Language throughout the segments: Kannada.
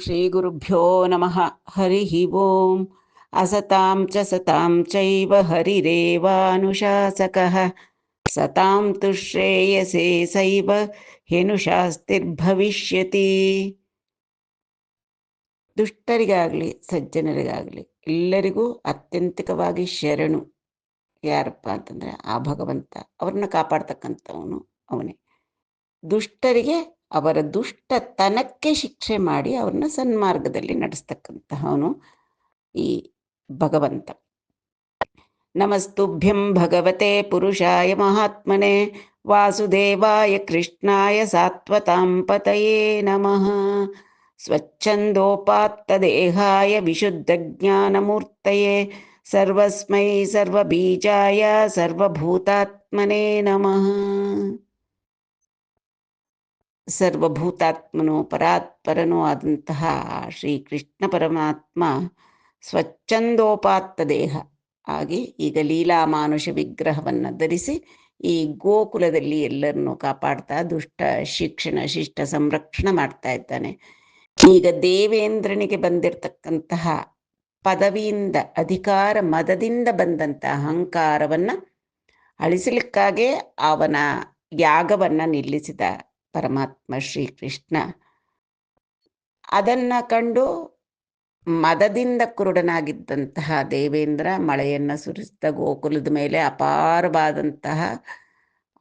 ಶ್ರೀಗುರುಭ್ಯೋ ನಮಃ. ಹರಿ ಓಂ. ಅಸತಾಂ ಚ ಸತಾಂ ಚೈವ ಹರಿರೇವಾನುಶಾಸಕಃ. ಸತಾಂ ತು ಶ್ರೇಯಸೇ ಸೈವ ಹೇನುಶಾಸ್ತಿರ್ಭವಿಷ್ಯತಿ. ದುಷ್ಟರಿಗಾಗಲಿ ಸಜ್ಜನರಿಗಾಗಲಿ ಎಲ್ಲರಿಗೂ ಅತ್ಯಂತಿಕವಾಗಿ ಶರಣು ಯಾರಪ್ಪ ಅಂತಂದರೆ ಆ ಭಗವಂತ. ಅವ್ರನ್ನ ಕಾಪಾಡ್ತಕ್ಕಂಥವನು ಅವನೇ. ದುಷ್ಟರಿಗೆ ಅವರ ದುಷ್ಟತನಕ್ಕೆ ಶಿಕ್ಷೆ ಮಾಡಿ ಅವ್ರನ್ನ ಸನ್ಮಾರ್ಗದಲ್ಲಿ ನಡೆಸ್ತಕ್ಕಂತಹವನು ಈ ಭಗವಂತ. ನಮಸ್ತುಭ್ಯಂ ಭಗವತೆ ಪುರುಷಾಯ ಮಹಾತ್ಮನೆ ವಾಸುದೇವಾಯ ಕೃಷ್ಣಾಯ ಸಾತ್ವತಾಂ ಪತಯೇ ನಮಃ. ಸ್ವಚ್ಛಂದೋಪಾತ್ತ ದೇಹಾಯ ವಿಶುದ್ಧ ಜ್ಞಾನಮೂರ್ತಯೇ ಸರ್ವಸ್ಮೈ ಸರ್ವಬೀಜಾಯ ಸರ್ವಭೂತಾತ್ಮನೇ ನಮಃ. ಸರ್ವಭೂತಾತ್ಮನೋ ಪರಾತ್ಪರನೋ ಆದಂತಹ ಶ್ರೀಕೃಷ್ಣ ಪರಮಾತ್ಮ ಸ್ವಚ್ಛಂದೋಪಾತ್ತ ದೇಹ ಆಗಿ ಈಗ ಲೀಲಾಮಾನುಷ ವಿಗ್ರಹವನ್ನು ಧರಿಸಿ ಈ ಗೋಕುಲದಲ್ಲಿ ಎಲ್ಲರನ್ನೂ ಕಾಪಾಡ್ತಾ ದುಷ್ಟ ಶಿಕ್ಷಣ ಶಿಷ್ಟ ಸಂರಕ್ಷಣೆ ಮಾಡ್ತಾ ಇದ್ದಾನೆ. ಈಗ ದೇವೇಂದ್ರನಿಗೆ ಬಂದಿರತಕ್ಕಂತಹ ಪದವಿಯಿಂದ ಅಧಿಕಾರ ಮದದಿಂದ ಬಂದಂತಹ ಅಹಂಕಾರವನ್ನು ಅಳಿಸಲಿಕ್ಕಾಗೇ ಅವನ ಯಾಗವನ್ನು ನಿಲ್ಲಿಸಿದ ಪರಮಾತ್ಮ ಶ್ರೀಕೃಷ್ಣ. ಅದನ್ನು ಕಂಡು ಮದದಿಂದ ಕುರುಡನಾಗಿದ್ದಂತಹ ದೇವೇಂದ್ರ ಮಳೆಯನ್ನು ಸುರಿಸಿದ ಗೋಕುಲದ ಮೇಲೆ ಅಪಾರವಾದಂತಹ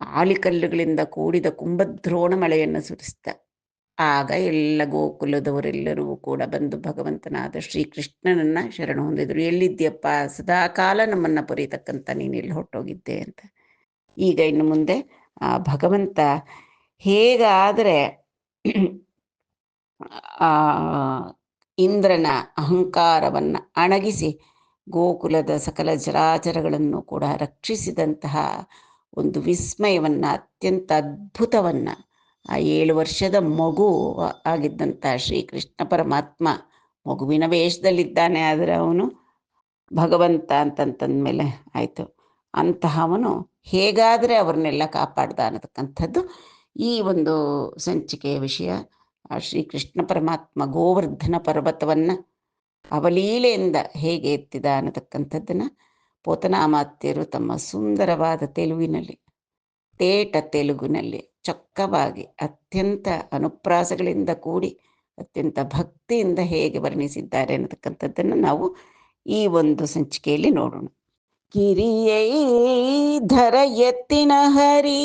ಆಲಿಕಲ್ಲುಗಳಿಂದ ಕೂಡಿದ ಕುಂಭದ್ರೋಣ ಮಳೆಯನ್ನು ಸುರಿಸಿದ. ಆಗ ಎಲ್ಲ ಗೋಕುಲದವರೆಲ್ಲರೂ ಕೂಡ ಬಂದು ಭಗವಂತನಾದ ಶ್ರೀಕೃಷ್ಣನನ್ನ ಶರಣ ಹೊಂದಿದ್ರು. ಎಲ್ಲಿದ್ಯಪ್ಪ, ಸದಾಕಾಲ ನಮ್ಮನ್ನು ಪೊರೀತಕ್ಕಂಥ ನೀನು ಎಲ್ಲಿ ಹೊರಟೋಗಿದ್ದೆ ಅಂತ. ಈಗ ಇನ್ನು ಮುಂದೆ ಆ ಭಗವಂತ ಹೇಗಾದರೆ ಆ ಇಂದ್ರನ ಅಹಂಕಾರವನ್ನು ಅಣಗಿಸಿ ಗೋಕುಲದ ಸಕಲ ಚರಾಚರಗಳನ್ನು ಕೂಡ ರಕ್ಷಿಸಿದಂತಹ ಒಂದು ವಿಸ್ಮಯವನ್ನು, ಅತ್ಯಂತ ಅದ್ಭುತವನ್ನು ಆ 7 ವರ್ಷದ ಮಗು ಆಗಿದ್ದಂತಹ ಶ್ರೀಕೃಷ್ಣ ಪರಮಾತ್ಮ ಮಗುವಿನ ವೇಷದಲ್ಲಿದ್ದಾನೆ, ಆದರೆ ಅವನು ಭಗವಂತ ಅಂತಂತಂದಮೇಲೆ ಆಯಿತು. ಅಂತಹವನು ಹೇಗಾದರೆ ಅವ್ರನ್ನೆಲ್ಲ ಕಾಪಾಡ್ದ ಅನ್ನತಕ್ಕಂಥದ್ದು ಈ ಒಂದು ಸಂಚಿಕೆಯ ವಿಷಯ. ಆ ಶ್ರೀಕೃಷ್ಣ ಪರಮಾತ್ಮ ಗೋವರ್ಧನ ಪರ್ವತವನ್ನು ಅವಲೀಲೆಯಿಂದ ಹೇಗೆ ಎತ್ತಿದ ಅನ್ನತಕ್ಕಂಥದ್ದನ್ನು ಪೋತನಾಮಾತ್ಯರು ತಮ್ಮ ಸುಂದರವಾದ ತೆಲುಗಿನಲ್ಲಿ, ತೇಟ ತೆಲುಗಿನಲ್ಲಿ ಚೊಕ್ಕವಾಗಿ ಅತ್ಯಂತ ಅನುಪ್ರಾಸಗಳಿಂದ ಕೂಡಿ ಅತ್ಯಂತ ಭಕ್ತಿಯಿಂದ ಹೇಗೆ ವರ್ಣಿಸಿದ್ದಾರೆ ಅನ್ನತಕ್ಕಂಥದ್ದನ್ನು ನಾವು ಈ ಒಂದು ಸಂಚಿಕೆಯಲ್ಲಿ ನೋಡೋಣ. ಕಿರಿಯೈ ಧರ ಎತ್ತಿನ ಹರಿ,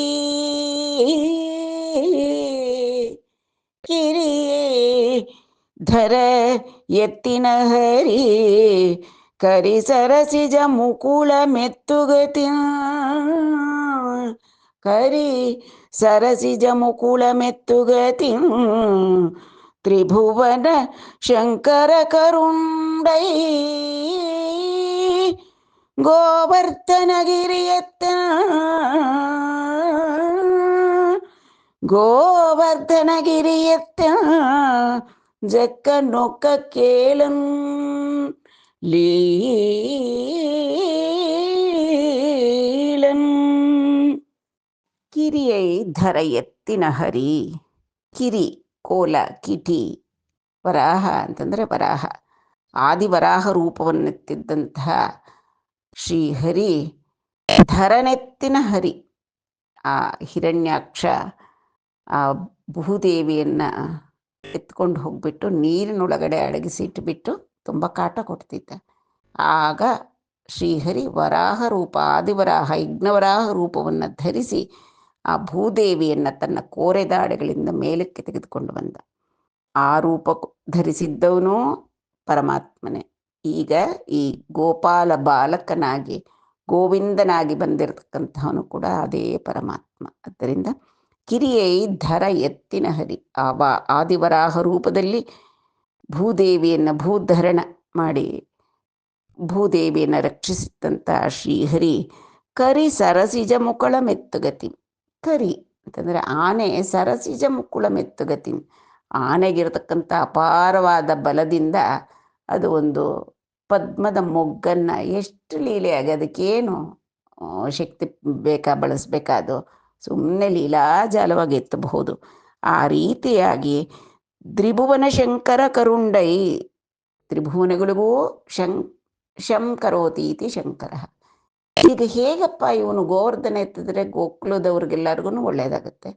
ಕಿರಿಯೇ ಧರ ಎತ್ತಿನ ಹರಿ, ಕರಿ ಸರಸಿಜ ಮುಕುಳ ಮೆತ್ತುಗತಿ, ಕರಿ ಸರಸಿಜ ಮುಕುಳ ಮೆತ್ತುಗತಿ, ತ್ರಿಭುವನ ಶಂಕರ ಕರುಂಡೈ, ಗೋವರ್ಧನಗಿರಿಯತ್ತ ಗೋವರ್ಧನಗಿರಿಯತ್ತ ಜಕ್ಕ ನೊಕ್ಕ ಕೇಳನ್ ಲೀಲನ್. ಕಿರಿಯೈ ಧರ ಎತ್ತಿನ ಹರಿ. ಕಿರಿ ಕೋಲ, ಕಿಟಿ. ವರಾಹ ಅಂತಂದರೆ ವರಾಹ, ಆದಿವರಾಹ ರೂಪವನ್ನೆತ್ತಿದ್ದಂತಹ ಶ್ರೀಹರಿ ಧರನೆತ್ತಿನ ಹರಿ. ಆ ಹಿರಣ್ಯಾಕ್ಷ ಆ ಭೂದೇವಿಯನ್ನು ಎತ್ಕೊಂಡು ಹೋಗ್ಬಿಟ್ಟು ನೀರಿನೊಳಗಡೆ ಅಡಗಿಸಿಟ್ಬಿಟ್ಟು ತುಂಬ ಕಾಟ ಕೊಡ್ತಿದ್ದ. ಆಗ ಶ್ರೀಹರಿ ವರಾಹ ರೂಪ, ಆದಿವರಾಹ ಯಜ್ಞವರಾಹ ರೂಪವನ್ನು ಧರಿಸಿ ಆ ಭೂದೇವಿಯನ್ನು ತನ್ನ ಕೋರೆದಾಡೆಗಳಿಂದ ಮೇಲಕ್ಕೆ ತೆಗೆದುಕೊಂಡು ಬಂದ. ಆ ರೂಪ ಧರಿಸಿದ್ದವನು ಪರಮಾತ್ಮನೇ. ಈಗ ಈ ಗೋಪಾಲ ಬಾಲಕನಾಗಿ ಗೋವಿಂದನಾಗಿ ಬಂದಿರತಕ್ಕಂಥವನು ಕೂಡ ಅದೇ ಪರಮಾತ್ಮ. ಆದ್ದರಿಂದ ಕಿರಿಯೈ ಧರ ಎತ್ತಿನ ಹರಿ, ಆದಿವರಾಹ ರೂಪದಲ್ಲಿ ಭೂದೇವಿಯನ್ನು ಭೂಧರಣ ಮಾಡಿ ಭೂದೇವಿಯನ್ನು ರಕ್ಷಿಸಿದಂಥ ಶ್ರೀಹರಿ ಕರಿ ಸರಸಿಜ ಮುಕುಳ ಮೆತ್ತುಗತಿ. ಕರಿ ಅಂತಂದರೆ ಆನೆ, ಸರಸಿಜ ಮುಕುಳ ಮೆತ್ತುಗತಿ, ಆನೆಗಿರತಕ್ಕಂಥ ಅಪಾರವಾದ ಬಲದಿಂದ ಅದು ಒಂದು ಪದ್ಮದ ಮೊಗ್ಗನ್ನು ಎಷ್ಟು ಲೀಲೆಯಾಗಿ, ಅದಕ್ಕೇನು ಶಕ್ತಿ ಬೇಕಾ ಬಳಸಬೇಕಾದು, ಸುಮ್ಮನೆ ಲೀಲಾಜಾಲವಾಗಿ ಎತ್ತಬಹುದು. ಆ ರೀತಿಯಾಗಿ ತ್ರಿಭುವನ ಶಂಕರ ಕರುಂಡೈ, ತ್ರಿಭುವನಗಳಿಗೂ ಶಂ ಕರೋತಿ ಇತಿ ಶಂಕರ. ಈಗ ಹೇಗಪ್ಪ ಇವನು ಗೋವರ್ಧನ ಎತ್ತಿದ್ರೆ ಗೋಕುಲದವ್ರಿಗೆಲ್ಲರಿಗೂ ಒಳ್ಳೇದಾಗುತ್ತೆ,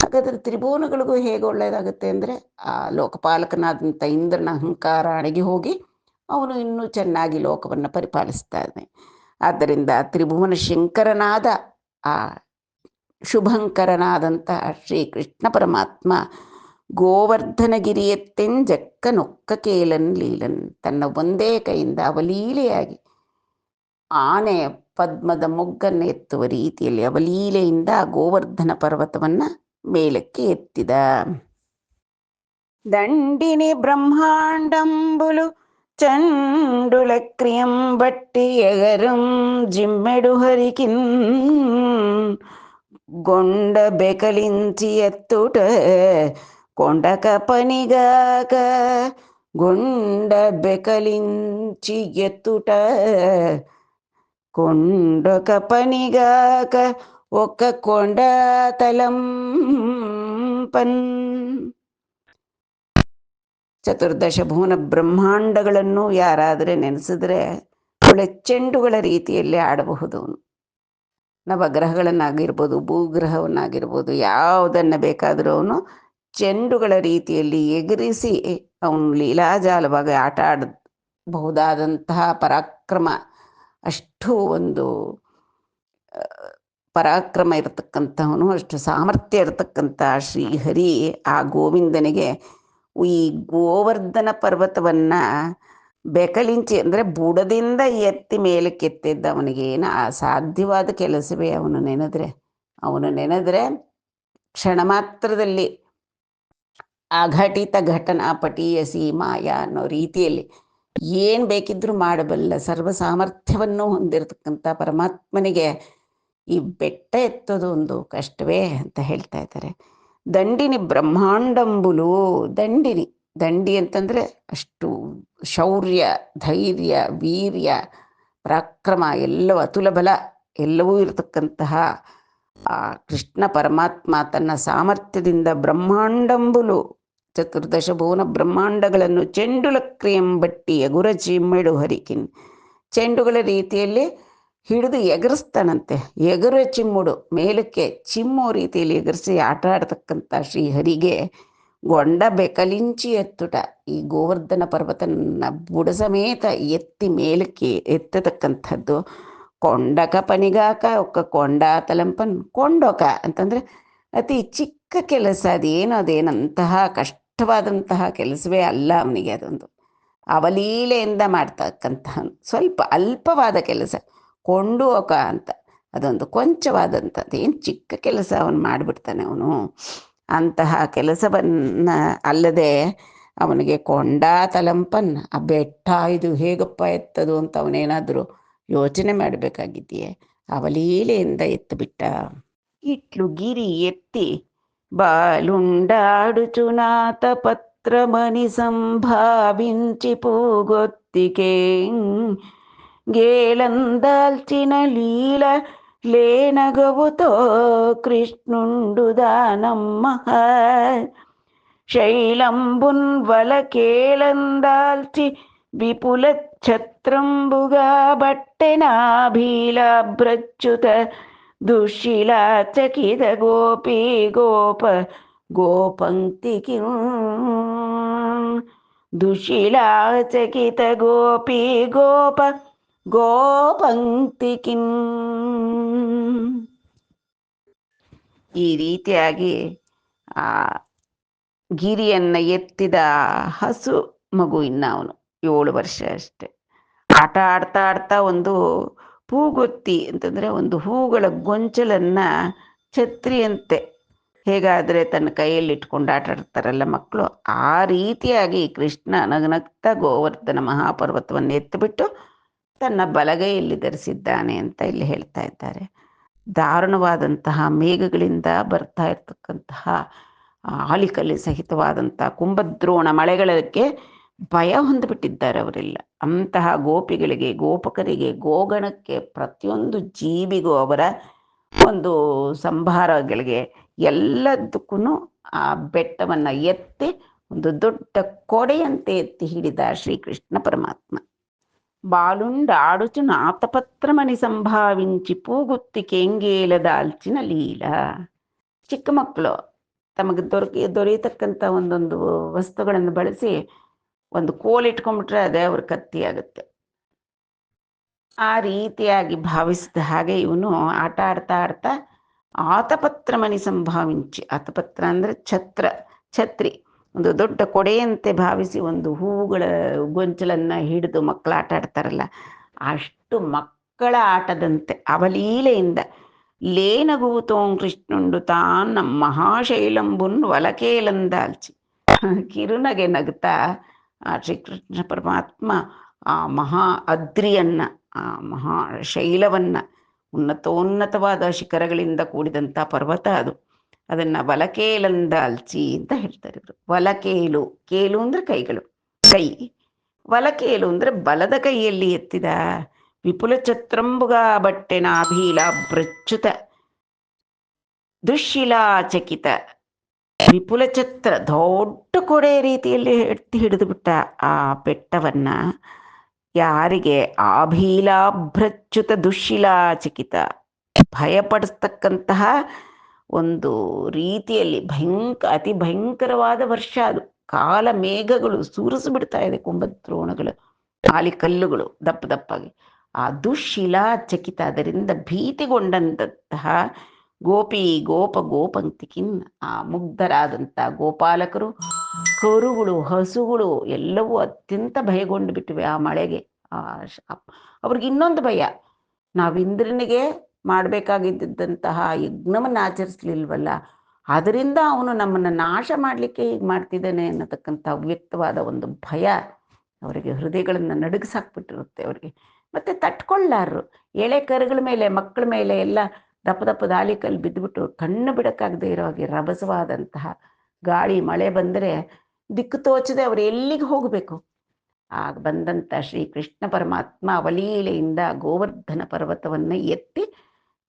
ಹಾಗಾದ್ರೆ ತ್ರಿಭುವನಗಳಿಗೂ ಹೇಗೆ ಒಳ್ಳೇದಾಗುತ್ತೆ ಅಂದರೆ ಆ ಲೋಕಪಾಲಕನಾದಂಥ ಇಂದ್ರನ ಅಹಂಕಾರ ಅಣಗಿ ಹೋಗಿ ಅವನು ಇನ್ನೂ ಚೆನ್ನಾಗಿ ಲೋಕವನ್ನು ಪರಿಪಾಲಿಸ್ತಾನೆ. ಆದ್ದರಿಂದ ತ್ರಿಭುವನ ಶಂಕರನಾದ ಆ ಶುಭಂಕರನಾದಂಥ ಶ್ರೀಕೃಷ್ಣ ಪರಮಾತ್ಮ ಗೋವರ್ಧನಗಿರಿಯತ್ತೆಂಜಕ್ಕ ನೊಕ್ಕ ಕೇಲನ್ ಲೀಲನ್, ತನ್ನ ಒಂದೇ ಕೈಯಿಂದ ಅವಲೀಲೆಯಾಗಿ ಆನೆ ಪದ್ಮದ ಮೊಗ್ಗನ್ನು ಎತ್ತುವ ರೀತಿಯಲ್ಲಿ ಅವಲೀಲೆಯಿಂದ ಗೋವರ್ಧನ ಪರ್ವತವನ್ನು ಮೇಲಕ್ಕೆ ಎತ್ತಿದ. ದಂಡಿನಿ ಬ್ರಹ್ಮಾಂಡಂಬುಲು ಚಂಡುಳ ಕ್ರಿಯಂ ಬಟ್ಟಿ ಎಗರಂ ಜಿಮ್ಮೆಡು ಹರಿಕಿನ್ ಗೊಂಡ ಬೆಕಲಿಂಚಿ ಎತ್ತುಟ ಕೊಂಡಕ ಪನಿಗಾಕ, ಗೊಂಡ ಬೆಕಲಿಂಚಿ ಎತ್ತುಟ ಕೊಂಡಕ ಪನಿಗಾಕ ಒಕ್ಕ ಕೊಂಡ ತಲಂಪನ್. ಚತುರ್ದಶ ಭುವನ ಬ್ರಹ್ಮಾಂಡಗಳನ್ನು ಯಾರಾದರೆ ನೆನೆಸಿದ್ರೆ ಒಳ್ಳೆ ಚೆಂಡುಗಳ ರೀತಿಯಲ್ಲಿ ಆಡಬಹುದು. ನವಗ್ರಹಗಳನ್ನಾಗಿರ್ಬೋದು, ಭೂಗ್ರಹವನ್ನಾಗಿರ್ಬೋದು, ಯಾವುದನ್ನು ಬೇಕಾದರೂ ಅವನು ಚೆಂಡುಗಳ ರೀತಿಯಲ್ಲಿ ಎಗರಿಸಿ ಅವನು ಲೀಲಾಜಾಲವಾಗಿ ಆಟ ಆಡಬಹುದಾದಂತಹ ಪರಾಕ್ರಮ, ಅಷ್ಟು ಒಂದು ಪರಾಕ್ರಮ ಇರತಕ್ಕಂಥವನು, ಅಷ್ಟು ಸಾಮರ್ಥ್ಯ ಇರತಕ್ಕಂಥ ಶ್ರೀಹರಿ ಆ ಗೋವಿಂದನಿಗೆ ಈ ಗೋವರ್ಧನ ಪರ್ವತವನ್ನು ಬೆಕಲಿಂಚಿ ಅಂದರೆ ಬುಡದಿಂದ ಎತ್ತಿ ಮೇಲಕ್ಕೆ ಎತ್ತಿದ್ದ. ಅವನಿಗೆ ಏನು ಅಸಾಧ್ಯವಾದ ಕೆಲಸವೇ. ಅವನು ನೆನೆದ್ರೆ ಕ್ಷಣ ಮಾತ್ರದಲ್ಲಿ ಅಘಟಿತ ಘಟನಾ ಪಟೀಯ ಸೀಮಾಯ ಅನ್ನೋ ರೀತಿಯಲ್ಲಿ ಏನು ಬೇಕಿದ್ರೂ ಮಾಡಬಲ್ಲ ಸರ್ವ ಸಾಮರ್ಥ್ಯವನ್ನು ಹೊಂದಿರತಕ್ಕಂಥ ಪರಮಾತ್ಮನಿಗೆ ಈ ಬೆಟ್ಟ ಎತ್ತೋದು ಒಂದು ಕಷ್ಟವೇ ಅಂತ ಹೇಳ್ತಾ ಇದ್ದಾರೆ. ದಂಡಿನಿ ಬ್ರಹ್ಮಾಂಡಂಬುಲು, ದಂಡಿ ಅಂತಂದರೆ ಅಷ್ಟು ಶೌರ್ಯ, ಧೈರ್ಯ, ವೀರ್ಯ, ಪರಾಕ್ರಮ ಎಲ್ಲವೂ, ಅತುಲ ಬಲ ಎಲ್ಲವೂ ಇರತಕ್ಕಂತಹ ಆ ಕೃಷ್ಣ ಪರಮಾತ್ಮ ತನ್ನ ಸಾಮರ್ಥ್ಯದಿಂದ ಬ್ರಹ್ಮಾಂಡಂಬುಲು ಚತುರ್ದಶ ಭುವನ ಬ್ರಹ್ಮಾಂಡಗಳನ್ನು ಚೆಂಡುಳ ಕ್ರಿಯಂ ಬಟ್ಟಿ ಎಗುರ ಚಿಮ್ಮೆಡು ಹರಿಕಿನ್, ಚೆಂಡುಗಳ ರೀತಿಯಲ್ಲಿ ಹಿಡಿದು ಎಗರಿಸ್ತಾನಂತೆ. ಎಗುರ ಚಿಮ್ಮುಡು, ಮೇಲಕ್ಕೆ ಚಿಮ್ಮೋ ರೀತಿಯಲ್ಲಿ ಎಗರಿಸಿ ಆಟ ಆಡ್ತಕ್ಕಂಥ ಶ್ರೀಹರಿಗೆ ಗೊಂಡ ಬೆಕಲಿಂಚಿ ಎತ್ತುಟ, ಈ ಗೋವರ್ಧನ ಪರ್ವತನ ಬುಡ ಸಮೇತ ಎತ್ತಿ ಮೇಲಕ್ಕೆ ಎತ್ತತಕ್ಕಂಥದ್ದು. ಕೊಂಡಕ ಪನಿಗಾಕ ಒಕ್ಕ ಕೊಂಡ ತಲಂಪನ್, ಕೊಂಡೊಕ ಅಂತಂದರೆ ಅತಿ ಚಿಕ್ಕ ಕೆಲಸ, ಅದೇನಂತಹ ಕಷ್ಟವಾದಂತಹ ಕೆಲಸವೇ ಅಲ್ಲ ಅವನಿಗೆ. ಅದೊಂದು ಅವಲೀಲೆಯಿಂದ ಮಾಡ್ತಕ್ಕಂತಹ ಸ್ವಲ್ಪ ಅಲ್ಪವಾದ ಕೆಲಸ. ಕೊಂಡು ಒಕ ಅಂತ ಅದೊಂದು ಕೊಂಚವಾದಂಥದ್ದು, ಏನು ಚಿಕ್ಕ ಕೆಲಸ ಅವನು ಮಾಡಿಬಿಡ್ತಾನೆ ಅವನು. ಅಂತಹ ಕೆಲಸವನ್ನು ಅಲ್ಲದೆ ಅವನಿಗೆ ಕೊಂಡ ತಲಂಪನ್, ಆ ಬೆಟ್ಟ ಇದು ಹೇಗಪ್ಪ ಎತ್ತದು ಅಂತ ಅವನೇನಾದರೂ ಯೋಚನೆ ಮಾಡಬೇಕಾಗಿದೆಯೇ, ಅವಲೀಲೆಯಿಂದ ಎತ್ತಿಬಿಟ್ಟ. ಇಟ್ಲು ಗಿರಿ ಎತ್ತಿ ಬಾಲುಂಡಾಡುಚುನಾಥ ಪತ್ರಮಣಿ ಸಂಭಾವಿಂಚಿ ಪೂಗೊತ್ತಿಕೆ గేలందాల్చిన లీల లేనగవుతో కృష్ణుండు దానమ్మ శైలంబున్ వలకేలందాల్చి విపుల ఛత్రంబుగా బట్టెనాభీలాభ్రచ్యుత దుశ్శిలాచకిత గోపీ గోప గోపంక్తికి ದುಶಿಲಾಚಕಿತ ಗೋಪಿ ಗೋಪ ಗೋಪಂಕ್ತಿಕಿನ್. ಈ ರೀತಿಯಾಗಿ ಆ ಗಿರಿಯನ್ನು ಎತ್ತಿದ ಹಸು ಮಗು, ಇನ್ನು ಅವನು 7 ವರ್ಷ ಅಷ್ಟೆ. ಆಟ ಆಡ್ತಾ ಆಡ್ತಾ ಒಂದು ಪೂಗೊತ್ತಿ ಅಂತಂದರೆ ಒಂದು ಹೂಗಳ ಗೊಂಚಲನ್ನು ಛತ್ರಿಯಂತೆ ಹೇಗಾದರೆ ತನ್ನ ಕೈಯಲ್ಲಿ ಇಟ್ಕೊಂಡು ಆಟ ಆಡ್ತಾರಲ್ಲ ಮಕ್ಕಳು, ಆ ರೀತಿಯಾಗಿ ಕೃಷ್ಣ ನಗನಗ್ತಾ ಗೋವರ್ಧನ ಮಹಾಪರ್ವತವನ್ನು ಎತ್ತಿಬಿಟ್ಟು ತನ್ನ ಬಲಗೈಯಲ್ಲಿ ಧರಿಸಿದ್ದಾನೆ ಅಂತ ಇಲ್ಲಿ ಹೇಳ್ತಾ ಇದ್ದಾರೆ. ದಾರುಣವಾದಂತಹ ಮೇಘಗಳಿಂದ ಬರ್ತಾ ಇರ್ತಕ್ಕಂತಹ ಆಲಿಕಲ್ಲಿ ಸಹಿತವಾದಂಥ ಕುಂಭದ್ರೋಣ ಮಳೆಗಳಿಗೆ ಭಯ ಹೊಂದಿಬಿಟ್ಟಿದ್ದಾರೆ ಅವರೆಲ್ಲ. ಅಂತಹ ಗೋಪಿಗಳಿಗೆ, ಗೋಪಕರಿಗೆ, ಗೋಗಣಕ್ಕೆ, ಪ್ರತಿಯೊಂದು ಜೀವಿಗೂ, ಅವರ ಒಂದು ಸಂಭಾರಗಳಿಗೆ ಎಲ್ಲದಕ್ಕೂ ಆ ಬೆಟ್ಟವನ್ನು ಎತ್ತಿ ಒಂದು ದೊಡ್ಡ ಕೊಡೆಯಂತೆ ಎತ್ತಿ ಹಿಡಿದ ಶ್ರೀಕೃಷ್ಣ ಪರಮಾತ್ಮ. బాలుండాడుచు నాతపత్రమని ಸಂಭಾವಿಂಚಿ ಪೂಗುತ್ತಿ ಕೆಂಗೇಲದಾಲ್ಚಿನ ಲೀಲ. ಚಿಕ್ಕ ಮಕ್ಕಳು ತಮಗೆ ದೊರೆಯತಕ್ಕಂಥ ಒಂದೊಂದು ವಸ್ತುಗಳನ್ನು ಬಳಸಿ ಒಂದು ಕೋಲಿಟ್ಕೊಂಡ್ಬಿಟ್ರೆ ಅದೇ ಅವ್ರ ಕತ್ತಿ ಆಗುತ್ತೆ. ಆ ರೀತಿಯಾಗಿ ಭಾವಿಸಿದ ಹಾಗೆ ಇವನು ಆಟ ಆಡ್ತಾ ಆಡ್ತಾ ಆತಪತ್ರಮನಿ ಸಂಭಾವಿಂಚಿ, ಆತಪತ್ರ ಅಂದರೆ ಛತ್ರಿ, ಒಂದು ದೊಡ್ಡ ಕೊಡೆಯಂತೆ ಭಾವಿಸಿ ಒಂದು ಹೂವುಗಳ ಗೊಂಚಲನ್ನ ಹಿಡಿದು ಮಕ್ಕಳು ಆಟ ಆಡ್ತಾರಲ್ಲ, ಅಷ್ಟು ಮಕ್ಕಳ ಆಟದಂತೆ ಅವಲೀಲೆಯಿಂದ ಲೇನಗೂತೋಂ ಕೃಷ್ಣುಂಡು ತಾನ್ ಮಹಾಶೈಲಂಬುನ್ ಒಲಕೇಲಂದಾಲ್ಚಿ. ಕಿರುನಗೆ ನಗ್ತಾ ಆ ಶ್ರೀಕೃಷ್ಣ ಪರಮಾತ್ಮ ಆ ಮಹಾ ಅದ್ರಿಯನ್ನ, ಆ ಮಹಾ ಶೈಲವನ್ನ, ಉನ್ನತೋನ್ನತವಾದ ಶಿಖರಗಳಿಂದ ಕೂಡಿದಂಥ ಪರ್ವತ ಅದು, ಅದನ್ನ ವಲಕೇಲಂದಾಲ್ಚಿ ಅಂತ ಹೇಳ್ತಾರೆ ಇವರು. ವಲಕೇಲು, ಕೇಲು ಅಂದ್ರೆ ಕೈಗಳು, ಕೈ. ವಲಕೇಲು ಅಂದ್ರೆ ಬಲದ ಕೈಯಲ್ಲಿ ಎತ್ತಿದ ವಿಪುಲ ಛತ್ರಂಬುಗ ಬಟ್ಟೆ ನಾಭೀಲ ಪ್ರಚ್ಯುತ ದುಶ್ಶಿಲಾಚಕಿತ. ವಿಪುಲ ಛತ್ರ, ದೊಡ್ಡ ಕೊಡೆ ರೀತಿಯಲ್ಲಿ ಎತ್ತಿ ಹಿಡಿದು ಬಿಟ್ಟ ಆ ಬೆಟ್ಟವನ್ನ. ಯಾರಿಗೆ? ಆಭೀಲಾಭ್ರಚ್ಯುತ ದುಶ್ಶಿಲಾಚಕಿತ, ಭಯಪಡಿಸ್ತಕ್ಕಂತಹ ಒಂದು ರೀತಿಯಲ್ಲಿ ಅತಿ ಭಯಂಕರವಾದ ವರ್ಷ ಅದು. ಕಾಲ ಮೇಘಗಳು ಸೂರಿಸಿ ಬಿಡ್ತಾ ಇದೆ, ಕುಂಭದ್ರೋಣಗಳು, ಆಲಿಕಲ್ಲುಗಳು ದಪ್ಪ ದಪ್ಪಾಗಿ. ಆ ದುಶ್ಶಿಲಾಚಕಿತ, ಅದರಿಂದ ಭೀತಿಗೊಂಡಂತಹ ಗೋಪಿ ಗೋಪಂತಿಕಿನ್, ಆ ಮುಗ್ಧರಾದಂಥ ಗೋಪಾಲಕರು, ಕರುಗಳು, ಹಸುಗಳು ಎಲ್ಲವೂ ಅತ್ಯಂತ ಭಯಗೊಂಡು ಬಿಟ್ಟಿವೆ ಆ ಮಳೆಗೆ. ಅವ್ರಿಗೆ ಇನ್ನೊಂದು ಭಯ, ನಾವು ಇಂದ್ರನಿಗೆ ಮಾಡಬೇಕಾಗಿದ್ದಂತಹ ಯಜ್ಞವನ್ನು ಆಚರಿಸ್ಲಿಲ್ವಲ್ಲ, ಅದರಿಂದ ಅವನು ನಮ್ಮನ್ನು ನಾಶ ಮಾಡಲಿಕ್ಕೆ ಹೀಗೆ ಮಾಡ್ತಿದ್ದಾನೆ ಅನ್ನತಕ್ಕಂಥ ಅವ್ಯಕ್ತವಾದ ಒಂದು ಭಯ ಅವರಿಗೆ ಹೃದಯಗಳನ್ನು ನಡುಗಿಸಾಕ್ಬಿಟ್ಟಿರುತ್ತೆ ಅವರಿಗೆ. ಮತ್ತೆ ತಟ್ಕೊಳ್ಳಾರರು. ಎಳೆ ಕರುಗಳ ಮೇಲೆ, ಮಕ್ಕಳ ಮೇಲೆ ಎಲ್ಲ ದಪ್ಪ ದಪ್ಪ ದಾಲಿಕಲ್ಲಿ ಬಿದ್ದುಬಿಟ್ಟು ಕಣ್ಣು ಬಿಡಕ್ಕಾಗದೆ ಇರೋ ಹಾಗೆ ರಭಸವಾದಂತಹ ಗಾಳಿ ಮಳೆ ಬಂದರೆ ದಿಕ್ಕು ತೋಚದೆ ಅವರು ಎಲ್ಲಿಗೆ ಹೋಗಬೇಕು. ಆಗ ಬಂದಂಥ ಶ್ರೀಕೃಷ್ಣ ಪರಮಾತ್ಮ ಅವಲೀಲೆಯಿಂದ ಗೋವರ್ಧನ ಪರ್ವತವನ್ನು ಎತ್ತಿ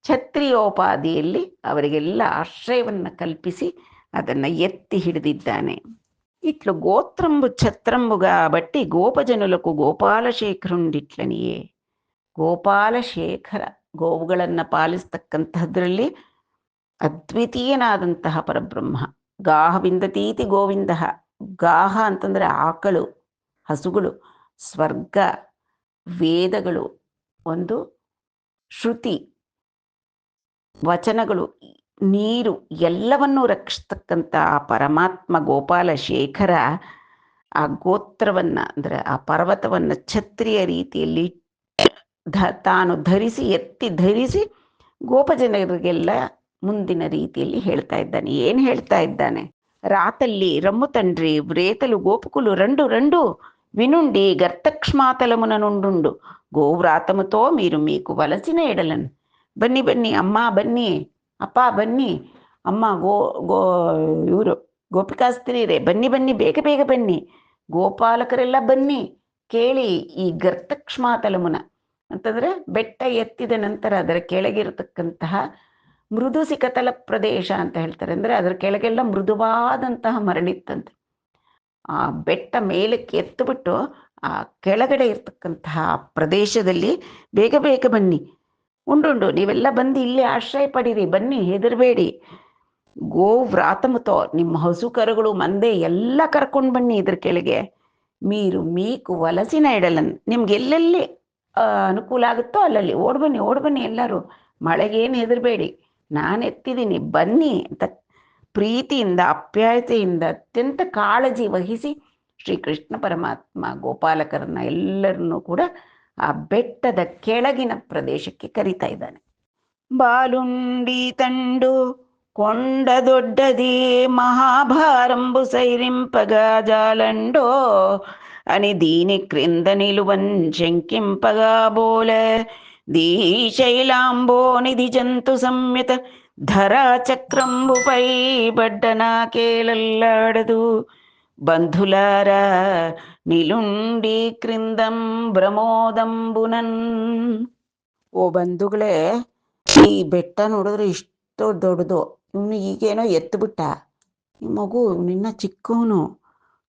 ಛತ್ರಿಯೋಪಾದಿಯಲ್ಲಿ ಅವರಿಗೆಲ್ಲ ಆಶ್ರಯವನ್ನು ಕಲ್ಪಿಸಿ ಅದನ್ನು ಎತ್ತಿ ಹಿಡಿದಿದ್ದಾನೆ. ಇಟ್ಲು ಗೋತ್ರಂಬು ಛತ್ರಂಬುಗ ಬಟ್ಟಿ ಗೋಪಜನುలకు ಗೋಪಾಲಶೇಖರುಂಡಿಟ್ಲನಿಯೇ. ಗೋಪಾಲಶೇಖರ, ಗೋವುಗಳನ್ನು ಪಾಲಿಸ್ತಕ್ಕಂಥದ್ರಲ್ಲಿ ಅದ್ವಿತೀಯನಾದಂತಹ ಪರಬ್ರಹ್ಮ. ಗಾಹ ವಿಂದತೀತಿ ಗೋವಿಂದ. ಗಾಹ ಅಂತಂದರೆ ಆಕಳು, ಹಸುಗಳು, ಸ್ವರ್ಗ, ವೇದಗಳು, ಒಂದು ಶ್ರುತಿ, ವಚನಗಳು, ನೀರು ಎಲ್ಲವನ್ನೂ ರಕ್ಷಿಸ್ತಕ್ಕಂಥ ಆ ಪರಮಾತ್ಮ ಗೋಪಾಲ ಶೇಖರ ಆ ಗೋತ್ರವನ್ನು ಅಂದರೆ ಆ ಪರ್ವತವನ್ನು ಛತ್ರಿಯ ರೀತಿಯಲ್ಲಿ ತಾನು ಎತ್ತಿ ಧರಿಸಿ ಗೋಪಜನರಿಗೆಲ್ಲ ಮುಂದಿನ ರೀತಿಯಲ್ಲಿ ಹೇಳ್ತಾ ಇದ್ದಾನೆ. ಏನು ಹೇಳ್ತಾ ಇದ್ದಾನೆ? రాతల్లి రమ్ము తండ్రి వ్రేతలు గోపుకులు రండు రండు వినుండి గర్తక్ష్మాతలమున నుండు గోవ్రాతముతో మీరు మీకు వలసిన ఎడలను. బన్ని బన్ని అమ్మ బన్ని, ಅಪ್ಪ ಬನ್ನಿ, ಅಮ್ಮ ಇವರು ಗೋಪಿಕಾಸ್ತ್ರೀರೇ ಬನ್ನಿ ಬನ್ನಿ, ಬೇಗ ಬೇಗ ಬನ್ನಿ, ಗೋಪಾಲಕರೆಲ್ಲ ಬನ್ನಿ, ಕೇಳಿ ಈ ಗರ್ತಕ್ಷ್ಮಾತಲಮುನ ಅಂತಂದ್ರೆ ಬೆಟ್ಟ ಎತ್ತಿದ ನಂತರ ಅದರ ಕೆಳಗಿರತಕ್ಕಂತಹ ಮೃದು ಸಿಕತಲ ಪ್ರದೇಶ ಅಂತ ಹೇಳ್ತಾರೆ. ಅಂದರೆ ಅದರ ಕೆಳಗೆಲ್ಲ ಮೃದುವಾದಂತಹ ಮರಳಿತ್ತಂತೆ. ಆ ಬೆಟ್ಟ ಮೇಲಕ್ಕೆ ಎತ್ತುಬಿಟ್ಟು ಆ ಕೆಳಗಡೆ ಇರ್ತಕ್ಕಂತಹ ಪ್ರದೇಶದಲ್ಲಿ ಬೇಗ ಬೇಗ ಬನ್ನಿ, ಉಂಡುಂಡು ನೀವೆಲ್ಲ ಬಂದು ಇಲ್ಲಿ ಆಶ್ರಯ ಪಡೀರಿ, ಬನ್ನಿ, ಹೆದರಬೇಡಿ. ಗೋವ್ರಾತಮುತೋ, ನಿಮ್ಮ ಹಸು ಕರುಗಳು ಮಂದೆ ಎಲ್ಲ ಕರ್ಕೊಂಡು ಬನ್ನಿ ಇದ್ರ ಕೆಳಗೆ. ಮೀರು ಮೀಕು ವಲಸಿನ ಇಡಲನ್, ನಿಮ್ಗೆ ಎಲ್ಲೆಲ್ಲಿ ಅನುಕೂಲ ಆಗುತ್ತೋ ಅಲ್ಲಲ್ಲಿ ಓಡ್ಬನ್ನಿ ಎಲ್ಲರೂ, ಮಳೆಗೇನು ಹೆದರಬೇಡಿ, ನಾನು ಎತ್ತಿದ್ದೀನಿ ಬನ್ನಿ ಅಂತ ಪ್ರೀತಿಯಿಂದ ಆಪ್ಯಾಯತೆಯಿಂದ ಅತ್ಯಂತ ಕಾಳಜಿ ವಹಿಸಿ ಶ್ರೀಕೃಷ್ಣ ಪರಮಾತ್ಮ ಗೋಪಾಲಕರನ್ನ ಎಲ್ಲರನ್ನೂ ಕೂಡ ಆ ಬೆಟ್ಟದ ಕೆಳಗಿನ ಪ್ರದೇಶಕ್ಕೆ ಕರೀತಾ ಇದ್ದಾನೆ. ಬಾಲುಂಡಿ ತಂಡು ಕೊಂಡ ದೊಡ್ಡದಿ ಮಹಾಭಾರಂಬು ಸೈರಿಂಪಗ ಜಾಲಂಡೋ అని దీని క్రింద నిలువన్ శంకింపగా బోల దీశైలాంబోనిధి జంతు సంయుత ధరా చక్రంబుపై బడ్డనా కేలల్లాడదు ಬಂಧುಲಾರ ನಿಲುಂಡಿ ಕ್ರಿಂದಂ ಬ್ರಮೋದಂಬುನನ್. ಓ ಬಂಧುಗಳೇ, ಈ ಬೆಟ್ಟ ನೋಡಿದ್ರೆ ಇಷ್ಟು ದೊಡ್ಡದು, ಇವನು ಈಗೇನೋ ಎತ್ತು ಬಿಟ್ಟ, ಈ ಮಗು ನಿನ್ನ ಚಿಕ್ಕವನು,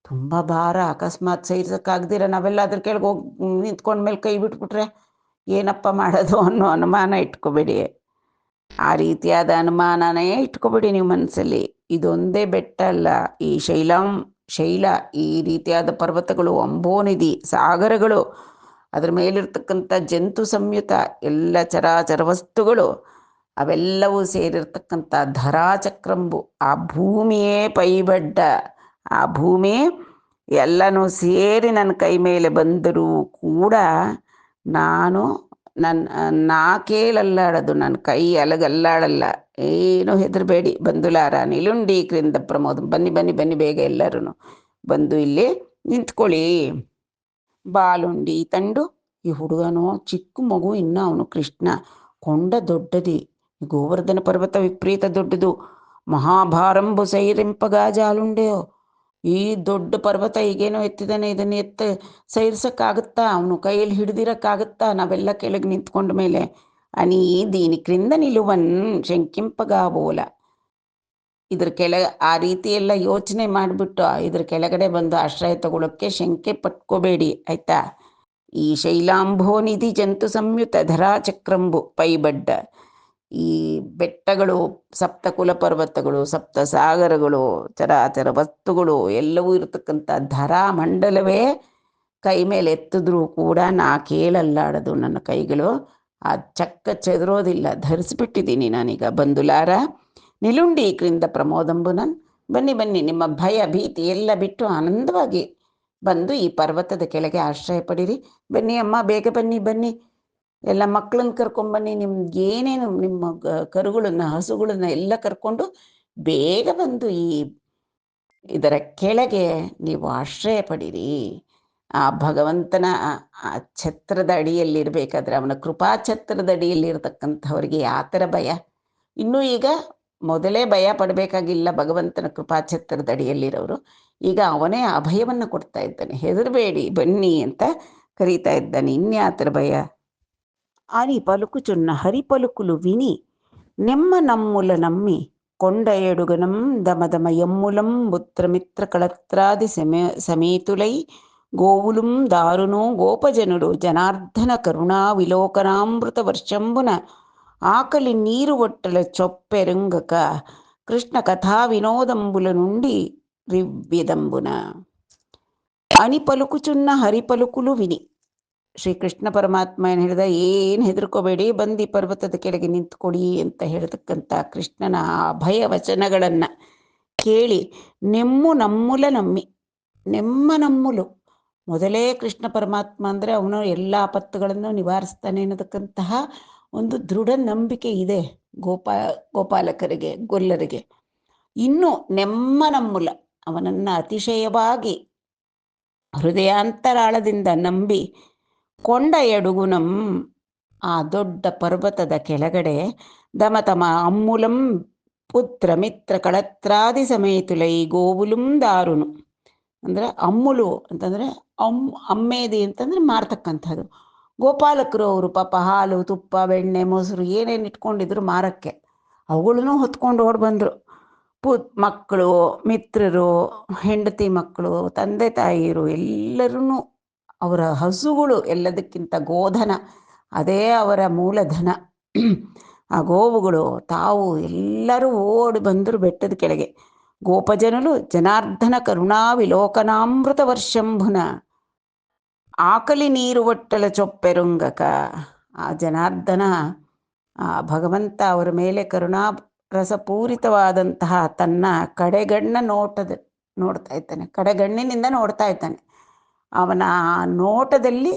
ತುಂಬ ಭಾರ ಅಕಸ್ಮಾತ್ ಸಹಿಸಕ್ಕಾಗ್ದಿರ ನಾವೆಲ್ಲ ಅದ್ರ ಕೆಳಗೆ ಹೋಗಿ ನಿಂತ್ಕೊಂಡ್ಮೇಲೆ ಕೈ ಬಿಟ್ಬಿಟ್ರೆ ಏನಪ್ಪ ಮಾಡೋದು ಅನ್ನೋ ಅನುಮಾನ ಇಟ್ಕೋಬೇಡಿ. ಆ ರೀತಿಯಾದ ಅನುಮಾನನೇ ಇಟ್ಕೋಬೇಡಿ ನೀವು ಮನಸ್ಸಲ್ಲಿ. ಇದೊಂದೇ ಬೆಟ್ಟ ಅಲ್ಲ, ಈ ಶೈಲ, ಈ ರೀತಿಯಾದ ಪರ್ವತಗಳು, ಅಂಬೋನಿಧಿ, ಸಾಗರಗಳು, ಅದ್ರ ಮೇಲಿರ್ತಕ್ಕಂಥ ಜಂತು ಸಂಯುತ ಎಲ್ಲ ಚರಾಚರ ವಸ್ತುಗಳು, ಅವೆಲ್ಲವೂ ಸೇರಿರ್ತಕ್ಕಂಥ ಧರಾಚಕ್ರಂಬು, ಆ ಭೂಮಿಯೇ ಪೈಬಡ್ಡ, ಆ ಭೂಮಿ ಎಲ್ಲನೂ ಸೇರಿ ನನ್ನ ಕೈ ಮೇಲೆ ಬಂದರೂ ಕೂಡ ನಾನು ನಾ ಕೇಳಲ್ಲಾಡೋದು, ನನ್ನ ಕೈ ಅಲಗಲ್ಲಾಡಲ್ಲ. ಏನು ಹೆದರಬೇಡಿ ಬಂಧುಲಾರ. ನಿಲುಂಡಿ ಕ್ರಿಂದ ಪ್ರಮೋದ. ಬನ್ನಿ ಬನ್ನಿ ಬನ್ನಿ ಬೇಗ ಎಲ್ಲರೂ ಬಂದು ಇಲ್ಲಿ ನಿಂತ್ಕೊಳ್ಳಿ. ಬಾಲುಂಡಿ ತಂಡು. ಈ ಹುಡುಗನೋ ಚಿಕ್ಕ ಮಗು, ಇನ್ನ ಅವನು ಕೃಷ್ಣ. ಕೊಂಡ ದೊಡ್ಡದಿ, ಗೋವರ್ಧನ ಪರ್ವತ ವಿಪರೀತ ದೊಡ್ಡದು. ಮಹಾಭಾರಂಬು ಸೈರಿಂಪಗ ಜಾಲುಂಡೆಯೋ, ಈ ದೊಡ್ಡ ಪರ್ವತ ಈಗೇನೋ ಎತ್ತಿದಾನೆ, ಇದನ್ನು ಸೈರ್ಸಕ್ಕಾಗುತ್ತಾ? ಅವನು ಕೈಯಲ್ಲಿ ಹಿಡ್ದಿರಕ್ಕಾಗುತ್ತಾ? ನಾವೆಲ್ಲ ಕೆಳಗೆ ನಿಂತ್ಕೊಂಡ ಮೇಲೆ ಅನೀ ದೀನಿ ಕ್ರಿಂದ ನಿಲುವನ್ ಶಂಕಿಂಪಗಾಬೋಲ. ಇದ್ರ ಆ ರೀತಿ ಎಲ್ಲ ಯೋಚನೆ ಮಾಡಿಬಿಟ್ಟು ಇದ್ರ ಕೆಳಗಡೆ ಬಂದು ಆಶ್ರಯ ತಗೊಳ್ಳೋಕ್ಕೆ ಶಂಕೆ ಪಟ್ಕೋಬೇಡಿ, ಆಯ್ತಾ? ಈ ಶೈಲಾಂಬೋನಿಧಿ ಜಂತು ಸಂಯುತ ಧರಾಚಕ್ರಂಬು ಪೈಬಡ್ಡ. ಈ ಬೆಟ್ಟಗಳು, ಸಪ್ತಕುಲ ಪರ್ವತಗಳು, ಸಪ್ತ ಸಾಗರಗಳು, ಚರಾಚರ ವಸ್ತುಗಳು ಎಲ್ಲವೂ ಇರತಕ್ಕಂಥ ಧರಾ ಮಂಡಲವೇ ಕೈ ಮೇಲೆ ಎತ್ತಿದ್ರೂ ಕೂಡ ನಾ ಕೇಳಲ್ಲಾಡದು. ನನ್ನ ಕೈಗಳು ಆ ಚಕ್ಕ ಚೆದರೋದಿಲ್ಲ, ಧರಿಸ್ಬಿಟ್ಟಿದ್ದೀನಿ ನಾನೀಗ ಬಂಧುಲಾರ. ನಿಲುಂಡಿ ಕ್ರಿಂದ ಪ್ರಮೋದಂಬುನನ್. ಬನ್ನಿ ಬನ್ನಿ, ನಿಮ್ಮ ಭಯ ಭೀತಿ ಎಲ್ಲ ಬಿಟ್ಟು ಆನಂದವಾಗಿ ಬಂದು ಈ ಪರ್ವತದ ಕೆಳಗೆ ಆಶ್ರಯ ಪಡೀರಿ. ಬನ್ನಿ ಅಮ್ಮ, ಬೇಗ ಬನ್ನಿ ಬನ್ನಿ, ಎಲ್ಲ ಮಕ್ಕಳನ್ನ ಕರ್ಕೊಂಬನ್ನಿ, ನಿಮ್ಗೆ ಏನೇನು ನಿಮ್ಮ ಕರುಗಳನ್ನ ಹಸುಗಳನ್ನ ಎಲ್ಲ ಕರ್ಕೊಂಡು ಬೇಗ ಬಂದು ಇದರ ಕೆಳಗೆ ನೀವು ಆಶ್ರಯ ಪಡೀರಿ. ಆ ಭಗವಂತನ ಆ ಛತ್ರದ ಅಡಿಯಲ್ಲಿರ್ಬೇಕಾದ್ರೆ, ಅವನ ಕೃಪಾ ಛತ್ರದ ಅಡಿಯಲ್ಲಿರ್ತಕ್ಕಂಥವ್ರಿಗೆ ಯಾವ ಥರ ಭಯ? ಇನ್ನೂ ಈಗ ಮೊದಲೇ ಭಯ ಪಡಬೇಕಾಗಿಲ್ಲ. ಭಗವಂತನ ಕೃಪಾ ಛತ್ರದ ಅಡಿಯಲ್ಲಿರೋರು ಈಗ ಅವನೇ ಅಭಯವನ್ನು ಕೊಡ್ತಾ ಇದ್ದಾನೆ. ಹೆದರಬೇಡಿ ಬನ್ನಿ ಅಂತ ಕರೀತಾ ಇದ್ದಾನೆ. ಇನ್ಯಾವ ಥರ ಭಯ? అని పలుకుచున్న హరిపలుకులు విని నెమ్మ నమ్ముల నమ్మి కొండ ఏడుగనం దమదమ యమ్ములం బుత్రమిత్ర కళత్రాది సమేతులై గోవులుం దారును గోపజనుడు జనార్దన కరుణా విలోకనామృత వర్షంబున ఆకలి నీరు ఒట్టల చొప్పెరుంగక కృష్ణ కథా వినోదంబుల నుండి రివ్యదంబున. అని పలుకుచున్న ಹರಿಪಲುಕುಲು ವಿನಿ. ಶ್ರೀಕೃಷ್ಣ ಪರಮಾತ್ಮ ಏನು ಹೇಳಿದ? ಏನು ಹೆದರ್ಕೋಬೇಡಿ, ಬಂದು ಪರ್ವತದ ಕೆಳಗೆ ನಿಂತ್ಕೊಡಿ ಅಂತ ಹೇಳ್ತಕ್ಕಂಥ ಕೃಷ್ಣನ ಅಭಯ ವಚನಗಳನ್ನು ಕೇಳಿ ನಮ್ಮುಲ ನಮ್ಮಿ, ನಮ್ಮುಲು. ಮೊದಲೇ ಕೃಷ್ಣ ಪರಮಾತ್ಮ ಅಂದರೆ ಅವನು ಎಲ್ಲ ಆಪತ್ತುಗಳನ್ನು ನಿವಾರಿಸ್ತಾನೆ ಅನ್ನತಕ್ಕಂತಹ ಒಂದು ದೃಢ ನಂಬಿಕೆ ಇದೆ ಗೋಪಾಲಕರಿಗೆ, ಗೊಲ್ಲರಿಗೆ. ಇನ್ನು ನಮ್ಮುಲ, ಅವನನ್ನು ಅತಿಶಯವಾಗಿ ಹೃದಯಾಂತರಾಳದಿಂದ ನಂಬಿ ಕೊಂಡ ಎಡುಗುನಂ, ಆ ದೊಡ್ಡ ಪರ್ವತದ ಕೆಳಗಡೆ ದಮತಮ ಅಮ್ಮುಲಂ ಪುತ್ರ ಮಿತ್ರ ಕಳತ್ರಾದಿ ಸಮೇತುಲೈ ಗೋವುಲುಂ ದಾರುನು. ಅಂದರೆ ಅಮ್ಮುಲು ಅಂತಂದರೆ ಅಮ್ಮೇದಿ ಅಂತಂದರೆ ಮಾರ್ತಕ್ಕಂಥದ್ದು. ಗೋಪಾಲಕರು ಅವರು ಪಾಪ ಹಾಲು, ತುಪ್ಪ, ಬೆಣ್ಣೆ, ಮೊಸರು ಏನೇನು ಇಟ್ಕೊಂಡಿದ್ರು ಮಾರಕ್ಕೆ, ಅವುಗಳನ್ನು ಹೊತ್ಕೊಂಡು ಓಡಿ ಬಂದರು. ಮಕ್ಕಳು, ಮಿತ್ರರು, ಹೆಂಡತಿ ಮಕ್ಕಳು, ತಂದೆ ತಾಯಿಯರು ಎಲ್ಲರೂ, ಅವರ ಹಸುಗಳು, ಎಲ್ಲದಕ್ಕಿಂತ ಗೋಧನ ಅದೇ ಅವರ ಮೂಲಧನ. ಆ ಗೋವುಗಳು ತಾವು ಎಲ್ಲರೂ ಓಡಿ ಬಂದರು ಬೆಟ್ಟದ ಕೆಳಗೆ. ಗೋಪಜನರು ಜನಾರ್ದನ ಕರುಣಾ ವಿಲೋಕನಾಮೃತ ವರ್ಷಂಭುನ ಆಕಲಿ ನೀರು ಒಟ್ಟಲ ಚೊಪ್ಪೆರುಂಗಕ. ಆ ಜನಾರ್ದನ, ಆ ಭಗವಂತ ಅವರ ಮೇಲೆ ಕರುಣಾ ರಸಪೂರಿತವಾದಂತಹ ತನ್ನ ಕಡೆಗಣ್ಣ ನೋಡ್ತಾ ಇದ್ದಾನೆ, ಕಡೆಗಣ್ಣಿನಿಂದ ನೋಡ್ತಾ ಇದ್ದಾನೆ. ಅವನ ಆ ನೋಟದಲ್ಲಿ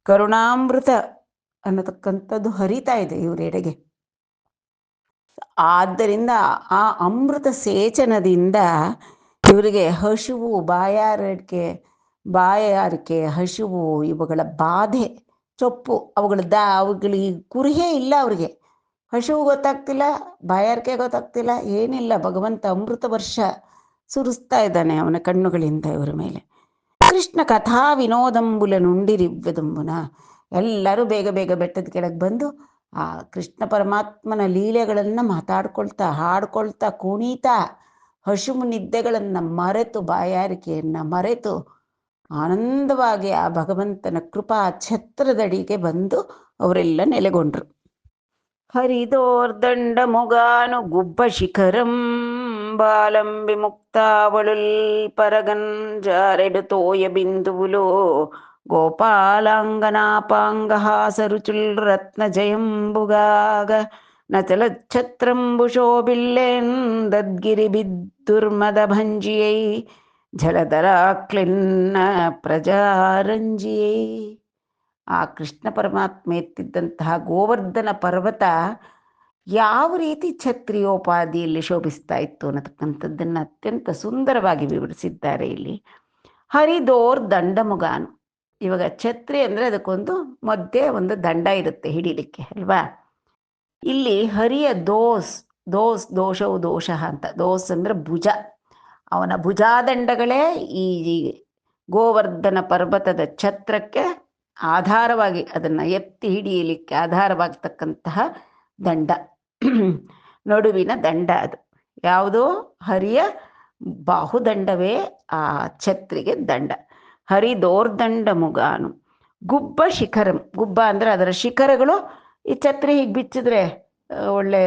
ಕರುಣಾಮೃತ ಅನ್ನತಕ್ಕಂಥದ್ದು ಹರಿತಾ ಇದೆ ಇವರೆಡೆಗೆ. ಆದ್ದರಿಂದ ಆ ಅಮೃತ ಸೇಚನದಿಂದ ಇವರಿಗೆ ಹಸಿವು, ಬಾಯಾರಿಕೆ, ಹಸಿವು, ಇವುಗಳ ಬಾಧೆ, ಚೊಪ್ಪು, ಅವುಗಳಿಗೆ ಕುರಿಹೇ ಇಲ್ಲ. ಅವ್ರಿಗೆ ಹಸಿವು ಗೊತ್ತಾಗ್ತಿಲ್ಲ, ಬಾಯಾರಿಕೆ ಗೊತ್ತಾಗ್ತಿಲ್ಲ, ಏನಿಲ್ಲ. ಭಗವಂತ ಅಮೃತ ವರ್ಷ ಸುರಿಸ್ತಾ ಇದ್ದಾನೆ ಅವನ ಕಣ್ಣುಗಳಿಂದ ಇವರ ಮೇಲೆ. ಕೃಷ್ಣ ಕಥಾ ವಿನೋದಂಬುಲ ನುಂಡಿರಿವ್ಯದಂಬುನ. ಎಲ್ಲರೂ ಬೇಗ ಬೇಗ ಬೆಟ್ಟದ ಕೆಳಗೆ ಬಂದು ಆ ಕೃಷ್ಣ ಪರಮಾತ್ಮನ ಲೀಲೆಗಳನ್ನು ಮಾತಾಡ್ಕೊಳ್ತಾ, ಹಾಡ್ಕೊಳ್ತಾ, ಕುಣಿತಾ ಹಶುವು ನಿದ್ದೆಗಳನ್ನು ಮರೆತು, ಬಾಯಾರಿಕೆಯನ್ನು ಮರೆತು ಆನಂದವಾಗಿ ಆ ಭಗವಂತನ ಕೃಪಾ ಛತ್ರದಡಿಗೆ ಬಂದು ಅವರೆಲ್ಲ ನೆಲೆಗೊಂಡ್ರು. ಹರಿದೋರ್ದಂಡ ಮುಗಾನು ಗುಬ್ಬ ಶಿಖರಂ బాలం విముక్తావళుల్ పరగన్ జారెడు తోయ బిందువులో గోపాలాంగనాపాంగహాసరుచుల్ రత్న జయంబుగాగ నచలఛత్రంబు శోభిల్లేన్ దద్గిరి బిద్దుర్మద భంజియై ಜಲಧರಾಕ್ಲಿನ್ನ ಪ್ರಜಾರಂಜಿಯೇ. ಆ ಕೃಷ್ಣ ಪರಮಾತ್ಮ ಎತ್ತಿದ್ದಂತಹ ಗೋವರ್ಧನ ಪರ್ವತ ಯಾವ ರೀತಿ ಛತ್ರಿಯೋಪಾದಿಯಲ್ಲಿ ಶೋಭಿಸ್ತಾ ಇತ್ತು ಅನ್ನತಕ್ಕಂಥದ್ದನ್ನು ಅತ್ಯಂತ ಸುಂದರವಾಗಿ ವಿವರಿಸಿದ್ದಾರೆ ಇಲ್ಲಿ. ಹರಿದೋರ್ ದಂಡಮುಗಾನು. ಇವಾಗ ಛತ್ರಿ ಅಂದರೆ ಅದಕ್ಕೊಂದು ಮಧ್ಯೆ ಒಂದು ದಂಡ ಇರುತ್ತೆ ಹಿಡಿಲಿಕ್ಕೆ ಅಲ್ವಾ. ಇಲ್ಲಿ ಹರಿಯ ದೋಷವು ದೋಷ ಅಂತ. ದೋಸ್ ಅಂದರೆ ಭುಜ. ಅವನ ಭುಜಾದಂಡಗಳೇ ಈ ಗೋವರ್ಧನ ಪರ್ವತದ ಛತ್ರಕ್ಕೆ ಆಧಾರವಾಗಿ, ಅದನ್ನು ಎತ್ತಿ ಹಿಡಿಯಲಿಕ್ಕೆ ಆಧಾರವಾಗ್ತಕ್ಕಂತಹ ದಂಡ, ನಡುವಿನ ದಂಡ. ಅದು ಯಾವುದೋ ಹರಿಯ ಬಾಹುದಂಡವೇ ಆ ಛತ್ರಿಗೆ ದಂಡ. ಹರಿದೋರ್ದಂಡ ಮುಗಾನು ಗುಬ್ಬ ಶಿಖರಂ. ಗುಬ್ಬ ಅಂದರೆ ಅದರ ಶಿಖರಗಳು. ಈ ಛತ್ರಿ ಹೀಗೆ ಬಿಚ್ಚಿದ್ರೆ ಒಳ್ಳೆ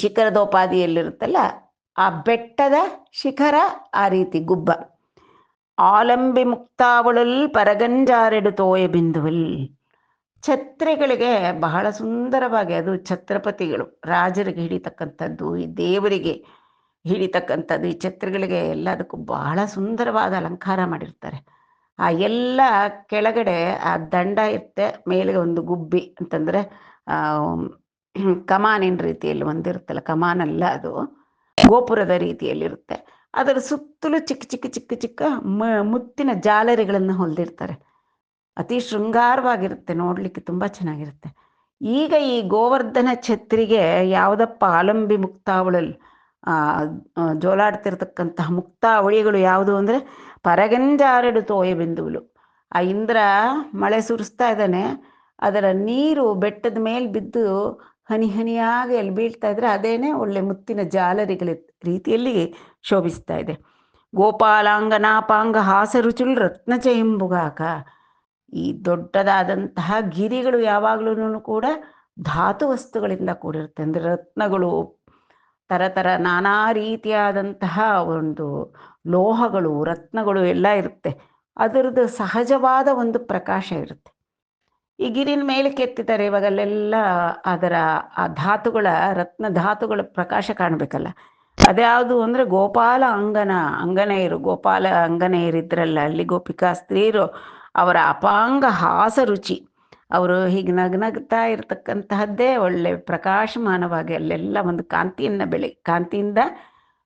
ಶಿಖರದೋಪಾದಿಯಲ್ಲಿರುತ್ತಲ್ಲ, ಆ ಬೆಟ್ಟದ ಶಿಖರ ಆ ರೀತಿ ಗುಬ್ಬ. ಆಲಂಬಿ ಮುಕ್ತಾವಳಲ್ ಪರಗಂಜಾರೆಡು ತೋಯ ಬಿಂದುವಲ್. ಛತ್ರಿಗಳಿಗೆ ಬಹಳ ಸುಂದರವಾಗಿ, ಅದು ಛತ್ರಪತಿಗಳು ರಾಜರಿಗೆ ಹಿಡಿತಕ್ಕಂಥದ್ದು, ಈ ದೇವರಿಗೆ ಹಿಡಿತಕ್ಕಂಥದ್ದು, ಈ ಛತ್ರಿಗಳಿಗೆ ಎಲ್ಲದಕ್ಕೂ ಬಹಳ ಸುಂದರವಾದ ಅಲಂಕಾರ ಮಾಡಿರ್ತಾರೆ. ಆ ಎಲ್ಲ ಕೆಳಗಡೆ ಆ ದಂಡ ಇರುತ್ತೆ, ಮೇಲೆ ಒಂದು ಗುಬ್ಬಿ ಅಂತಂದರೆ ಕಮಾನಿನ ರೀತಿಯಲ್ಲಿ ಒಂದಿರುತ್ತಲ್ಲ, ಕಮಾನಲ್ಲ ಅದು, ಗೋಪುರದ ರೀತಿಯಲ್ಲಿರುತ್ತೆ. ಅದರ ಸುತ್ತಲೂ ಚಿಕ್ಕ ಚಿಕ್ಕ ಚಿಕ್ಕ ಚಿಕ್ಕ ಮುತ್ತಿನ ಜಾಲರಿಗಳನ್ನು ಹೊಲಿದಿರ್ತಾರೆ. ಅತಿ ಶೃಂಗಾರವಾಗಿರುತ್ತೆ, ನೋಡಲಿಕ್ಕೆ ತುಂಬ ಚೆನ್ನಾಗಿರುತ್ತೆ. ಈಗ ಈ ಗೋವರ್ಧನ ಛತ್ರಿಗೆ ಯಾವುದಪ್ಪ ಆಲಂಬಿ ಮುಕ್ತಾವಳಲ್ಲಿ ಜೋಲಾಡ್ತಿರ್ತಕ್ಕಂತಹ ಮುಕ್ತಾವಳಿಗಳು ಯಾವುದು ಅಂದರೆ ಪರಗಂಜಾರೆಡು ತೋಯ ಬಿಂದುಗಳು. ಆ ಇಂದ್ರ ಮಳೆ ಸುರಿಸ್ತಾ ಇದ್ದಾನೆ, ಅದರ ನೀರು ಬೆಟ್ಟದ ಮೇಲೆ ಬಿದ್ದು ಹನಿ ಹನಿಯಾಗಿ ಅಲ್ಲಿ ಬೀಳ್ತಾ ಇದ್ರೆ ಅದೇನೆ ಒಳ್ಳೆ ಮುತ್ತಿನ ಜಾಲರಿಗಳ ರೀತಿಯಲ್ಲಿ ಶೋಭಿಸ್ತಾ ಇದೆ. ಗೋಪಾಲಾಂಗನಾಪಾಂಗ ಹಾಸರುಚುಲ್ ರತ್ನಚ ಎಂಬುಗಾಕ. ಈ ದೊಡ್ಡದಾದಂತಹ ಗಿರಿಗಳು ಯಾವಾಗಲೂ ಕೂಡ ಧಾತು ವಸ್ತುಗಳಿಂದ ಕೂಡಿರುತ್ತೆ. ಅಂದರೆ ರತ್ನಗಳು, ಥರ ನಾನಾ ರೀತಿಯಾದಂತಹ ಒಂದು ಲೋಹಗಳು, ರತ್ನಗಳು ಎಲ್ಲ ಇರುತ್ತೆ. ಅದರದ್ದು ಸಹಜವಾದ ಒಂದು ಪ್ರಕಾಶ ಇರುತ್ತೆ. ಈ ಗಿರಿನ ಮೇಲೆ ಕೆತ್ತಿದ್ದಾರೆ, ಇವಾಗಲ್ಲೆಲ್ಲ ಅದರ ಆ ಧಾತುಗಳ, ರತ್ನ ಧಾತುಗಳ ಪ್ರಕಾಶ ಕಾಣಬೇಕಲ್ಲ. ಅದ್ಯಾವುದು ಅಂದರೆ ಗೋಪಾಲ ಅಂಗನೆಯರು, ಗೋಪಾಲ ಅಂಗನೆಯರಿದ್ರಲ್ಲ ಅಲ್ಲಿ ಗೋಪಿಕಾ ಸ್ತ್ರೀಯರು, ಅವರ ಅಪಾಂಗ ಹಾಸ ರುಚಿ. ಅವರು ಹೀಗೆ ನಗ್ನಗ್ತಾ ಇರತಕ್ಕಂತಹದ್ದೇ ಒಳ್ಳೆ ಪ್ರಕಾಶಮಾನವಾಗಿ ಅಲ್ಲೆಲ್ಲ ಒಂದು ಕಾಂತಿಯಿಂದ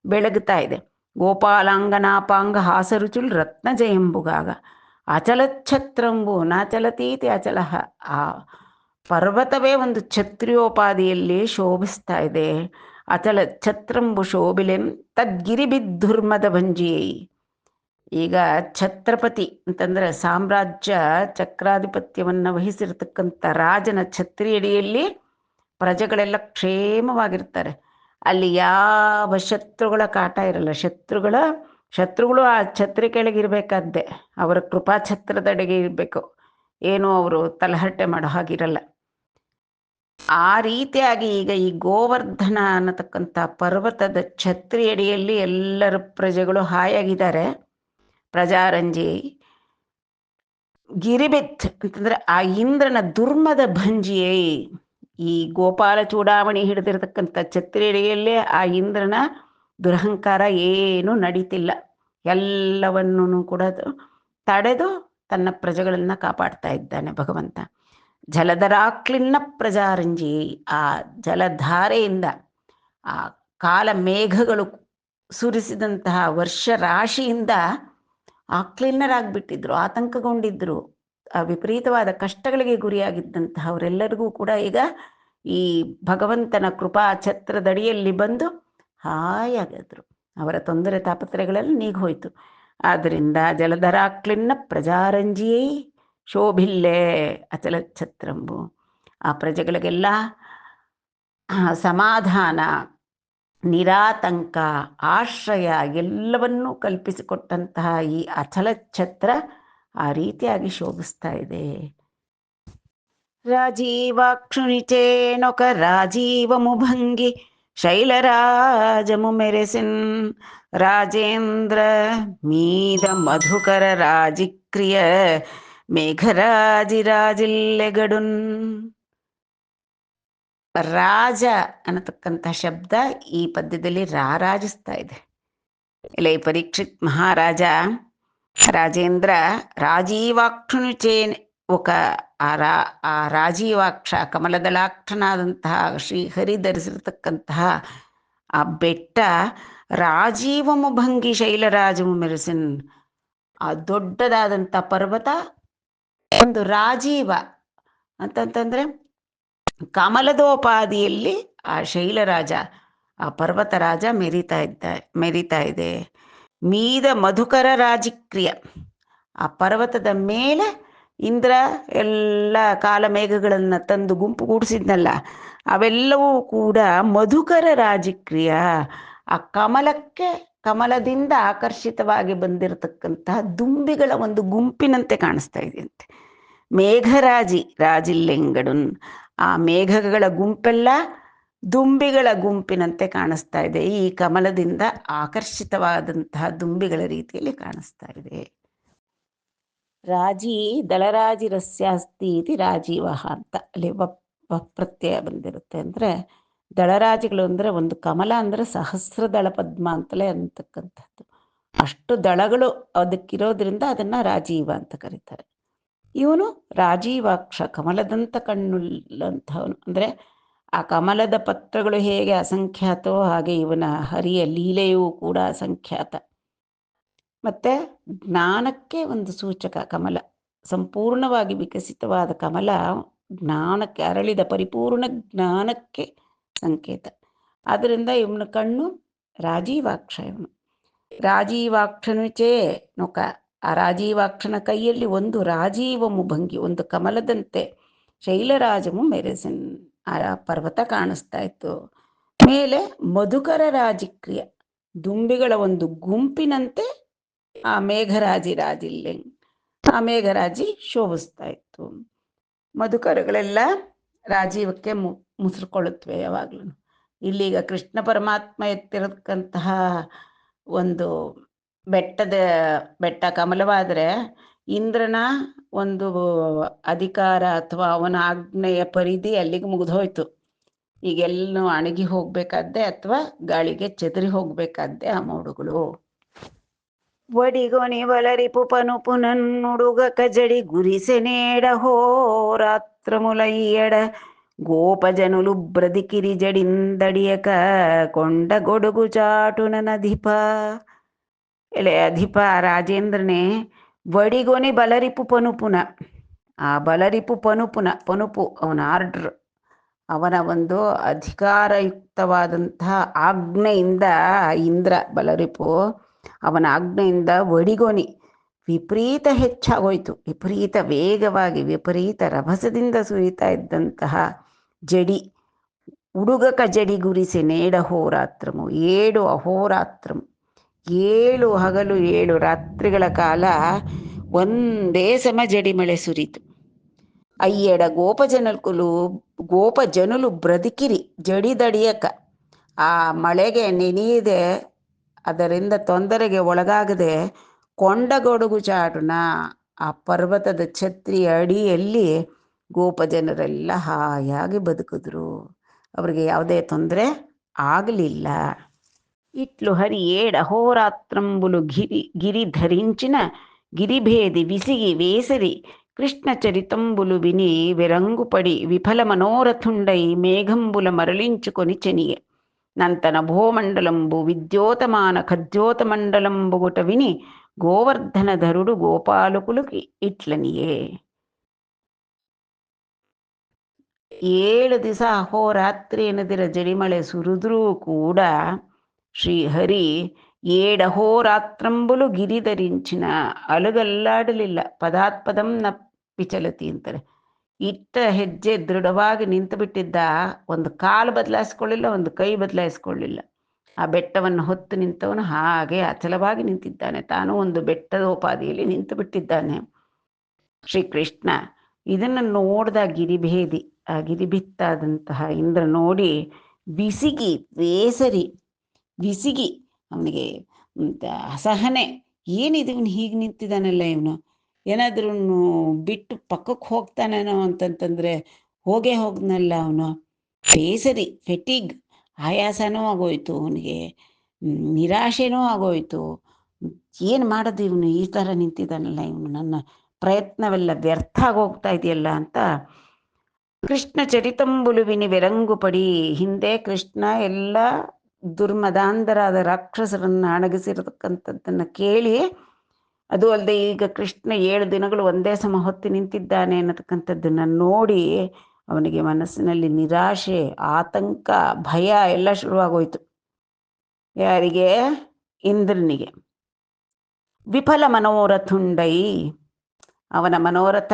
ಬೆಳಗುತ್ತಾ ಇದೆ. ಗೋಪಾಲಾಂಗನಾಪಾಂಗ ಹಾಸರುಚುಲ್ ರತ್ನ ಜಯಂಬುಗಾಗ ಅಚಲಚ್ಛತ್ರಂಬು ನಾಚಲತೀತಿ ಅಚಲಹ. ಆ ಪರ್ವತವೇ ಒಂದು ಛತ್ರಿಯೋಪಾದಿಯಲ್ಲಿ ಶೋಭಿಸ್ತಾ ಇದೆ. ಅಚಲ ಛತ್ರಂಬು ಶೋಭಿಲೆಂ ತದ್ಗಿರಿ ಬಿದ್ದುರ್ಮದ ಭಂಜಿಯೈ. ಈಗ ಛತ್ರಪತಿ ಅಂತಂದರೆ ಸಾಮ್ರಾಜ್ಯ ಚಕ್ರಾಧಿಪತ್ಯವನ್ನು ವಹಿಸಿರ್ತಕ್ಕಂಥ ರಾಜನ ಛತ್ರಿಯಡಿಯಲ್ಲಿ ಪ್ರಜೆಗಳೆಲ್ಲ ಕ್ಷೇಮವಾಗಿರ್ತಾರೆ. ಅಲ್ಲಿ ಯಾವ ಶತ್ರುಗಳ ಕಾಟ ಇರಲ್ಲ. ಶತ್ರುಗಳು ಆ ಛತ್ರಿ ಕೆಳಗಿರಬೇಕಾದ್ದೆ, ಅವರ ಕೃಪಾ ಛತ್ರದಡೆಗೆ ಇರಬೇಕು, ಏನು ಅವರು ತಲಹರಟೆ ಮಾಡೋ ಹಾಗಿರಲ್ಲ. ಆ ರೀತಿಯಾಗಿ ಈಗ ಈ ಗೋವರ್ಧನ ಅನ್ನತಕ್ಕಂಥ ಪರ್ವತದ ಛತ್ರಿಯಡಿಯಲ್ಲಿ ಎಲ್ಲರ ಪ್ರಜೆಗಳು ಹಾಯಾಗಿದ್ದಾರೆ. ಪ್ರಜಾರಂಜಿ ಗಿರಿಬಿತ್ ಅಂತಂದ್ರೆ ಆ ಇಂದ್ರನ ದುರ್ಮದ ಭಂಜಿಯೇ. ಈ ಗೋಪಾಲ ಚೂಡಾಮಣಿ ಹಿಡಿದಿರತಕ್ಕಂಥ ಛತ್ರಿಯಡಿಯಲ್ಲೇ ಆ ಇಂದ್ರನ ದುರಹಂಕಾರ ಏನೂ ನಡೀತಿಲ್ಲ. ಎಲ್ಲವನ್ನೂ ಕೂಡ ತಡೆದು ತನ್ನ ಪ್ರಜೆಗಳನ್ನು ಕಾಪಾಡ್ತಾ ಇದ್ದಾನೆ ಭಗವಂತ. ಜಲಧರಾಕ್ಲಿನ್ನ ಪ್ರಜಾರಂಜಿ. ಆ ಜಲಧಾರೆಯಿಂದ, ಆ ಕಾಲ ಮೇಘಗಳು ಸುರಿಸಿದಂತಹ ವರ್ಷ ರಾಶಿಯಿಂದ ಆಕ್ಲಿನ್ನರಾಗ್ಬಿಟ್ಟಿದ್ರು, ಆತಂಕಗೊಂಡಿದ್ರು, ವಿಪರೀತವಾದ ಕಷ್ಟಗಳಿಗೆ ಗುರಿಯಾಗಿದ್ದಂತಹವರೆಲ್ಲರಿಗೂ ಕೂಡ ಈಗ ಈ ಭಗವಂತನ ಕೃಪಾ ಛತ್ರದಡಿಯಲ್ಲಿ ಬಂದು ಹಾಯಾಗಿದ್ರು. ಅವರ ತೊಂದರೆ ತಾಪತ್ರಯಗಳೆಲ್ಲ ನೀಗೋಯ್ತು. ಆದ್ದರಿಂದ ಜಲಧರಾಕ್ಲಿನ್ನ ಪ್ರಜಾರಂಜಿಯೈ ಶೋಭಿಲ್ಲೇ ಅಚಲ ಛತ್ರಂಬು. ಆ ಪ್ರಜೆಗಳಿಗೆಲ್ಲ ಸಮಾಧಾನ, ನಿರಾತಂಕ, ಆಶ್ರಯ ಎಲ್ಲವನ್ನೂ ಕಲ್ಪಿಸಿಕೊಟ್ಟಂತಹ ಈ ಅಚಲ ಛತ್ರ ಆ ರೀತಿಯಾಗಿ ಶೋಭಿಸ್ತಾ ಇದೆ. ರಾಜೀವಾಕ್ಷುನಿಚೇನೊಕ ರಾಜೀವಮುಭಂಗಿ ಶೈಲರಾಜಮು ಮೆರೆಸಿನ್ ರಾಜೇಂದ್ರ ಮೀದ ಮಧುಕರ ರಾಜಿಕ್ರಿಯ ಮೇಘರಾಜಿರಾಜಿಲ್ಲೆಗಡುನ್. ರಾಜ ಅನ್ನತಕ್ಕಂಥ ಶಬ್ದ ಈ ಪದ್ಯದಲ್ಲಿ ರಾರಾಜಿಸ್ತಾ ಇದೆ. ಇಲ್ಲಿ ಪರೀಕ್ಷಿತ್ ಮಹಾರಾಜ ರಾಜೇಂದ್ರ ರಾಜೀವಾಕ್ಷುನುಚೇನ್ ಆ ರಾಜೀವಾಕ್ಷ ಕಮಲದಳಾಕ್ಷನಾದಂತಹ ಶ್ರೀಹರಿ ಧರಿಸಿರ್ತಕ್ಕಂತಹ ಆ ಬೆಟ್ಟ ರಾಜೀವಮುಭಂಗಿ ಶೈಲರಾಜಮು ಮೆರೆಸಿನ್, ಆ ದೊಡ್ಡದಾದಂಥ ಪರ್ವತ ಒಂದು ರಾಜೀವ ಅಂತಂತಂದ್ರೆ ಕಮಲದೋಪಾದಿಯಲ್ಲಿ ಆ ಶೈಲರಾಜ, ಆ ಪರ್ವತರಾಜ ಮೆರಿತಾ ಇದೆ. ಮೀದ ಮಧುಕರ ರಾಜಿಕ್ರಿಯ, ಆ ಪರ್ವತದ ಮೇಲೆ ಇಂದ್ರ ಎಲ್ಲ ಕಾಲಮೇಘಗಳನ್ನು ತಂದು ಗುಂಪುಗೂಡಿಸಿದ್ನಲ್ಲ, ಅವೆಲ್ಲವೂ ಕೂಡ ಮಧುಕರ ರಾಜಿಕ್ರಿಯ, ಆ ಕಮಲದಿಂದ ಆಕರ್ಷಿತವಾಗಿ ಬಂದಿರತಕ್ಕಂತಹ ದುಂಬಿಗಳ ಒಂದು ಗುಂಪಿನಂತೆ ಕಾಣಿಸ್ತಾ ಇದೆಯಂತೆ. ರಾಜಿಲ್ಲೆಂಗಡುನ್, ಆ ಮೇಘಗಳ ಗುಂಪೆಲ್ಲ ದುಂಬಿಗಳ ಗುಂಪಿನಂತೆ ಕಾಣಿಸ್ತಾ ಇದೆ. ಈ ಕಮಲದಿಂದ ಆಕರ್ಷಿತವಾದಂತಹ ದುಂಬಿಗಳ ರೀತಿಯಲ್ಲಿ ಕಾಣಿಸ್ತಾ ಇದೆ. ರಾಜಿ ದಳರಾಜಿರಸ್ಯಾಸ್ತಿ ಇತಿ ರಾಜೀವಃ ಅಂತ ಅಲ್ಲಿ ಪ್ರತ್ಯಯ ಬಂದಿರುತ್ತೆ. ಅಂದರೆ ದಳರಾಜಿಗಳು ಅಂದರೆ ಒಂದು ಕಮಲ ಅಂದರೆ ಸಹಸ್ರ ದಳ ಪದ್ಮ ಅಂತಲೇ ಅಂತಕ್ಕಂಥದ್ದು. ಅಷ್ಟು ದಳಗಳು ಅದಕ್ಕಿರೋದ್ರಿಂದ ಅದನ್ನು ರಾಜೀವ ಅಂತ ಕರೀತಾರೆ. ಇವನು ರಾಜೀವಾಕ್ಷ, ಕಮಲದಂತ ಕಣ್ಣುಳ್ಳಂಥವನು. ಅಂದರೆ ಆ ಕಮಲದ ಪತ್ರಗಳು ಹೇಗೆ ಅಸಂಖ್ಯಾತವೋ ಹಾಗೆ ಇವನ ಹರಿಯ ಲೀಲೆಯೂ ಕೂಡ ಅಸಂಖ್ಯಾತ. ಮತ್ತು ಜ್ಞಾನಕ್ಕೆ ಒಂದು ಸೂಚಕ ಕಮಲ, ಸಂಪೂರ್ಣವಾಗಿ ವಿಕಸಿತವಾದ ಕಮಲ ಜ್ಞಾನಕ್ಕೆ, ಅರಳಿದ ಪರಿಪೂರ್ಣ ಜ್ಞಾನಕ್ಕೆ ಸಂಕೇತ. ಆದ್ದರಿಂದ ಇವನ ಕಣ್ಣು ರಾಜೀವಾಕ್ಷ. ಇವನು ರಾಜೀವಾಕ್ಷನುಚೇ ನೊಕ, ಆ ರಾಜೀವಾಕ್ಷನ ಕೈಯಲ್ಲಿ ಒಂದು ರಾಜೀವ ಮುಭಂಗಿ, ಒಂದು ಕಮಲದಂತೆ ಶೈಲರಾಜಮು ಮೆರೆಸಿನ್, ಆ ಪರ್ವತ ಕಾಣಿಸ್ತಾ ಇತ್ತು. ಮೇಲೆ ಮಧುಕರ ರಾಜಿಕ್ರಿಯ, ದುಂಬಿಗಳ ಒಂದು ಗುಂಪಿನಂತೆ ಆ ಮೇಘರಾಜಿಲ್ಲೆ, ಆ ಮೇಘರಾಜಿ ಶೋಭಿಸ್ತಾ ಇತ್ತು. ಮಧುಕರಗಳೆಲ್ಲ ರಾಜೀವಕ್ಕೆ ಮುಸುರುಕೊಳ್ಳುತ್ತವೆ ಯಾವಾಗಲೂ. ಇಲ್ಲೀಗ ಕೃಷ್ಣ ಪರಮಾತ್ಮ ಎತ್ತಿರತಕ್ಕಂತಹ ಒಂದು ಬೆಟ್ಟ ಕಮಲವಾದರೆ ಇಂದ್ರನ ಒಂದು ಅಧಿಕಾರ ಅಥವಾ ಅವನ ಆಜ್ಞೆಯ ಪರಿಧಿ ಅಲ್ಲಿಗೆ ಮುಗಿದೋಯ್ತು. ಈಗೆಲ್ಲೂ ಅಣಗಿ ಹೋಗ್ಬೇಕಾದ್ದೆ ಅಥವಾ ಗಾಳಿಗೆ ಚೆದರಿ ಹೋಗ್ಬೇಕಾದ್ದೆ ಆ ಮೋಡುಗಳು. ವಡಿಗೊನಿ ವಲರಿಪು ಪನುಪುನನ್ನುಡುಗ ಕಜಡಿ ಗುರಿಸೆನೇಡ ಹೋರಾತ್ರಮುಲಯ್ಯಡ ಗೋಪಜನುಲು ಬ್ರದಿಕಿರಿ ಜಡಿಂದಡಿಯಕ ಕೊಂಡ ಗೊಡುಗು ಚಾಟುನನಧಿಪ. ಎಲೆ ಅಧಿಪ ರಾಜೇಂದ್ರನೇ, ವಡಿಗೊನಿ ಬಲರಿಪು ಪನುಪುನ, ಆ ಬಲರಿಪು ಪನುಪು ಅವನ ಆರ್ಡರ್, ಅವನ ಒಂದು ಅಧಿಕಾರಯುಕ್ತವಾದಂತಹ ಆಜ್ಞೆಯಿಂದ ಇಂದ್ರ ಬಲರಿಪು ಅವನ ಆಜ್ಞೆಯಿಂದ ವಡಿಗೊನಿ ವಿಪರೀತ ಹೆಚ್ಚಾಗೋಯ್ತು. ವಿಪರೀತ ವೇಗವಾಗಿ ವಿಪರೀತ ರಭಸದಿಂದ ಸುರಿತಾ ಇದ್ದಂತಹ ಜಡಿ, ಉಡುಗಕ ಜಡಿ ಗುರಿಸಿ ನೇಡ ಹೋರಾತ್ರಮು, 7 ಅಹೋರಾತ್ರಮು, 7 ಹಗಲು 7 ರಾತ್ರಿಗಳ ಕಾಲ ಒಂದೇ ಸಮ ಜಡಿ ಮಳೆ ಸುರಿತು. ಅಯ್ಯಡ ಗೋಪಜನುಲು ಬ್ರದಿಕಿರಿ ಜಡಿದಡಿಯಕ, ಆ ಮಳೆಗೆ ನೆನೆಯದೆ ಅದರಿಂದ ತೊಂದರೆಗೆ ಒಳಗಾಗದೆ ಕೊಂಡಗೊಡುಗು ಚಾಟುನ, ಆ ಪರ್ವತದ ಛತ್ರಿಯ ಅಡಿಯಲ್ಲಿ ಗೋಪಜನರೆಲ್ಲ ಹಾಯಾಗಿ ಬದುಕಿದ್ರು. ಅವರಿಗೆ ಯಾವುದೇ ತೊಂದರೆ ಆಗಲಿಲ್ಲ. ಇಟ್ಲು ಹರಿ 7 ಅಹೋರಾತ್ರಂಬುಲು ಗಿರಿ ಧರಿಂಚಿನ ಗಿರಿಭೇದಿ ವಿಸಿಗಿ ವೇಸರಿ ಕೃಷ್ಣ ಚರಿತಂಬುಲು ವಿನಿ వెరంగుపడి విఫల మనోరథుండై మేఘంబుల మరలించుకొని చెనియే నంతన భూమండలంబు విద్యోతమాన ఖద్యోతమండలంబుగుట విని ಗೋವರ್ಧನ ಧರುಡು ಗೋಪಾಲಕುಲುకి ಇಟ್ಲನಿಯೇ. 7 ದಿವಸ ಅಹೋರಾತ್ರಿ ಎನ್ನದಿರ ಜಡಿಮಳೆ ಸುರಿದ್ರೂ ಕೂಡ ಶ್ರೀಹರಿ 7 ಅಹೋರಾತ್ರಂಬುಲು ಗಿರಿಧರಿಂಚಿನ, ಅಲುಗಲ್ಲಾಡಲಿಲ್ಲ. ಪದಾತ್ಪದಂ ನ ವಿಚಲತಿ ಅಂತಾರೆ. ಇಟ್ಟ ಹೆಜ್ಜೆ ದೃಢವಾಗಿ ನಿಂತು ಬಿಟ್ಟಿದ್ದ. ಒಂದು ಕಾಲು ಬದಲಾಯಿಸ್ಕೊಳ್ಳಿಲ್ಲ, ಒಂದು ಕೈ ಬದಲಾಯಿಸ್ಕೊಳ್ಳಿಲ್ಲ. ಆ ಬೆಟ್ಟವನ್ನು ಹೊತ್ತು ನಿಂತವನು ಹಾಗೆ ಅಚಲವಾಗಿ ನಿಂತಿದ್ದಾನೆ. ತಾನು ಒಂದು ಬೆಟ್ಟದ ಉಪಾದಿಯಲ್ಲಿ ನಿಂತು ಬಿಟ್ಟಿದ್ದಾನೆ ಶ್ರೀಕೃಷ್ಣ. ಇದನ್ನು ನೋಡಿದ ಗಿರಿಭೇದಿ, ಆ ಗಿರಿಭಿತ್ತಾದಂತಹ ಇಂದ್ರ ನೋಡಿ ಬಿಸಿಗಿ ಬೇಸರಿ, ಬಿಸಿಗಿ ಅವನಿಗೆ ಅಸಹನೆ, ಏನಿದು ಇವನು ಹೀಗೆ ನಿಂತಿದ್ದಾನಲ್ಲ, ಇವನು ಏನಾದ್ರೂ ಬಿಟ್ಟು ಪಕ್ಕಕ್ಕೆ ಹೋಗ್ತಾನೇನೋ ಅಂತಂತಂದ್ರೆ ಹೋಗೇ ಹೋಗ್ನಲ್ಲ ಅವನು. ಬೇಸರಿ, ಫೆಟಿಗ್, ಆಯಾಸನೂ ಆಗೋಯ್ತು ಅವನಿಗೆ, ನಿರಾಶೆನೂ ಆಗೋಯ್ತು. ಏನು ಮಾಡೋದು ಇವನು, ಈ ಥರ ನಿಂತಿದ್ದಾನಲ್ಲ ಇವನು, ನನ್ನ ಪ್ರಯತ್ನವೆಲ್ಲ ವ್ಯರ್ಥ ಆಗೋಗ್ತಾ ಇದೆಯಲ್ಲ ಅಂತ ಕೃಷ್ಣ ಚರಿತಂಬುಲುವಿನಿ ಬೆರಂಗು ಪಡಿ. ಹಿಂದೆ ಕೃಷ್ಣ ಎಲ್ಲ ದುರ್ಮದಾಂಧರಾದ ರಾಕ್ಷಸರನ್ನು ಅಣಗಿಸಿರತಕ್ಕಂಥದ್ದನ್ನು ಕೇಳಿ, ಅದು ಅಲ್ಲದೆ ಈಗ ಕೃಷ್ಣ 7 ದಿನಗಳು ಒಂದೇ ಸಮ ಹೊತ್ತು ನಿಂತಿದ್ದಾನೆ ಅನ್ನತಕ್ಕಂಥದ್ದನ್ನು ನೋಡಿ ಅವನಿಗೆ ಮನಸ್ಸಿನಲ್ಲಿ ನಿರಾಶೆ, ಆತಂಕ, ಭಯ ಎಲ್ಲ ಶುರುವಾಗೋಯ್ತು. ಯಾರಿಗೆ? ಇಂದ್ರನಿಗೆ. ವಿಫಲ ಮನೋರಥುಂಡೈ, ಅವನ ಮನೋರಥ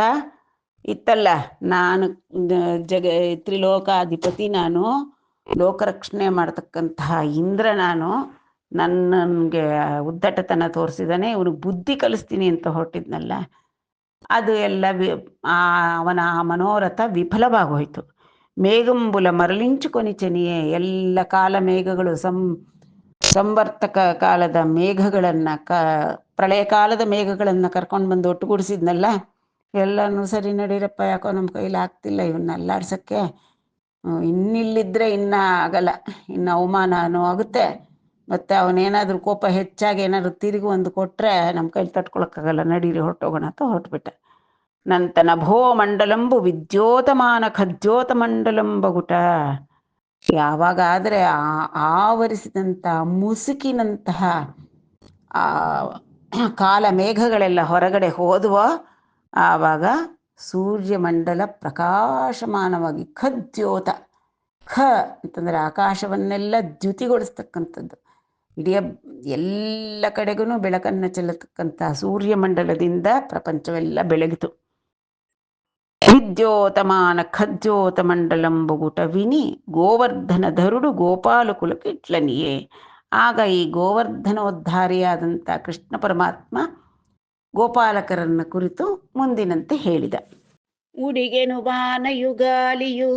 ಇತ್ತಲ್ಲ, ನಾನು ತ್ರಿಲೋಕಾಧಿಪತಿ, ನಾನು ಲೋಕರಕ್ಷಣೆ ಮಾಡತಕ್ಕಂತಹ ಇಂದ್ರ, ನಾನು ನನಗೆ ಉದ್ದಟತನ ತೋರಿಸಿದಾನೆ, ಇವನಿಗೆ ಬುದ್ಧಿ ಕಲಿಸ್ತೀನಿ ಅಂತ ಹೊರಟಿದ್ನಲ್ಲ, ಅದು ಎಲ್ಲ ಅವನ ಆ ಮನೋರಥ ವಿಫಲವಾಗೋಯ್ತು. ಮೇಘಂಬುಲ ಮರಳಿಂಚು ಕೊನಿಚನಿಯೇ, ಎಲ್ಲ ಕಾಲ ಮೇಘಗಳು, ಸಂವರ್ತಕ ಕಾಲದ ಮೇಘಗಳನ್ನು, ಪ್ರಳಯ ಕಾಲದ ಮೇಘಗಳನ್ನು ಕರ್ಕೊಂಡು ಬಂದು ಒಟ್ಟುಗೂಡಿಸಿದ್ನಲ್ಲ, ಎಲ್ಲನೂ ಸರಿ ನಡೀರಪ್ಪ, ಯಾಕೋ ನಮ್ಮ ಕೈಲಿ ಆಗ್ತಿಲ್ಲ ಇವನ್ನ ಅಲ್ಲಾಡ್ಸೋಕ್ಕೆ, ಇನ್ನಿಲ್ಲಿದ್ದರೆ ಇನ್ನೂ ಆಗಲ್ಲ, ಇನ್ನು ಅವಮಾನನೂ ಆಗುತ್ತೆ, ಮತ್ತು ಅವನೇನಾದರೂ ಕೋಪ ಹೆಚ್ಚಾಗಿ ಏನಾದರೂ ತಿರುಗಿ ಒಂದು ಕೊಟ್ಟರೆ ನಮ್ಮ ಕೈಲಿ ತಟ್ಕೊಳಕ್ಕಾಗಲ್ಲ, ನಡೀರಿ ಹೊರಟೋಗೋಣ ಅಂತ ಹೊರಟುಬಿಟ್ಟ. ನಂತ ನಭೋ ಮಂಡಲಂಬು ವಿದ್ಯೋತಮಾನ ಖಜ್ಜೋತ ಮಂಡಲಂಬಗುಟ, ಯಾವಾಗಾದರೆ ಆವರಿಸಿದಂಥ ಮುಸುಕಿನಂತಹ ಆ ಕಾಲ ಮೇಘಗಳೆಲ್ಲ ಹೊರಗಡೆ ಹೋದುವ, ಆವಾಗ ಸೂರ್ಯಮಂಡಲ ಪ್ರಕಾಶಮಾನವಾಗಿ, ಖಜ್ಯೋತ, ಖ ಅಂತಂದರೆ ಆಕಾಶವನ್ನೆಲ್ಲ ದ್ಯುತಿಗೊಳಿಸ್ತಕ್ಕಂಥದ್ದು, ಇಡೀ ಎಲ್ಲ ಕಡೆಗೂ ಬೆಳಕನ್ನು ಚೆಲ್ಲತಕ್ಕಂಥ ಸೂರ್ಯಮಂಡಲದಿಂದ ಪ್ರಪಂಚವೆಲ್ಲ ಬೆಳಗಿತು. ವಿದ್ಯೋತಮಾನ ಖಜ್ಜೋತ ಮಂಡಲಂಬುಗುಟ ವಿನಿ ಗೋವರ್ಧನ ಧರುಡು ಗೋಪಾಲಕುಲಕ್ಕೆ ಇಟ್ಲನಿಯೇ. ಆಗ ಈ ಗೋವರ್ಧನೋದ್ಧಾರಿಯಾದಂಥ ಕೃಷ್ಣ ಪರಮಾತ್ಮ ಗೋಪಾಲಕರನ್ನ ಕುರಿತು ಮುಂದಿನಂತೆ ಹೇಳಿದ. ಉಡಿಗೆನು ಬಾನಯುಗಾಲಿಯು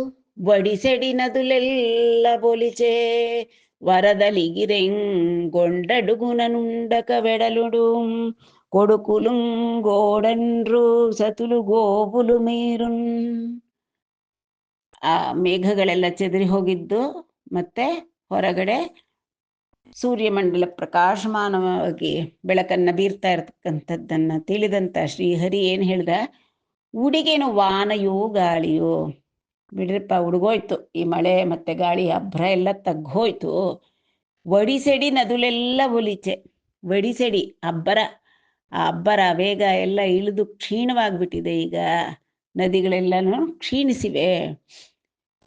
ವಡಿಸೆಡಿನದುಲೆಲ್ಲ ಬೊಲಿಚೆ, ವರದಲಿಗಿರೆಂಗೊಂಡಡುಗುನನುಂಡಕ ಬೆಡಲುಡು ಕೊಡುಕುಲುಂಗೋಡನ್ರು ಸತುಲು ಗೋಬುಲು ಮೀರುನ್. ಆ ಮೇಘಗಳೆಲ್ಲ ಚೆದರಿ ಹೋಗಿದ್ದು, ಮತ್ತೆ ಹೊರಗಡೆ ಸೂರ್ಯಮಂಡಲ ಪ್ರಕಾಶಮಾನವಾಗಿ ಬೆಳಕನ್ನು ಬೀರ್ತಾ ಇರತಕ್ಕಂಥದ್ದನ್ನು ತಿಳಿದಂಥ ಶ್ರೀಹರಿ ಏನು ಹೇಳ್ದ, ಉಡಿಗೇನು ವಾನಯೋ ಗಾಳಿಯೋ, ಬಿಡ್ರಿಪ್ಪ ಹುಡುಗೋಯ್ತು ಈ ಮಳೆ ಮತ್ತೆ ಗಾಳಿ ಅಭ್ರ ಎಲ್ಲ ತಗ್ಗೋಯ್ತು. ವಡಿಸೆಡಿ ನದುಲೆಲ್ಲ ಒಲಿಚೆ, ವಡಿಸೆಡಿ ಅಬ್ಬರ, ಆ ಅಬ್ಬರ ವೇಗ ಎಲ್ಲ ಇಳಿದು ಕ್ಷೀಣವಾಗಿಬಿಟ್ಟಿದೆ, ಈಗ ನದಿಗಳೆಲ್ಲನೂ ಕ್ಷೀಣಿಸಿವೆ.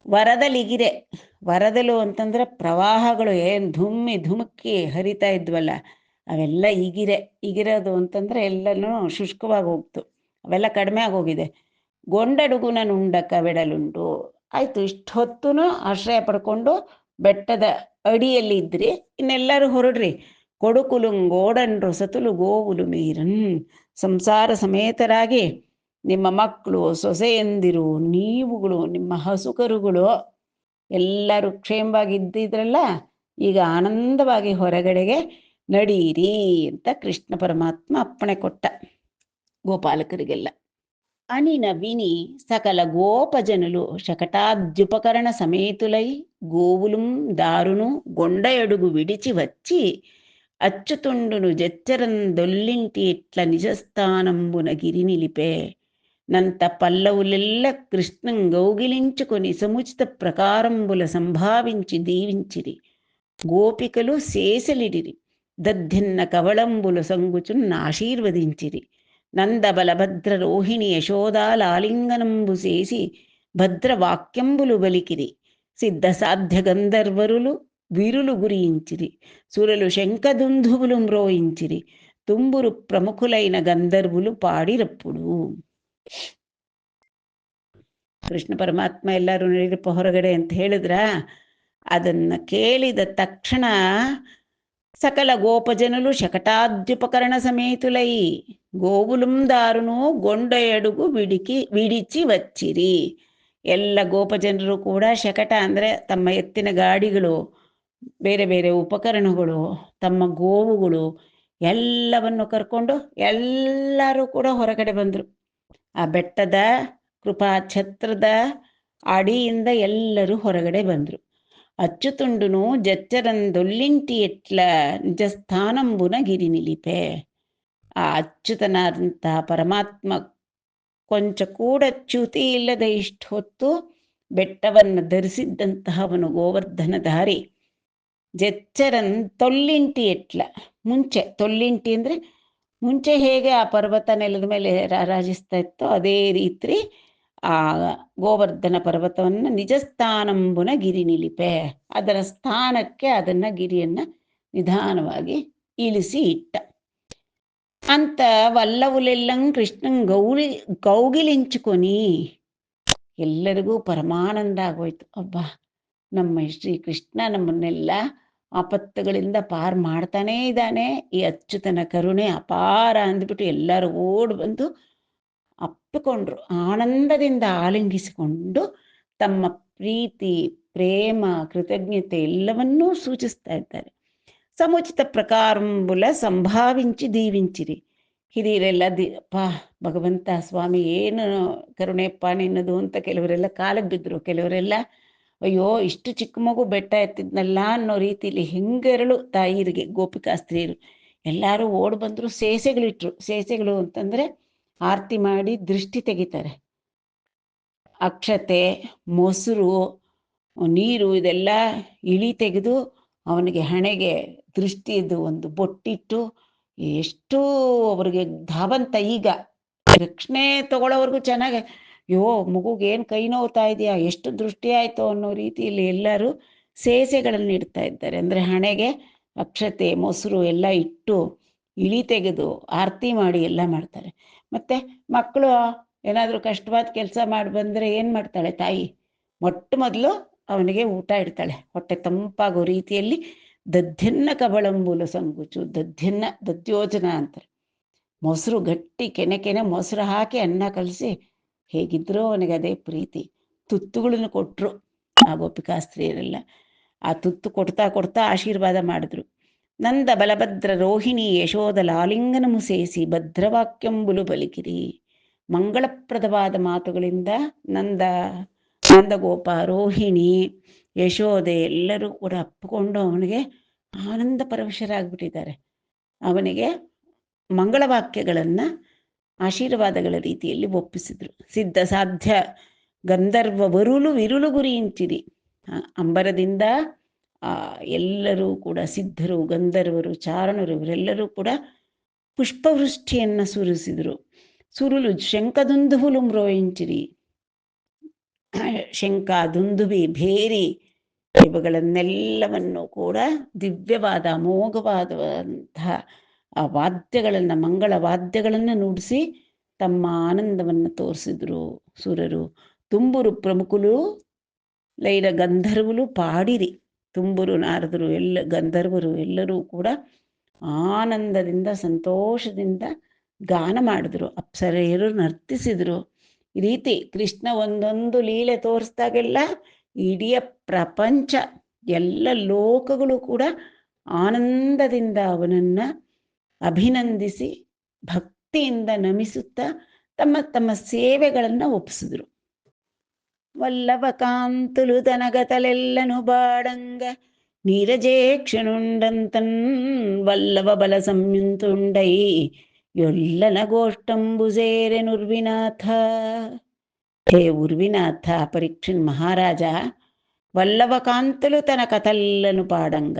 ವರದಲಿಗಿರೆ, ವರದಲು ಅಂತಂದ್ರೆ ಪ್ರವಾಹಗಳು ಏನು ಧುಮುಕಿ ಹರಿತಾ ಇದ್ವಲ್ಲ, ಅವೆಲ್ಲ ಇಗಿರೋದು ಅಂತಂದ್ರೆ ಎಲ್ಲನೂ ಶುಷ್ಕವಾಗಿ ಹೋಗ್ತು, ಅವೆಲ್ಲ ಕಡಿಮೆ ಆಗೋಗಿದೆ. ಗೊಂಡಡುಗುನ ನುಂಡಕ ಬೆಡಲುಂಡು, ಆಯ್ತು ಇಷ್ಟು ಹೊತ್ತೂ ಆಶ್ರಯ ಪಡ್ಕೊಂಡು ಬೆಟ್ಟದ ಅಡಿಯಲ್ಲಿ ಇದ್ರಿ, ಇನ್ನೆಲ್ಲರೂ ಹೊರಡ್ರಿ. ಕೊಡುಕುಲುಂಗೋಡನ್ರು ಸತುಲು ಗೋವುಲು ಮೀರನ್, ಸಂಸಾರ ಸಮೇತರಾಗಿ ನಿಮ್ಮ ಮಕ್ಕಳು, ಸೊಸೆಯಂದಿರು, ನೀವುಗಳು, ನಿಮ್ಮ ಹಸುಕರುಗಳು ಎಲ್ಲರೂ ಕ್ಷೇಮವಾಗಿ ಇದ್ದಿದ್ರಲ್ಲ, ಈಗ ಆನಂದವಾಗಿ ಹೊರಗಡೆಗೆ ನಡೀರಿ ಅಂತ ಕೃಷ್ಣ ಪರಮಾತ್ಮ ಅಪ್ಪಣೆ ಕೊಟ್ಟ ಗೋಪಾಲಕರಿಗೆಲ್ಲ. ಅನಿನ ವಿನಿ ಸಕಲ ಗೋಪಜನುಲು ಶಕಟಾದ್ಯುಪಕರಣ ಸಮೇತುಲೈ ಗೋವುಲುಂ ದಾರುನು గొండయడుగు విడిచి వచ్చి అచ్చుతుండును జెచ్చరందొల్లింటి ఇట్ల నిజస్థానంబున గిరి నిలిపే. నంత పల్లవులెల్ల కృష్ణం గౌగిలించుకొని సముచిత ప్రకారంబుల సంభావించి దీవించిరి. గోపికలు శేషలిడిరి, దద్దిన్న కవళంబుల సంగుచున్ ఆశీర్వదించిరి. నందబలభద్ర రోహిణి యశోదాలాలింగనంబు చేసి భద్రవాక్యంబులు బలికిరి. సిద్ధ సాధ్య గంధర్వరులు వీరులు గురించిరి, సురలు శంఖదుందువులు మ్రోయించిరి, తుంబురు ప్రముఖులైన గంధర్వులు పాడిరప్పుడు. ಕೃಷ್ಣ ಪರಮಾತ್ಮ ಎಲ್ಲರೂ ನಡೀರಪ್ಪ ಹೊರಗಡೆ ಅಂತ ಹೇಳಿದ್ರ, ಅದನ್ನು ಕೇಳಿದ ತಕ್ಷಣ సకల గోపజనులు శకటాద్యుపకరణ సమేతులై గోవులుం దారును గొండెయడుగు ವಿಡಿಚಿ ವಚ್ಚಿರಿ. ಎಲ್ಲ ಗೋಪಜನರು ಕೂಡ ಶಕಟ ಅಂದರೆ ತಮ್ಮ ಎತ್ತಿನ ಗಾಡಿಗಳು, ಬೇರೆ ಬೇರೆ ಉಪಕರಣಗಳು, ತಮ್ಮ ಗೋವುಗಳು ಎಲ್ಲವನ್ನು ಕರ್ಕೊಂಡು ಎಲ್ಲರೂ ಕೂಡ ಹೊರಗಡೆ ಬಂದರು. ಆ ಬೆಟ್ಟದ ಕೃಪಾ ಛತ್ರದ ಅಡಿಯಿಂದ ಎಲ್ಲರೂ ಹೊರಗಡೆ ಬಂದರು. ಅಚ್ಚುತುಂಡುನು ಜಚ್ಚರಂದೊಲ್ಲಿಂಟಿ ಎಟ್ಲ ನಿಜಸ್ಥಾನಂಬುನ ಗಿರಿ ನಿಲಿಪೆ. ಆ ಅಚ್ಯುತನಾದಂತಹ ಪರಮಾತ್ಮ ಕೊಂಚ ಕೂಡ ಚ್ಯುತಿ ಇಲ್ಲದೆ ಇಷ್ಟು ಹೊತ್ತು ಬೆಟ್ಟವನ್ನು ಧರಿಸಿದ್ದಂತಹವನು ಗೋವರ್ಧನಧಾರಿ. ಜಚ್ಚರನ್ ತೊಲ್ಲಿಂಟಿ ಎಟ್ಲ, ಮುಂಚೆ ತೊಲ್ಲಿಂಟಿ ಅಂದರೆ ಮುಂಚೆ ಹೇಗೆ ಆ ಪರ್ವತ ನೆಲದ ಮೇಲೆ ರಾರಾಜಿಸ್ತಾ ಇತ್ತೋ ಅದೇ ರೀತಿ ಆ ಗೋವರ್ಧನ ಪರ್ವತವನ್ನು ನಿಜ ಸ್ಥಾನಂಬುನ ಗಿರಿ ನಿಲಿಪೆ, ಅದರ ಸ್ಥಾನಕ್ಕೆ ಅದನ್ನ ಗಿರಿಯನ್ನ ನಿಧಾನವಾಗಿ ಇಳಿಸಿ ಇಟ್ಟ ಅಂತ ವಲ್ಲವುಲೆಲ್ಲಂ ಕೃಷ್ಣನ್ ಕೌಗಿಲಿಂಚುಕೊನಿ. ಎಲ್ಲರಿಗೂ ಪರಮಾನಂದ ಆಗೋಯ್ತು. ಅಬ್ಬಾ, ನಮ್ಮ ಶ್ರೀ ಕೃಷ್ಣ ನಮ್ಮನ್ನೆಲ್ಲ ಆಪತ್ತುಗಳಿಂದ ಪಾರು ಮಾಡ್ತಾನೇ ಇದ್ದಾನೆ, ಈ ಅಚ್ಯುತನ ಕರುಣೆ ಅಪಾರ ಅಂದ್ಬಿಟ್ಟು ಎಲ್ಲರೂ ಓಡಿ ಬಂದು ಅಪ್ಪಿಕೊಂಡ್ರು. ಆನಂದದಿಂದ ಆಲಿಂಗಿಸಿಕೊಂಡು ತಮ್ಮ ಪ್ರೀತಿ, ಪ್ರೇಮ, ಕೃತಜ್ಞತೆ ಎಲ್ಲವನ್ನೂ ಸೂಚಿಸ್ತಾ ಇದ್ದಾರೆ. ಸಮುಚಿತ ಪ್ರಕಾರಂಬುಲ ಸಂಭಾವಿಂಚಿ ದೀವಿಂಚಿರಿ. ಹಿರಿಯರೆಲ್ಲ ಭಗವಂತ ಸ್ವಾಮಿ ಏನು ಕರುಣೆಪ್ಪ ನಿನ್ನದು ಅಂತ ಕೆಲವರೆಲ್ಲ ಕಾಲಿಗೆ ಬಿದ್ದರು. ಕೆಲವರೆಲ್ಲ ಅಯ್ಯೋ ಇಷ್ಟು ಚಿಕ್ಕ ಮಗು ಬೆಟ್ಟ ಎತ್ತಿದ್ನಲ್ಲ ಅನ್ನೋ ರೀತಿಯಲ್ಲಿ ಹಿಂಗೆರಳು ತಾಯಿಯರಿಗೆ ಗೋಪಿಕಾಸ್ತ್ರೀಯರು ಎಲ್ಲರೂ ಓಡಿ ಬಂದರು. ಸೇಸೆಗಳಿಟ್ರು. ಸೇಸೆಗಳು ಅಂತಂದರೆ ಆರತಿ ಮಾಡಿ ದೃಷ್ಟಿ ತೆಗಿತಾರೆ. ಅಕ್ಷತೆ, ಮೊಸರು, ನೀರು ಇದೆಲ್ಲ ಇಳಿ ತೆಗೆದು ಅವನಿಗೆ ಹಣೆಗೆ ದೃಷ್ಟಿದು ಒಂದು ಬೊಟ್ಟಿಟ್ಟು ಎಷ್ಟು ಅವ್ರಿಗೆ ಧಾವಂತ. ಈಗ ರಕ್ಷಣೆ ತಗೊಳ್ಳೋವರೆಗೂ ಚೆನ್ನಾಗಿ ಅಯ್ಯೋ ಮಗುಗೆ ಏನು ಕೈ ನೋವ್ತಾ ಇದೆಯಾ, ಎಷ್ಟು ದೃಷ್ಟಿ ಆಯಿತು ಅನ್ನೋ ರೀತಿಯಲ್ಲಿ ಎಲ್ಲರೂ ಸೇಸೆಗಳನ್ನು ಇಡ್ತಾ ಇದ್ದಾರೆ. ಅಂದರೆ ಹಣೆಗೆ ಅಕ್ಷತೆ, ಮೊಸರು ಎಲ್ಲ ಇಟ್ಟು ಇಳಿ ತೆಗೆದು ಆರತಿ ಮಾಡಿ ಎಲ್ಲ ಮಾಡ್ತಾರೆ. ಮತ್ತು ಮಕ್ಕಳು ಏನಾದರೂ ಕಷ್ಟವಾದ ಕೆಲಸ ಮಾಡಿ ಬಂದರೆ ಏನು ಮಾಡ್ತಾಳೆ ತಾಯಿ? ಮೊದಲು ಅವನಿಗೆ ಊಟ ಇಡ್ತಾಳೆ, ಹೊಟ್ಟೆ ತಂಪಾಗೋ ರೀತಿಯಲ್ಲಿ. ದಧ್ಯನ್ನ ಕಬಳಂಬೂಲ ಸಂಗುಚು, ದಧ್ಯೋಜನ ಅಂತಾರೆ. ಮೊಸರು ಗಟ್ಟಿ ಕೆನೆ ಮೊಸರು ಹಾಕಿ ಅನ್ನ ಕಲಸಿ, ಹೇಗಿದ್ರೋ ಅವನಿಗೆ ಅದೇ ಪ್ರೀತಿ. ತುತ್ತುಗಳನ್ನು ಕೊಟ್ಟರು ಆ ಗೋಪಿಕಾಸ್ತ್ರೀಯರೆಲ್ಲ. ಆ ತುತ್ತು ಕೊಡ್ತಾ ಆಶೀರ್ವಾದ ಮಾಡಿದ್ರು. ನಂದ ಬಲಭದ್ರ ರೋಹಿಣಿ ಯಶೋದ ಲಾಲಿಂಗನಮು ಸೇಸಿ ಭದ್ರವಾಕ್ಯಂಬುಲು ಬಲಿಕಿರಿ. ಮಂಗಳಪ್ರದವಾದ ಮಾತುಗಳಿಂದ ನಂದಗೋಪ, ರೋಹಿಣಿ, ಯಶೋದೆ ಎಲ್ಲರೂ ಕೂಡ ಅಪ್ಪಿಕೊಂಡು ಅವನಿಗೆ ಆನಂದ ಪರವಶರಾಗ್ಬಿಟ್ಟಿದ್ದಾರೆ. ಅವನಿಗೆ ಮಂಗಳವಾಕ್ಯಗಳನ್ನು ಆಶೀರ್ವಾದಗಳ ರೀತಿಯಲ್ಲಿ ಒಪ್ಪಿಸಿದ್ರು. ಸಿದ್ಧ ಸಾಧ್ಯ ಗಂಧರ್ವ ವಿರುಳು ಗುರಿಯಿಂಚಿರಿ. ಅಂಬರದಿಂದ ಎಲ್ಲರೂ ಕೂಡ ಸಿದ್ಧರು, ಗಂಧರ್ವರು, ಚಾರಣರು ಇವರೆಲ್ಲರೂ ಕೂಡ ಪುಷ್ಪವೃಷ್ಟಿಯನ್ನು ಸುರಿಸಿದರು. ಸುರುಳು ಶಂಖದುಂದುಹುಲು ಮ್ರೋಯಿಂಚಿರಿ. ಶಂಖ, ದುಂದುಬಿ, ಭೇರಿ ಇವುಗಳನ್ನೆಲ್ಲವನ್ನು ಕೂಡ ದಿವ್ಯವಾದ ಅಮೋಘವಾದಂತಹ ಆ ವಾದ್ಯಗಳನ್ನು, ಮಂಗಳ ವಾದ್ಯಗಳನ್ನು ನುಡಿಸಿ ತಮ್ಮ ಆನಂದವನ್ನು ತೋರಿಸಿದ್ರು ಸುರರು. ತುಂಬುರು ಪ್ರಮುಖರು ಲೈರ ಗಂಧರ್ವರು ಪಾಡಿರಿ. ತುಂಬುರು, ನಾರದರು, ಗಂಧರ್ವರು ಎಲ್ಲರೂ ಕೂಡ ಆನಂದದಿಂದ ಸಂತೋಷದಿಂದ ಗಾನ ಮಾಡಿದ್ರು. ಅಪ್ಸರೆಯರು ನರ್ತಿಸಿದ್ರು. ಈ ರೀತಿ ಕೃಷ್ಣ ಒಂದೊಂದು ಲೀಲೆ ತೋರಿಸ್ದಾಗೆಲ್ಲ ಇಡೀ ಪ್ರಪಂಚ, ಎಲ್ಲ ಲೋಕಗಳು ಕೂಡ ಆನಂದದಿಂದ ಅವನನ್ನು ಅಭಿನಂದಿಸಿ ಭಕ್ತಿಯಿಂದ ನಮಿಸುತ್ತಾ ತಮ್ಮ ತಮ್ಮ ಸೇವೆಗಳನ್ನು ಒಪ್ಪಿಸಿದ್ರು. ವಲ್ಲಭ ಕಾಂತುಲು ತನಗತಲೆಲ್ಲನು ಬಾಡಂಗ ನೀರಜೇಕ್ಷನುಂಡಂತನ್ ವಲ್ಲಭ ಬಲ ಸಂಯುಂತುಂಡೈ ಯೊಲ್ಲನ ಗೋಷ್ಟಂಬುಜೇರೆನುರ್ವಿನಾಥ. ಹೇ ಉರ್ವಿನಾಥ, ಪರೀಕ್ಷನ್ ಮಹಾರಾಜ, ವಲ್ಲಭ ಕಾಂತಲು ತನ ಕಥಲ್ಲನು ಪಾಡಂಗ.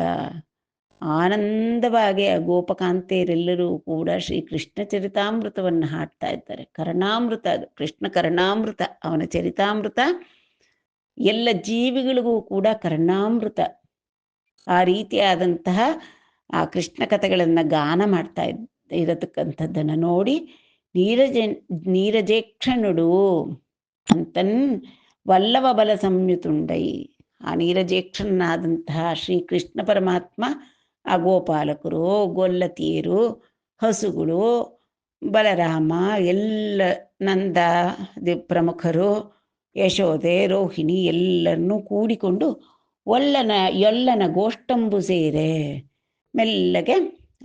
ಆನಂದವಾಗಿ ಆ ಗೋಪಕಾಂತೆಯರೆಲ್ಲರೂ ಕೂಡ ಶ್ರೀ ಕೃಷ್ಣ ಚರಿತಾಮೃತವನ್ನು ಹಾಡ್ತಾ ಇದ್ದಾರೆ. ಕರ್ಣಾಮೃತ ಅದು, ಕೃಷ್ಣ ಕರ್ಣಾಮೃತ, ಅವನ ಚರಿತಾಮೃತ ಎಲ್ಲ ಜೀವಿಗಳಿಗೂ ಕೂಡ ಕರ್ಣಾಮೃತ. ಆ ರೀತಿಯಾದಂತಹ ಆ ಕೃಷ್ಣ ಕಥೆಗಳನ್ನು ಗಾನ ಮಾಡ್ತಾ ಇರತಕ್ಕಂಥದ್ದನ್ನು ನೋಡಿ ನೀರಜೇಕ್ಷಣುಡು ಅಂತನ್ ವಲ್ಲಭ ಬಲ ಸಂಯುತುಂಡೈ. ಆ ನೀರಜೇಕ್ಷನಾದಂತಹ ಶ್ರೀಕೃಷ್ಣ ಪರಮಾತ್ಮ ಆ ಗೋಪಾಲಕರು, ಗೊಲ್ಲತಿಯರು, ಹಸುಗಳು, ಬಲರಾಮ, ಎಲ್ಲ ನಂದ ಪ್ರಮುಖರು, ಯಶೋದೆ, ರೋಹಿಣಿ ಎಲ್ಲರನ್ನೂ ಕೂಡಿಕೊಂಡು ಎಲ್ಲನ ಗೋಷ್ಟಂಬು ಸೇರೆ ಮೆಲ್ಲಗೆ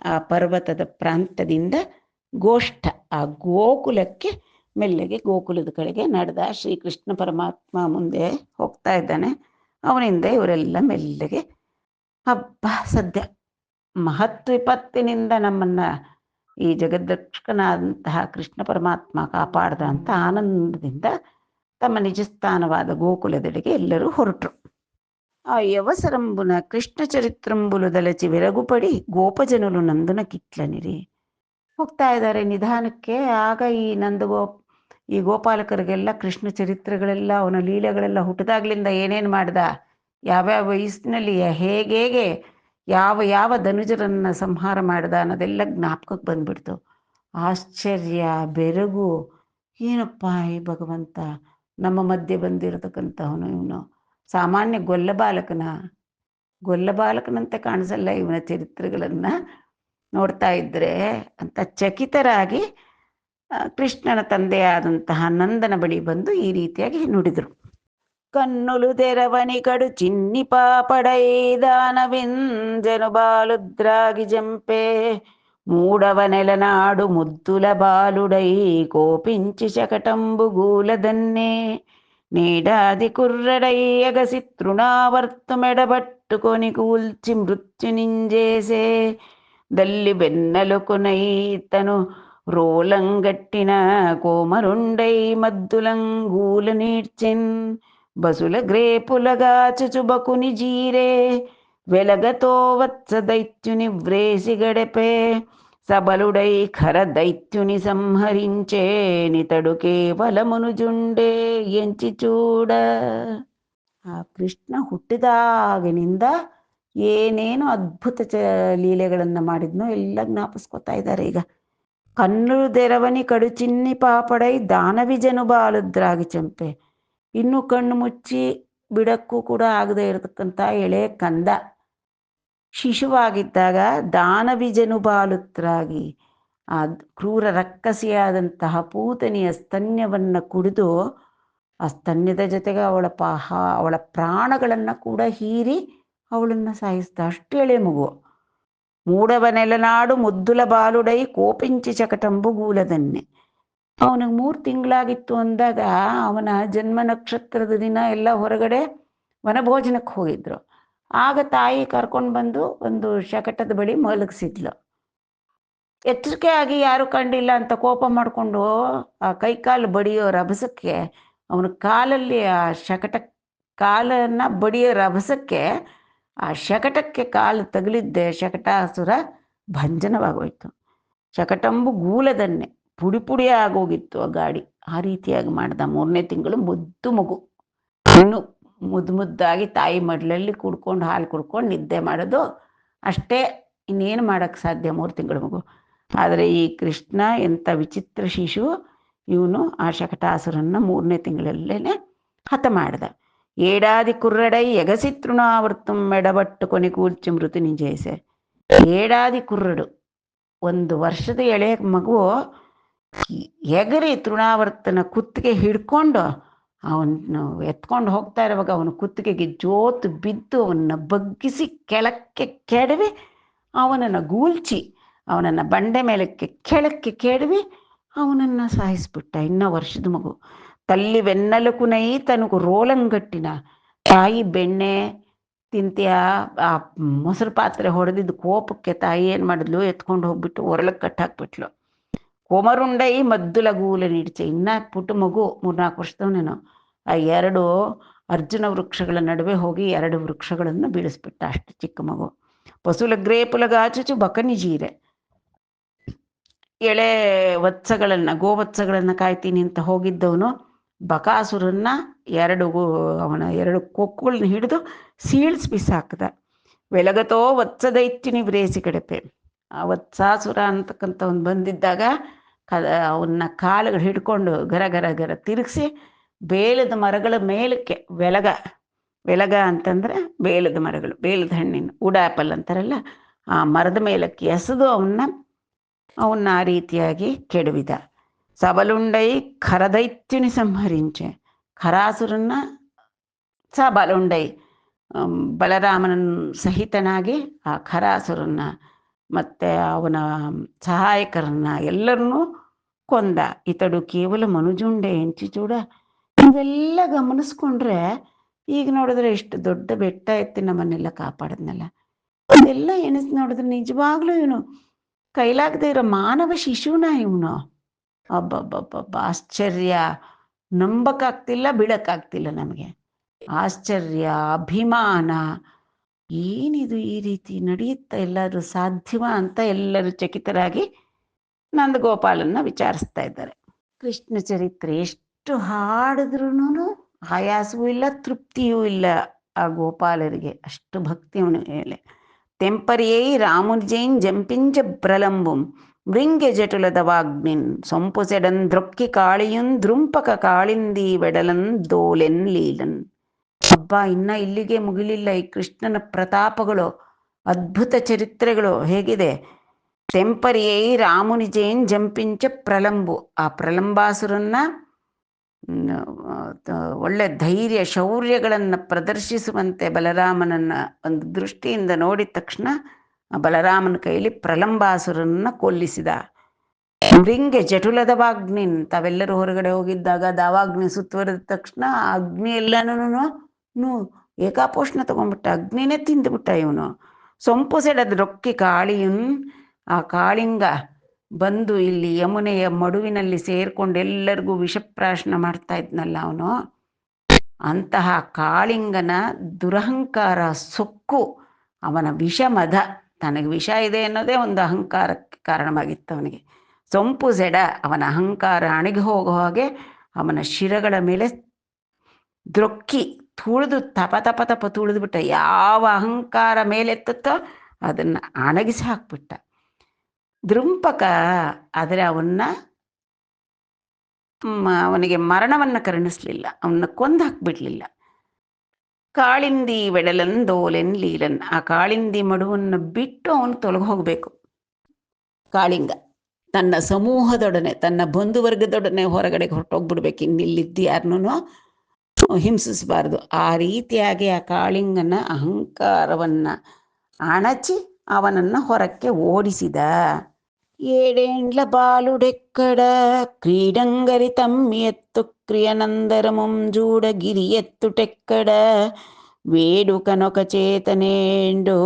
ಆ ಪರ್ವತದ ಪ್ರಾಂತದಿಂದ ಗೋಷ್ಠ ಆ ಗೋಕುಲಕ್ಕೆ ಮೆಲ್ಲಗೆ ಗೋಕುಲದ ಕಡೆಗೆ ನಡೆದ ಶ್ರೀಕೃಷ್ಣ ಪರಮಾತ್ಮ ಮುಂದೆ ಹೋಗ್ತಾ ಇದ್ದಾನೆ. ಅವನಿಂದ ಇವರೆಲ್ಲ ಮೆಲ್ಲಗೆ ಹಬ್ಬ ಸದ್ಯ ಮಹತ್ವಿಪತ್ತಿನಿಂದ ನಮ್ಮನ್ನ ಈ ಜಗದ್ರಕ್ಷಕನಾದಂತಹ ಕೃಷ್ಣ ಪರಮಾತ್ಮ ಕಾಪಾಡ್ದ ಅಂತ ಆನಂದದಿಂದ ತಮ್ಮ ನಿಜ ಸ್ಥಾನವಾದ ಗೋಕುಲದೆಡೆಗೆ ಎಲ್ಲರೂ ಹೊರಟರು. ಆ ಯವಸರಂಬುನ ಕೃಷ್ಣ ಚರಿತ್ರಂಬುಲು ದಲಚಿ ವಿರಗುಪಡಿ ಗೋಪಜನುಲು ನಂದುನ ಕಿಟ್ಲನಿರಿ. ಹೋಗ್ತಾ ಇದ್ದಾರೆ ನಿಧಾನಕ್ಕೆ. ಆಗ ಈ ಗೋಪಾಲಕರಿಗೆಲ್ಲ ಕೃಷ್ಣ ಚರಿತ್ರೆಗಳೆಲ್ಲ, ಅವನ ಲೀಲೆಗಳೆಲ್ಲ, ಹುಟ್ಟಿದಾಗ್ಲಿಂದ ಏನೇನು ಮಾಡ್ದ, ಯಾವ್ಯಾವ ವಯಸ್ಸಿನಲ್ಲಿ ಹೇಗೆ ಯಾವ ಧನುಜರನ್ನ ಸಂಹಾರ ಮಾಡ್ದ ಅನ್ನೋದೆಲ್ಲ ಜ್ಞಾಪಕಕ್ಕೆ ಬಂದ್ಬಿಡ್ತು. ಆಶ್ಚರ್ಯ, ಬೆರಗು, ಏನಪ್ಪ ಈ ಭಗವಂತ ನಮ್ಮ ಮಧ್ಯೆ ಬಂದಿರತಕ್ಕಂಥವನು, ಇವನು ಸಾಮಾನ್ಯ ಗೊಲ್ಲಬಾಲಕನಂತೆ ಕಾಣಿಸಲ್ಲ ಇವನ ಚರಿತ್ರೆಗಳನ್ನ ನೋಡ್ತಾ ಇದ್ರೆ ಅಂತ ಚಕಿತರಾಗಿ ಕೃಷ್ಣನ ತಂದೆಯಾದಂತಹ ನಂದನ ಬಳಿ ಬಂದು ಈ ರೀತಿಯಾಗಿ ನುಡಿದರು. ಕನ್ನುಲು ತೆರವನಿ ಕಡು ಚಿನ್ನಿ ಪಾಪಡೈ ದಾನವಿಂಜನು ಬಾಲುದ್ರಾಗಿ ಜಂಪೆ ಮೂಡವ ನೆಲನಾಡು ಮುದ್ದುಲ ಬಾಲುಡೈ ಕೋಪಿಂಚಿ ಶಕಟಂಬು ಗೂಲದನ್ನೇ ನೀಡಾದಿ ಕುರ್ರಡೈ ಅಗಸಿ ತೃಣಾವರ್ತು ಮೆಡಬಟ್ಟು ಕೊನಿಗೂಲ್ಚಿ ಮೃತ್ಯು ನಿಂಜೇಸೆ ದಲ್ಲಿ ಬೆನ್ನಲು ಕೊನೈತನು ರೋಲಂಗಟ್ಟಿನ ಕೋಮರುಂಡೈ ಮದ್ದುಲಂಗೂಲ ನೀಡ್ಚಿನ್ ಬಸುಲ ಗ್ರೇಪುಲಗಾಚುಚು ಬಕುನಿ ಜೀರೆ వెలగతో వత్స దైత్యుని వ్రేసి గడపే సబలుడై ఖర దైత్యుని సంహరించే నితడు ಕೇವಲಮನುಜುಂಡೆ ಎಂಚಿ ಚೂಡ. ಆ ಕೃಷ್ಣ ಹುಟ್ಟಿದಾಗಿನಿಂದ ಏನೇನು ಅದ್ಭುತ ಲೀಲೆಗಳನ್ನು ಮಾಡಿದ್ನೋ ಎಲ್ಲ ಜ್ಞಾಪಿಸ್ಕೊತಾ ಇದ್ದಾರೆ ಈಗ. ಕಣ್ಣು ದೆರವನಿ ಕಡು ಚಿನ್ನಿ ಪಾಪಡೈ ದಾನವಿಜನು ಬಾಲುದ್ರಾಗಿ ಚಂಪೆ. ಇನ್ನು ಕಣ್ಣು ಮುಚ್ಚಿ ಬಿಡಕ್ಕೂ ಕೂಡ ಆಗದೆ ಇರತಕ್ಕಂಥ ಎಳೆ ಕಂದ ಶಿಶುವಾಗಿದ್ದಾಗ ದಾನವಿಜನು ಬಾಲುದ್ರಾಗಿ ಆ ಕ್ರೂರ ರಕ್ಕಸಿಯಾದಂತಹ ಪೂತನಿಯ ಸ್ತನ್ಯವನ್ನು ಕುಡಿದು ಆ ಸ್ತನ್ಯದ ಜೊತೆಗೆ ಅವಳ ಪ್ರಾಣಗಳನ್ನು ಕೂಡ ಹೀರಿ ಅವಳನ್ನು ಸಾಯಿಸಿದ. ಅಷ್ಟು ಎಳೆ ಮಗು. ಮೂಡವ ನೆಲನಾಡು ಮುದ್ದುಲ ಬಾಲುಡೈ ಕೋಪಿಂಚಿ ಚಕಟಂಬು ಗೂಲದನ್ನೇ. ಅವನಿಗೆ 3 ತಿಂಗಳಾಗಿತ್ತು ಅಂದಾಗ ಅವನ ಜನ್ಮ ನಕ್ಷತ್ರದ ದಿನ ಎಲ್ಲ ಹೊರಗಡೆ ವನಭೋಜನಕ್ಕೆ ಹೋಗಿದ್ರು. ಆಗ ತಾಯಿ ಕರ್ಕೊಂಡು ಬಂದು ಒಂದು ಶಕಟದ ಬಳಿ ಮಲಗಿಸಿದ್ಲು. ಎಚ್ಚರಿಕೆ ಆಗಿ ಯಾರು ಕಂಡಿಲ್ಲ ಅಂತ ಕೋಪ ಮಾಡಿಕೊಂಡು ಆ ಕೈಕಾಲು ಬಡಿಯೋ ರಭಸಕ್ಕೆ ಅವನ ಕಾಲಲ್ಲಿ ಆ ಕಾಲನ್ನ ಬಡಿಯೋ ರಭಸಕ್ಕೆ ಆ ಶಕಟಕ್ಕೆ ಕಾಲು ತಗಲಿದ್ದೆ ಶಕಟಾಸುರ ಭಂಜನವಾಗೋಯ್ತು. ಶಕಟಂಬು ಗೂಲದನ್ನೇ ಪುಡಿ ಪುಡಿ ಆಗೋಗಿತ್ತು ಆ ಗಾಡಿ. ಆ ರೀತಿಯಾಗಿ ಮಾಡ್ದ. 3ನೇ ತಿಂಗಳು ಮುದ್ದು ಮಗು, ಇನ್ನು ಮುದ್ದಾಗಿ ತಾಯಿ ಮಡ್ಲಲ್ಲಿ ಕುಡ್ಕೊಂಡು ಹಾಲು ಕುಡ್ಕೊಂಡು ನಿದ್ದೆ ಮಾಡೋದು ಅಷ್ಟೇ. ಇನ್ನೇನು ಮಾಡೋಕ್ಕೆ ಸಾಧ್ಯ 3 ತಿಂಗಳ ಮಗು. ಆದರೆ ಈ ಕೃಷ್ಣ ಎಂಥ ವಿಚಿತ್ರ ಶಿಶು. ಇವನು ಆ ಶಕಟಾಸುರನ್ನ 3ನೇ ತಿಂಗಳಲ್ಲೇ ಹತ ಮಾಡ್ದ. ಏಡಾದಿ ಕುರ್ರಡೈ ಎಗಸಿ ತೃಣಾವರ್ತು ಮೆಡಬಟ್ಟು ಕೊನೆ ಕೂರ್ಚಿ ಮೃತು ನಿಜೇಸೆ. ಏಡಾದಿ ಕುರ್ರಡು, 1 ವರ್ಷದ ಎಳೆ ಮಗು ಎಗರಿ ತೃಣಾವರ್ತನ ಕುತ್ತಿಗೆ ಹಿಡ್ಕೊಂಡು ಅವನು ಎತ್ಕೊಂಡು ಹೋಗ್ತಾ ಇರುವಾಗ ಅವನ ಕುತ್ತಿಗೆಗೆ ಜೋತು ಬಿದ್ದು ಅವನ್ನ ಬಗ್ಗಿಸಿ ಕೆಳಕ್ಕೆ ಕೆಡವಿ ಅವನನ್ನು ಗೂಲ್ಚಿ ಅವನನ್ನು ಬಂಡೆ ಮೇಲಕ್ಕೆ ಕೆಳಕ್ಕೆ ಕೆಡವಿ ಅವನನ್ನು ಸಾಯಿಸ್ಬಿಟ್ಟ. 1 ವರ್ಷದ ಮಗು. ತಲ್ಲಿ ವೆನ್ನಲು ಕುನೈ ತನಗೂ ರೋಲಂಗಟ್ಟಿನ. ತಾಯಿ ಬೆಣ್ಣೆ ತಿಂತೀಯ ಆ ಮೊಸರು ಪಾತ್ರೆ ಹೊಡೆದಿದ್ದು ಕೋಪಕ್ಕೆ ತಾಯಿ ಏನು ಮಾಡಿದ್ಲು, ಎತ್ಕೊಂಡು ಹೋಗ್ಬಿಟ್ಟು ಒರಳಕ್ಕೆ ಕಟ್ಟಾಕ್ಬಿಟ್ಲು. ಕೋಮರುಂಡೈ ಮದ್ದುಲ ಗೂಲ ನೀಡ್ಚೆ. ಇನ್ನ ಪುಟ್ಟ ಮಗು 3-4 ವರ್ಷದವನೇನು. ಆ 2 ಅರ್ಜುನ ವೃಕ್ಷಗಳ ನಡುವೆ ಹೋಗಿ 2 ವೃಕ್ಷಗಳನ್ನು ಬೀಳಿಸ್ಬಿಟ್ಟ. ಅಷ್ಟು ಚಿಕ್ಕ ಮಗು. ಪಸುಲ ಗ್ರೇಪುಲಗಾಚುಚು ಬಕನಿ ಜೀರೆ. ಎಳೆ ಗೋವತ್ಸಗಳನ್ನು ಕಾಯ್ತೀನಿ ಅಂತ ಹೋಗಿದ್ದವನು ಬಕಾಸುರನ್ನ ಅವನ 2 ಕೊಕ್ಕುಗಳನ್ನ ಹಿಡಿದು ಸೀಳ್ಸಿ ಬಿಸಾಕ್ದ. ವೆಲಗತೋ ವತ್ಸದೈತ್ಯನಿ ವ್ರೇಸಿ ಕಡಪೆ. ಆ ವತ್ಸಾಸುರ ಅಂತಕ್ಕಂಥವ್ನು ಬಂದಿದ್ದಾಗ ಅವನ್ನ ಕಾಲುಗಳು ಹಿಡ್ಕೊಂಡು ಗರ ಗರ ಗರ ತಿರುಗಿಸಿ ಬೇಲದ ಮರಗಳ ಮೇಲಕ್ಕೆ ಬೆಲಗ ಅಂತಂದ್ರೆ ಬೇಲದ ಮರಗಳು, ಬೇಲದ ಹಣ್ಣಿನ ವುಡ್ ಆ್ಯಪಲ್ ಅಂತಾರಲ್ಲ, ಆ ಮರದ ಮೇಲಕ್ಕೆ ಎಸೆದು ಅವನ್ನ ಆ ರೀತಿಯಾಗಿ ಕೆಡವಿದ. ಸಬಲುಂಡೈ ಖರದೈತ್ಯುನಿ ಸಂಹರಿಂಚೆ. ಖರಾಸುರನ್ನ ಸಬಲುಂಡೈ, ಬಲರಾಮನ ಸಹಿತನಾಗಿ ಆ ಖರಾಸುರನ್ನ ಮತ್ತು ಅವನ ಸಹಾಯಕರನ್ನ ಎಲ್ಲರನ್ನೂ ಕೊಂದ. ಇತಡು ಕೇವಲ ಮನುಜುಂಡೆ ಎಂಚಿಚೂಡ. ಇವೆಲ್ಲ ಗಮನಿಸ್ಕೊಂಡ್ರೆ ಈಗ ನೋಡಿದ್ರೆ ಇಷ್ಟು ದೊಡ್ಡ ಬೆಟ್ಟ ಎತ್ತಿ ನಮ್ಮನ್ನೆಲ್ಲ ಕಾಪಾಡಿದ್ನಲ್ಲ, ಅದೆಲ್ಲ ಎಣಿಸಿ ನೋಡಿದ್ರೆ ನಿಜವಾಗ್ಲೂ ಇವನು ಕೈಲಾಗದೇ ಇರೋ ಮಾನವ ಶಿಶುನ ಇವನು. ಅಬ್ಬಬ್ಬಬ್ಬಬ್ಬ, ಆಶ್ಚರ್ಯ, ನಂಬಕ್ಕಾಗ್ತಿಲ್ಲ, ಬಿಡಕ್ಕಾಗ್ತಿಲ್ಲ ನಮಗೆ. ಆಶ್ಚರ್ಯ, ಅಭಿಮಾನ, ಏನಿದು ಈ ರೀತಿ ನಡೆಯುತ್ತಾ, ಎಲ್ಲರೂ ಸಾಧ್ಯವ ಅಂತ ಎಲ್ಲರೂ ಚಕಿತರಾಗಿ ನಂದಗೋಪಾಲನ್ನ ವಿಚಾರಿಸ್ತಾ ಇದ್ದಾರೆ. ಕೃಷ್ಣ ಚರಿತ್ರೆ ಎಷ್ಟು ಹಾಡಿದ್ರೂ ಆಯಾಸವೂ ಇಲ್ಲ, ತೃಪ್ತಿಯೂ ಇಲ್ಲ ಆ ಗೋಪಾಲರಿಗೆ. ಅಷ್ಟು ಭಕ್ತಿ ಅವನ ಮೇಲೆ. ತೆಂಪರಿಯೈ ರಾಮುನಿಜೈನ್ ಜಂಪಿಂಚ ಪ್ರಲಂಬುಂ ಮೃಂಗ್ಯ ಜಟುಲದವಾಗ್ನಿನ್ ಸೊಂಪುಸೆಡನ್ ದ್ರೊಕ್ಕಿ ಕಾಳಿಯುನ್ ದ್ರುಂಪಕ ಕಾಳಿಂದಿ ವೆಡಲನ್ ದೋಲೆನ್ ಲೀಲನ್. ಹಬ್ಬ, ಇನ್ನ ಇಲ್ಲಿಗೆ ಮುಗಿಲಿಲ್ಲ ಈ ಕೃಷ್ಣನ ಪ್ರತಾಪಗಳು, ಅದ್ಭುತ ಚರಿತ್ರೆಗಳು ಹೇಗಿದೆ. ತೆಂಪರಿಯೈ ರಾಮುನಿಜೈನ್ ಜಂಪಿಂಚ ಪ್ರಲಂಬು, ಆ ಪ್ರಲಂಬಾಸುರನ್ನ ಒಳ್ಳೆ ಧೈರ್ಯ ಶೌರ್ಯಗಳನ್ನು ಪ್ರದರ್ಶಿಸುವಂತೆ ಬಲರಾಮನನ್ನ ಒಂದು ದೃಷ್ಟಿಯಿಂದ ನೋಡಿದ ತಕ್ಷಣ ಬಲರಾಮನ ಕೈಲಿ ಪ್ರಲಂಬಾಸುರನ್ನ ಕೊಲ್ಲಿಸಿದ. ಮೃಂಗೆ ಜಟುಲದವಾಗ್ನಿನ್, ತಾವೆಲ್ಲರೂ ಹೊರಗಡೆ ಹೋಗಿದ್ದಾಗ ದಾವಾಗ್ನಿ ಸುತ್ತುವರೆದ ತಕ್ಷಣ ಆ ಅಗ್ನಿ ಎಲ್ಲನೂ ಏಕಾಪೋಷಣ ತಗೊಂಡ್ಬಿಟ್ಟ, ಅಗ್ನಿನೇ ತಿಂದುಬಿಟ್ಟ ಇವನು. ಸೊಂಪು ಸೆಡದ ರೊಕ್ಕಿ ಕಾಳಿಯನ್, ಆ ಕಾಳಿಂಗ ಬಂದು ಇಲ್ಲಿ ಯಮುನೆಯ ಮಡುವಿನಲ್ಲಿ ಸೇರ್ಕೊಂಡು ಎಲ್ಲರಿಗೂ ವಿಷಪ್ರಾಶನ ಮಾಡ್ತಾ ಇದ್ನಲ್ಲ ಅವನು, ಅಂತಹ ಕಾಳಿಂಗನ ದುರಹಂಕಾರ ಸೊಕ್ಕು, ಅವನ ವಿಷಮದ, ತನಗೆ ವಿಷ ಇದೆ ಅನ್ನೋದೇ ಒಂದು ಅಹಂಕಾರಕ್ಕೆ ಕಾರಣವಾಗಿತ್ತು ಅವನಿಗೆ. ಸೊಂಪು ಸೆಡ, ಅವನ ಅಹಂಕಾರ ಅಣಗಿ ಹೋಗೋ ಹಾಗೆ ಅವನ ಶಿರಗಳ ಮೇಲೆ ದ್ರೊಕ್ಕಿ ತುಳಿದು ತಪ ತಪ ತಪ ತುಳಿದ್ಬಿಟ್ಟ. ಯಾವ ಅಹಂಕಾರ ಮೇಲೆತ್ತೋ ಅದನ್ನು ಅಣಗಿಸಿ ಹಾಕ್ಬಿಟ್ಟ. ದ್ರುಂಪಕ, ಆದರೆ ಅವನಿಗೆ ಮರಣವನ್ನು ಕರುಣಿಸ್ಲಿಲ್ಲ, ಅವನ್ನ ಕೊಂದು ಹಾಕ್ಬಿಡ್ಲಿಲ್ಲ. ಕಾಳಿಂದಿ ವೆಡಲನ್ ದೋಲೆನ್ ಲೀಲನ್, ಆ ಕಾಳಿಂದಿ ಮಡುವನ್ನು ಬಿಟ್ಟು ಅವನು ತೊಲಗಿ ಹೋಗಬೇಕು. ಕಾಳಿಂಗ ತನ್ನ ಸಮೂಹದೊಡನೆ, ತನ್ನ ಬಂಧುವರ್ಗದೊಡನೆ ಹೊರಗಡೆಗೆ ಹೊರಟೋಗ್ಬಿಡ್ಬೇಕು, ಇನ್ನಿಲ್ಲಿದ್ದು ಯಾರನ್ನೂ ಹಿಂಸಿಸಬಾರ್ದು. ಆ ರೀತಿಯಾಗಿ ಆ ಕಾಳಿಂಗನ ಅಹಂಕಾರವನ್ನು ಅಣಚಿ ಅವನನ್ನು ಹೊರಕ್ಕೆ ಓಡಿಸಿದ. ಏಡೇಂಡ್ಲ ಬಾಲುಡೆಕ್ಕಡ ಕ್ರೀಡಂಗರಿ ತಮ್ಮಿ ಎತ್ತು ಕ್ರಿಯನಂದರಮುಂ ಜೂಡ ಗಿರಿ ಎತ್ತುಟೆಕ್ಕಡ వేడుకనొక చేతనేండు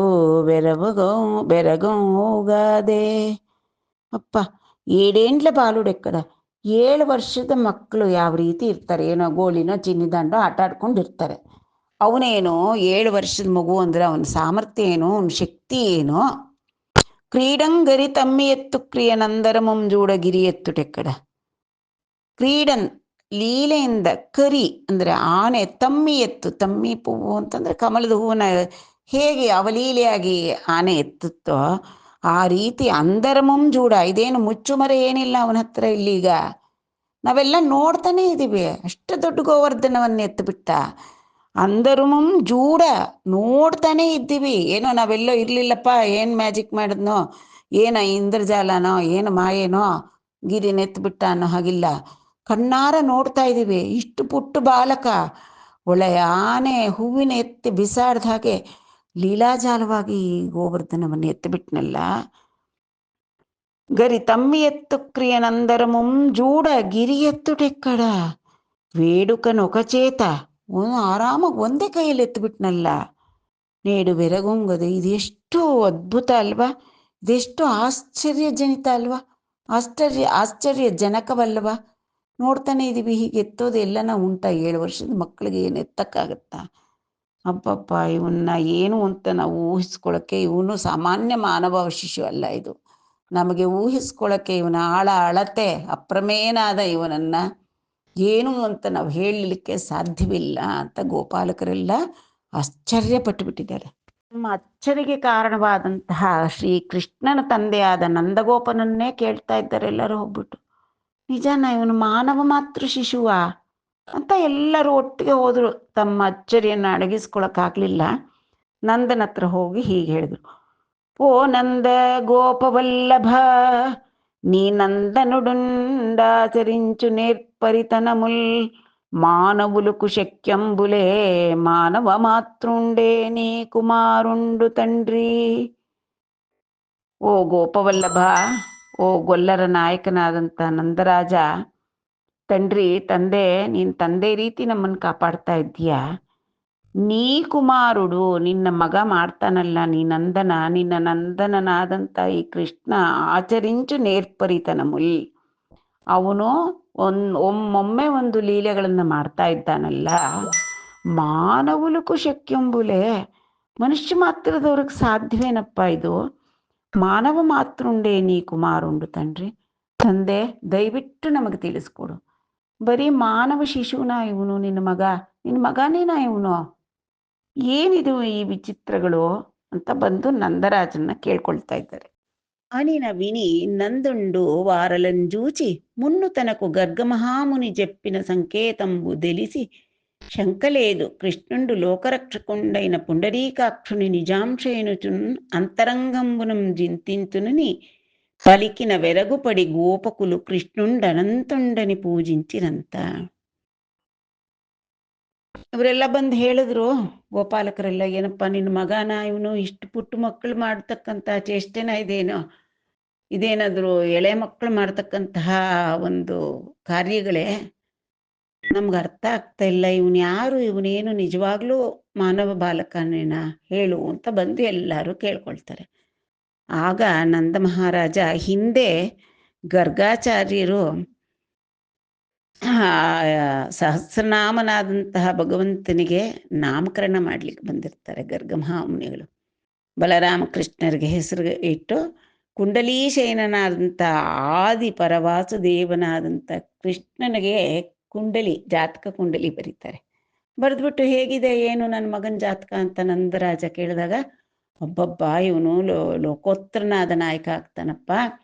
ಬೆರಗೋಗಾದೆ. ಅಪ್ಪ, 7 ಬಾಲುಡೆಕ್ಕಡ, 7 ವರ್ಷದ ಮಕ್ಕಳು ಯಾವ ರೀತಿ ಇರ್ತಾರೆ, ಏನೋ ಗೋಳಿನೋ ಚಿನ್ನಿದಾಂಡೋ ಆಟ ಆಡ್ಕೊಂಡಿರ್ತಾರೆ. ಅವನೇನೋ 7 ವರ್ಷದ ಮಗು ಅಂದರೆ ಅವನ ಸಾಮರ್ಥ್ಯ ಏನೋ, ಅವನ ಶಕ್ತಿ ಏನೋ. ಕ್ರೀಡಂಗರಿ ತಮ್ಮಿ ಎತ್ತು ಕ್ರಿಯನಂದರ ಮುಂಜೂಡ ಗಿರಿ ಎತ್ತು ಟೆಕ್ಕಡ. ಕ್ರೀಡನ್ ಲೀಲೆಯಿಂದ, ಕರಿ ಅಂದರೆ ಆನೆ, ತಮ್ಮಿ ಎತ್ತು, ತಮ್ಮಿ ಹೂವು ಅಂತಂದರೆ ಕಮಲದ ಹೂವನ್ನ ಹೇಗೆ ಅವಲೀಲೆಯಾಗಿ ಆನೆ ಎತ್ತುತ್ತೋ ಆ ರೀತಿ ಅಂದರ ಮುಂಜೂಡ, ಇದೇನು ಮುಚ್ಚುಮರೆ ಏನಿಲ್ಲ ಅವನ ಹತ್ರ ಇಲ್ಲೀಗ. ನಾವೆಲ್ಲ ನೋಡ್ತಾನೆ ಇದ್ದೀವಿ, ಅಷ್ಟು ದೊಡ್ಡ ಗೋವರ್ಧನವನ್ನು ಎತ್ತುಬಿಟ್ಟ. ಅಂದರುಮುಂ ಜೂಡ, ನೋಡ್ತಾನೆ ಇದ್ದೀವಿ, ಏನೋ ನಾವೆಲ್ಲೋ ಇರಲಿಲ್ಲಪ್ಪ, ಏನು ಮ್ಯಾಜಿಕ್ ಮಾಡಿದ್ನೋ, ಏನ ಇಂದ್ರಜಾಲನೋ, ಏನು ಮಾಯೇನೋ ಗಿರಿನೆತ್ಬಿಟ್ಟ ಅನ್ನೋ ಹಾಗಿಲ್ಲ, ಕಣ್ಣಾರ ನೋಡ್ತಾ ಇದ್ದೀವಿ. ಇಷ್ಟು ಪುಟ್ಟ ಬಾಲಕ ಒಳ್ಳೆಯ ಆನೆ ಹೂವಿನ ಎತ್ತಿ ಬಿಸಾಡ್ದ ಹಾಗೆ ಲೀಲಾಜಾಲವಾಗಿ ಗೋವರ್ಧನವನ್ನು ಎತ್ತಿಬಿಟ್ನಲ್ಲ. ಗರಿ ತಮ್ಮಿ ಎತ್ತು ಕ್ರಿಯನಂದರಮುಂ ಜೂಡ ಗಿರಿ ಎತ್ತು ಟೆಕ್ಕಡ ವೇಡುಕನೊಕಚೇತ, ಆರಾಮಾಗಿ ಒಂದೇ ಕೈಯಲ್ಲಿ ಎತ್ತಿಬಿಟ್ನಲ್ಲ. ನೇಡು ಬೆರಗುಂಗದು, ಇದೆಷ್ಟು ಅದ್ಭುತ ಅಲ್ವಾ, ಇದೆಷ್ಟು ಆಶ್ಚರ್ಯಜನಿತ ಅಲ್ವಾ, ಆಶ್ಚರ್ಯಜನಕವಲ್ವಾ. ನೋಡ್ತಾನೆ ಇದ್ದೀವಿ, ಹೀಗೆ ಎತ್ತೋದು ಎಲ್ಲನ ಉಂಟ, 7 ವರ್ಷದ ಮಕ್ಕಳಿಗೆ ಏನು ಎತ್ತಕ್ಕಾಗತ್ತಾ. ಅಪ್ಪಪ್ಪ, ಇವನ್ನ ಏನು ಅಂತ ನಾವು ಊಹಿಸ್ಕೊಳ್ಳೋಕ್ಕೆ, ಇವನು ಸಾಮಾನ್ಯ ಮಾನವ ಶಿಶು ಅಲ್ಲ, ಇದು ನಮಗೆ ಊಹಿಸ್ಕೊಳ್ಳೋಕ್ಕೆ ಇವನ ಅಳತೆ ಅಪ್ರಮೇನಾದ ಇವನನ್ನು ಏನು ಅಂತ ನಾವು ಹೇಳಲಿಕ್ಕೆ ಸಾಧ್ಯವಿಲ್ಲ ಅಂತ ಗೋಪಾಲಕರೆಲ್ಲ ಆಶ್ಚರ್ಯಪಟ್ಟು ಬಿಟ್ಟಿದ್ದಾರೆ. ನಮ್ಮ ಅಚ್ಚರಿಗೆ ಕಾರಣವಾದಂತಹ ಶ್ರೀಕೃಷ್ಣನ ತಂದೆಯಾದ ನಂದಗೋಪನನ್ನೇ ಕೇಳ್ತಾ ಇದ್ದಾರೆ ಎಲ್ಲರೂ ಹೋಗ್ಬಿಟ್ಟು. ನಿಜಾನ ಇವನು ಮಾನವ ಮಾತೃ ಶಿಶುವ? ಅಂತ ಎಲ್ಲರೂ ಒಟ್ಟಿಗೆ ಹೋದರು. ತಮ್ಮ ಅಚ್ಚರಿಯನ್ನು ಅಡಗಿಸ್ಕೊಳಕ್ಕಾಗಲಿಲ್ಲ. ನಂದನ ಹತ್ರ ಹೋಗಿ ಹೀಗೆ ಹೇಳಿದರು: ಓ ನಂದ ಗೋಪವಲ್ಲಭ, ನೀ నందనుడుండాచరించు నేర్పరితనముల్ మానవులకు శక్యంబులే మానవ మాతృండే నీ కుమారుండు తండ్రి. ಓ ಗೋಪವಲ್ಲಭ, ಓ ಗೊಲ್ಲರ ನಾಯಕನಾದಂಥ ನಂದರಾಜ, ತಂಡ್ರಿ, ತಂದೆ, ನೀನು ತಂದೆ ರೀತಿ ನಮ್ಮನ್ನು ಕಾಪಾಡ್ತಾ ಇದ್ದೀಯಾ. ನೀ ಕುಮಾರುಡು, ನಿನ್ನ ಮಗ ಮಾಡ್ತಾನಲ್ಲ, ನೀ ನಂದನ, ನಿನ್ನ ನಂದನನಾದಂಥ ಈ ಕೃಷ್ಣ ಆಚರಿಂಚು ನೇರ್ಪರಿತನಮುಲ್, ಅವನು ಒಮ್ಮೊಮ್ಮೆ ಒಂದು ಲೀಲೆಗಳನ್ನು ಮಾಡ್ತಾ ಇದ್ದಾನಲ್ಲ, ಮಾನವುಲಕು ಶಕ್ಯಂಬುಲೆ, ಮನುಷ್ಯ ಮಾತ್ರದವ್ರಿಗೆ ಸಾಧ್ಯವೇನಪ್ಪ ಇದು. ಮಾನವ ಮಾತೃಂಡೇ ನೀ ಕುಮಾರುಂಡು ತಂಡ್ರಿ, ತಂದೆ ದಯವಿಟ್ಟು ನಮಗೆ ತಿಳಿಸ್ಕೊಡು. ಬರೀ ಮಾನವ ಶಿಶುನ ಇವನು, ನಿನ್ನ ಮಗನೇನಾ ಇವನು, ಏನಿದು ಈ ವಿಚಿತ್ರಗಳು ಅಂತ ಬಂದು ನಂದರಾಜನ್ನ ಕೇಳ್ಕೊಳ್ತಾ ಇದ್ದಾರೆ. అనిన విని నందుండు వారలంజూచి మున్ను తనకు గర్గమహాముని చెప్పిన సంకేతంబు దెలిసి శంకలేదు కృష్ణుండు లోకరక్షకుండైన పుండరీకాక్షుని నిజాంశయనుచున్ అంతరంగంబునం జింతింతునని పలికిన వెరగుపడి గోపకులు ಕೃಷ್ಣುಂಡನಂತುಂಡನಿ ಪೂಜಿಂಚಿರಂತ. ಇವರೆಲ್ಲ ಬಂದು ಹೇಳಿದ್ರು, ಗೋಪಾಲಕರೆಲ್ಲ, ಏನಪ್ಪ ನಿನ್ನ ಮಗನ ಇವನು, ಇಷ್ಟು ಪುಟ್ಟ ಮಕ್ಕಳು ಮಾಡ್ತಕ್ಕಂಥ ಚೇಷ್ಟೆನ ಇದೇನಾದರೂ ಎಳೆ ಮಕ್ಕಳು ಮಾಡ್ತಕ್ಕಂತಹ ಒಂದು ಕಾರ್ಯಗಳೇ, ನಮ್ಗೆ ಅರ್ಥ ಆಗ್ತಾ ಇಲ್ಲ. ಇವನು ಯಾರು, ಇವನೇನು ನಿಜವಾಗ್ಲೂ ಮಾನವ ಬಾಲಕನೇನ ಹೇಳು ಅಂತ ಬಂದು ಎಲ್ಲರೂ ಕೇಳ್ಕೊಳ್ತಾರೆ. ಆಗ ನಂದ ಮಹಾರಾಜ ಹಿಂದೆ ಗರ್ಗಾಚಾರ್ಯರು ಸಹಸ್ರನಾಮನಾದಂತಹ ಭಗವಂತನಿಗೆ ನಾಮಕರಣ ಮಾಡ್ಲಿಕ್ಕೆ ಬಂದಿರ್ತಾರೆ ಗರ್ಗ ಮಹಾಮುನಿಗಳು. ಬಲರಾಮಕೃಷ್ಣರಿಗೆ ಹೆಸರು ಇಟ್ಟು ಕುಂಡಲೀಶಯನನಾದಂಥ ಆದಿ ಪರವಾಸುದೇವನಾದಂಥ ಕೃಷ್ಣನಿಗೆ ಜಾತಕ ಕುಂಡಲಿ ಬರೀತಾರೆ. ಬರೆದ್ಬಿಟ್ಟು ಹೇಗಿದೆ ಏನು ನನ್ನ ಮಗನ ಜಾತಕ ಅಂತ ನಂದರಾಜ ಕೇಳಿದಾಗ, ಒಬ್ಬೊಬ್ಬ ಇವನು ಲೋಕೋತ್ತರನಾದ ನಾಯಕ ಆಗ್ತಾನಪ್ಪ,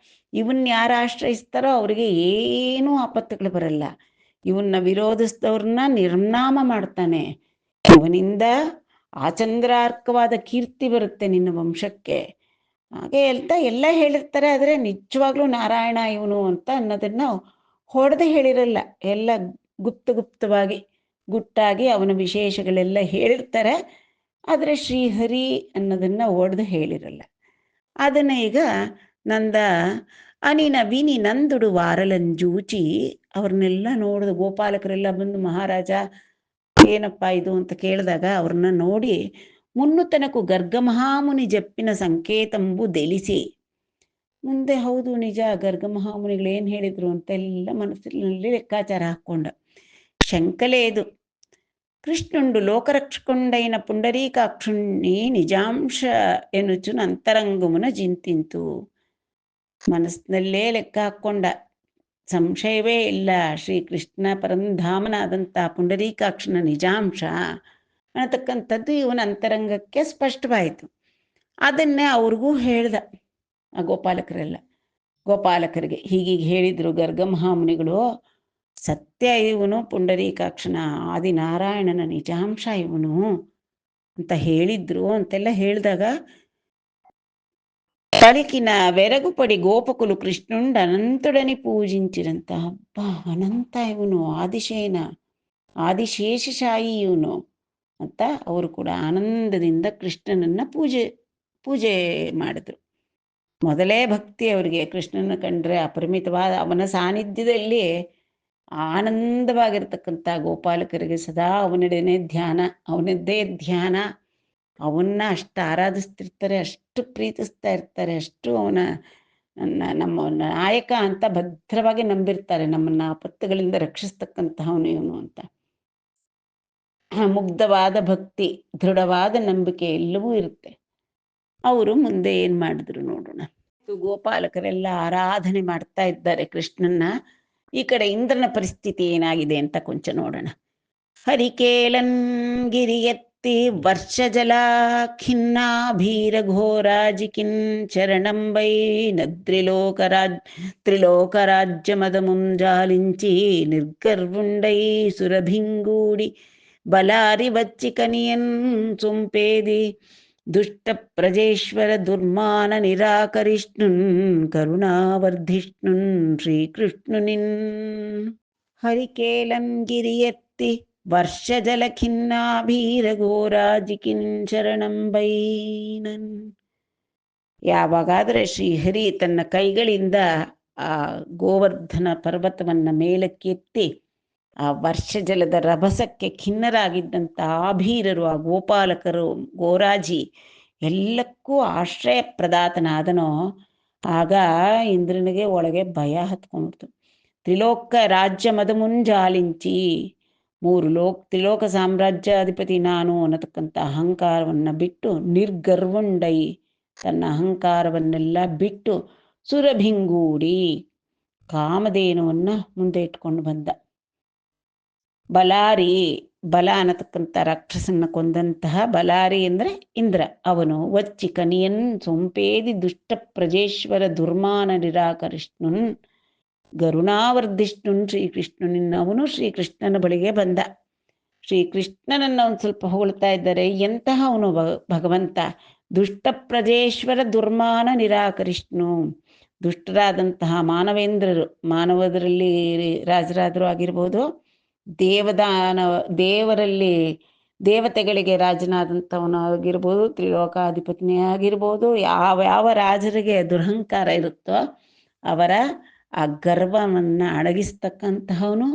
ಇವನ್ನ ಯಾರು ಆಶ್ರಯಿಸ್ತಾರೋ ಅವರಿಗೆ ಏನೂ ಆಪತ್ತುಗಳು ಬರಲ್ಲ, ಇವನ್ನ ವಿರೋಧಿಸಿದವ್ರನ್ನ ನಿರ್ನಾಮ ಮಾಡ್ತಾನೆ, ಇವನಿಂದ ಆಚಂದ್ರಾರ್ಕವಾದ ಕೀರ್ತಿ ಬರುತ್ತೆ ನಿನ್ನ ವಂಶಕ್ಕೆ, ಹಾಗೆ ಎಲ್ಲ ಹೇಳಿರ್ತಾರೆ. ಆದರೆ ನಿಜವಾಗ್ಲೂ ನಾರಾಯಣ ಇವನು ಅಂತ ಅನ್ನೋದನ್ನ ಹೊಡೆದು ಹೇಳಿರಲ್ಲ, ಎಲ್ಲ ಗುಪ್ತವಾಗಿ ಗುಟ್ಟಾಗಿ ಅವನ ವಿಶೇಷಗಳೆಲ್ಲ ಹೇಳಿರ್ತಾರೆ. ಆದರೆ ಶ್ರೀಹರಿ ಅನ್ನೋದನ್ನ ಒಡೆದು ಹೇಳಿರಲ್ಲ. ಅದನ್ನ ಈಗ ಅನಿನ ವಿನಿ ನಂದುಡು ವಾರಲಂಜೂಚಿ ಅವ್ರನ್ನೆಲ್ಲ ನೋಡಿದ ಗೋಪಾಲಕರೆಲ್ಲ ಬಂದು, ಮಹಾರಾಜ ಏನಪ್ಪ ಇದು ಅಂತ ಕೇಳಿದಾಗ ಅವ್ರನ್ನ ನೋಡಿ, ಮುನ್ನು ತನಕು ಗರ್ಗ ಮಹಾಮುನಿ ಜಪ್ಪಿನ ಸಂಕೇತಂಬು ದೆಲಿಸಿ, ಮುಂದೆ ಹೌದು ನಿಜ ಗರ್ಗ ಮಹಾಮುನಿಗಳು ಏನು ಹೇಳಿದ್ರು ಅಂತೆಲ್ಲ ಮನಸ್ಸಿನಲ್ಲಿ ಲೆಕ್ಕಾಚಾರ ಹಾಕ್ಕೊಂಡ. ಶಂಕಲೇದು ಕೃಷ್ಣುಂಡು ಲೋಕರಕ್ಷಕೊಂಡೈನ ಪುಂಡರೀಕಾಕ್ಷುಣ್ಣಿ ನಿಜಾಂಶ ಎನುಚುನ್ ಅಂತರಂಗಮುನ ಜಿಂತಿಂತು. ಮನಸ್ಸಿನಲ್ಲೇ ಲೆಕ್ಕ ಹಾಕ್ಕೊಂಡ, ಸಂಶಯವೇ ಇಲ್ಲ, ಶ್ರೀಕೃಷ್ಣ ಪರಂಧಾಮನಾದಂಥ ಪುಂಡರೀಕಾಕ್ಷನ ನಿಜಾಂಶ ಅನ್ನತಕ್ಕಂಥದ್ದು ಇವನ ಅಂತರಂಗಕ್ಕೆ ಸ್ಪಷ್ಟವಾಯಿತು. ಅದನ್ನೇ ಅವ್ರಿಗೂ ಹೇಳ್ದ ಆ ಗೋಪಾಲಕರಿಗೆ ಹೀಗೀಗೆ ಹೇಳಿದ್ರು ಗರ್ಗ ಮಹಾಮುನಿಗಳು, ಸತ್ಯ ಇವನು ಪುಂಡರೀಕಾಕ್ಷನ ಆದಿನಾರಾಯಣನ ನಿಜಾಂಶ ಇವನು ಅಂತ ಹೇಳಿದ್ರು ಅಂತೆಲ್ಲ ಹೇಳಿದಾಗ, పలికిన వెరగుపడి గోపకులు కృష్ణుండు అనంతుడని పూజించిరంత. ಹಬ್ಬ, ಅನಂತ ಇವನು, ಆದಿಶೇಷಶಾಯಿ ಇವನು ಅಂತ ಅವರು ಕೂಡ ಆನಂದದಿಂದ ಕೃಷ್ಣನನ್ನ ಪೂಜೆ ಮಾಡಿದ್ರು. ಮೊದಲೇ ಭಕ್ತಿ ಅವರಿಗೆ, ಕೃಷ್ಣನ ಕಂಡ್ರೆ ಅಪರಿಮಿತವಾದ ಅವನ ಸಾನ್ನಿಧ್ಯದಲ್ಲಿ ಆನಂದವಾಗಿರ್ತಕ್ಕಂಥ ಗೋಪಾಲಕರಿಗೆ ಸದಾ ಅವನದ್ದೇ ಧ್ಯಾನ, ಅವನ್ನ ಅಷ್ಟು ಆರಾಧಿಸ್ತಿರ್ತಾರೆ, ಅಷ್ಟು ಪ್ರೀತಿಸ್ತಾ ಇರ್ತಾರೆ, ಅಷ್ಟು ನಮ್ಮ ನಾಯಕ ಅಂತ ಭದ್ರವಾಗಿ ನಂಬಿರ್ತಾರೆ, ನಮ್ಮನ್ನ ಆಪತ್ತುಗಳಿಂದ ರಕ್ಷಿಸ್ತಕ್ಕಂತಹವನು ಇವನು ಅಂತ. ಮುಗ್ಧವಾದ ಭಕ್ತಿ, ದೃಢವಾದ ನಂಬಿಕೆ ಎಲ್ಲವೂ ಇರುತ್ತೆ. ಅವರು ಮುಂದೆ ಏನ್ ಮಾಡಿದ್ರು ನೋಡೋಣ. ಗೋಪಾಲಕರೆಲ್ಲ ಆರಾಧನೆ ಮಾಡ್ತಾ ಇದ್ದಾರೆ ಕೃಷ್ಣನ್ನ. ಈ ಕಡೆ ಇಂದ್ರನ ಪರಿಸ್ಥಿತಿ ಏನಾಗಿದೆ ಅಂತ ಕೊಂಚ ನೋಡೋಣ. ಹರಿಕೇಲನ್ ಗಿರಿಯತ್ ಗಿರಿಯತ್ತಿ ವರ್ಷಜಲಾಖಿನ್ನಾಭೀರಘೋರಾಜಿಕಿನ್ చరణం వై త్రిలోకరాజ్యమదముం జాలించి నిర్గర్వుండై సురభింగూడి బలారి వచ్చి కనియన్ సొంపేది దుష్ట ప్రజేశ్వర దుర్మాన నిరాకరిష్ణున్ కరుణావర్ధిష్ణున్ శ్రీకృష్ణునిన్ ಹರಿಕೇಲಂ ಗಿರಿಯತ್ತಿ ವರ್ಷಜಲ ಖಿನ್ನಾಭೀರಘೋರಾಜಿಕಿನ್ ಶರಣಂ ಬೈನನ್. ಯಾವಾಗಾದರೆ ಶ್ರೀಹರಿ ತನ್ನ ಕೈಗಳಿಂದ ಆ ಗೋವರ್ಧನ ಪರ್ವತವನ್ನ ಮೇಲಕ್ಕೆತ್ತಿ ಆ ವರ್ಷಜಲದ ರಭಸಕ್ಕೆ ಖಿನ್ನರಾಗಿದ್ದಂಥ ಆಭೀರರು, ಆ ಗೋಪಾಲಕರು, ಗೋರಾಜಿ ಎಲ್ಲಕ್ಕೂ ಆಶ್ರಯ ಪ್ರದಾತನಾದನೋ ಆಗ ಇಂದ್ರನಿಗೆ ಒಳಗೆ ಭಯ ಹತ್ಕೊಂಡ್ಬಿಡ್ತು. ತ್ರಿಲೋಕ ರಾಜ್ಯ ಮದಮುಂಜಾಲಿಂಚಿ, ತ್ರಿಲೋಕ ಸಾಮ್ರಾಜ್ಯಾಧಿಪತಿ ನಾನು ಅನ್ನತಕ್ಕಂಥ ಅಹಂಕಾರವನ್ನು ಬಿಟ್ಟು, ನಿರ್ಗರ್ವುಂಡೈ ತನ್ನ ಅಹಂಕಾರವನ್ನೆಲ್ಲ ಬಿಟ್ಟು, ಸುರಭಿಂಗೂಡಿ ಕಾಮಧೇನುವನ್ನು ಮುಂದೆ ಇಟ್ಕೊಂಡು ಬಂದ. ಬಲಾರಿ, ಬಲ ಅನ್ನತಕ್ಕಂಥ ರಾಕ್ಷಸನ್ನ ಕೊಂದಂತಹ ಬಲಾರಿ ಅಂದರೆ ಇಂದ್ರ, ಅವನು ವಚ್ಚಿ ಕನಿಯನ್ ಸೊಂಪೇದಿ ದುಷ್ಟ ಪ್ರಜೇಶ್ವರ ದುರ್ಮಾನ ನಿರಾಕರಿಷ್ಣುನ್ ಗರುಣಾವರ್ಧಿಷ್ಣುನ್ ಶ್ರೀಕೃಷ್ಣನಿನ್ನ. ಅವನು ಶ್ರೀಕೃಷ್ಣನ ಬಳಿಗೆ ಬಂದ. ಶ್ರೀಕೃಷ್ಣನನ್ನು ಒಂದು ಸ್ವಲ್ಪ ಹೊಗಳ್ತಾ ಇದ್ದಾರೆ. ಎಂತಹ ಅವನು ಭಗವಂತ, ದುಷ್ಟ ಪ್ರಜೇಶ್ವರ ದುರ್ಮಾನ ನಿರಾಕರಿಷ್ಣು. ದುಷ್ಟರಾದಂತಹ ಮಾನವೇಂದ್ರರು, ಮಾನವದರಲ್ಲಿ ರಾಜರಾದರು ಆಗಿರ್ಬೋದು, ದೇವರಲ್ಲಿ ದೇವತೆಗಳಿಗೆ ರಾಜನಾದಂಥವನು ಆಗಿರ್ಬೋದು, ತ್ರಿಲೋಕಾಧಿಪತಿನೇ ಆಗಿರ್ಬೋದು, ಯಾವ ರಾಜರಿಗೆ ದುರಹಂಕಾರ ಇರುತ್ತೋ ಅವರ ಆ ಗರ್ವವನ್ನು ಅಡಗಿಸ್ತಕ್ಕಂತಹವನು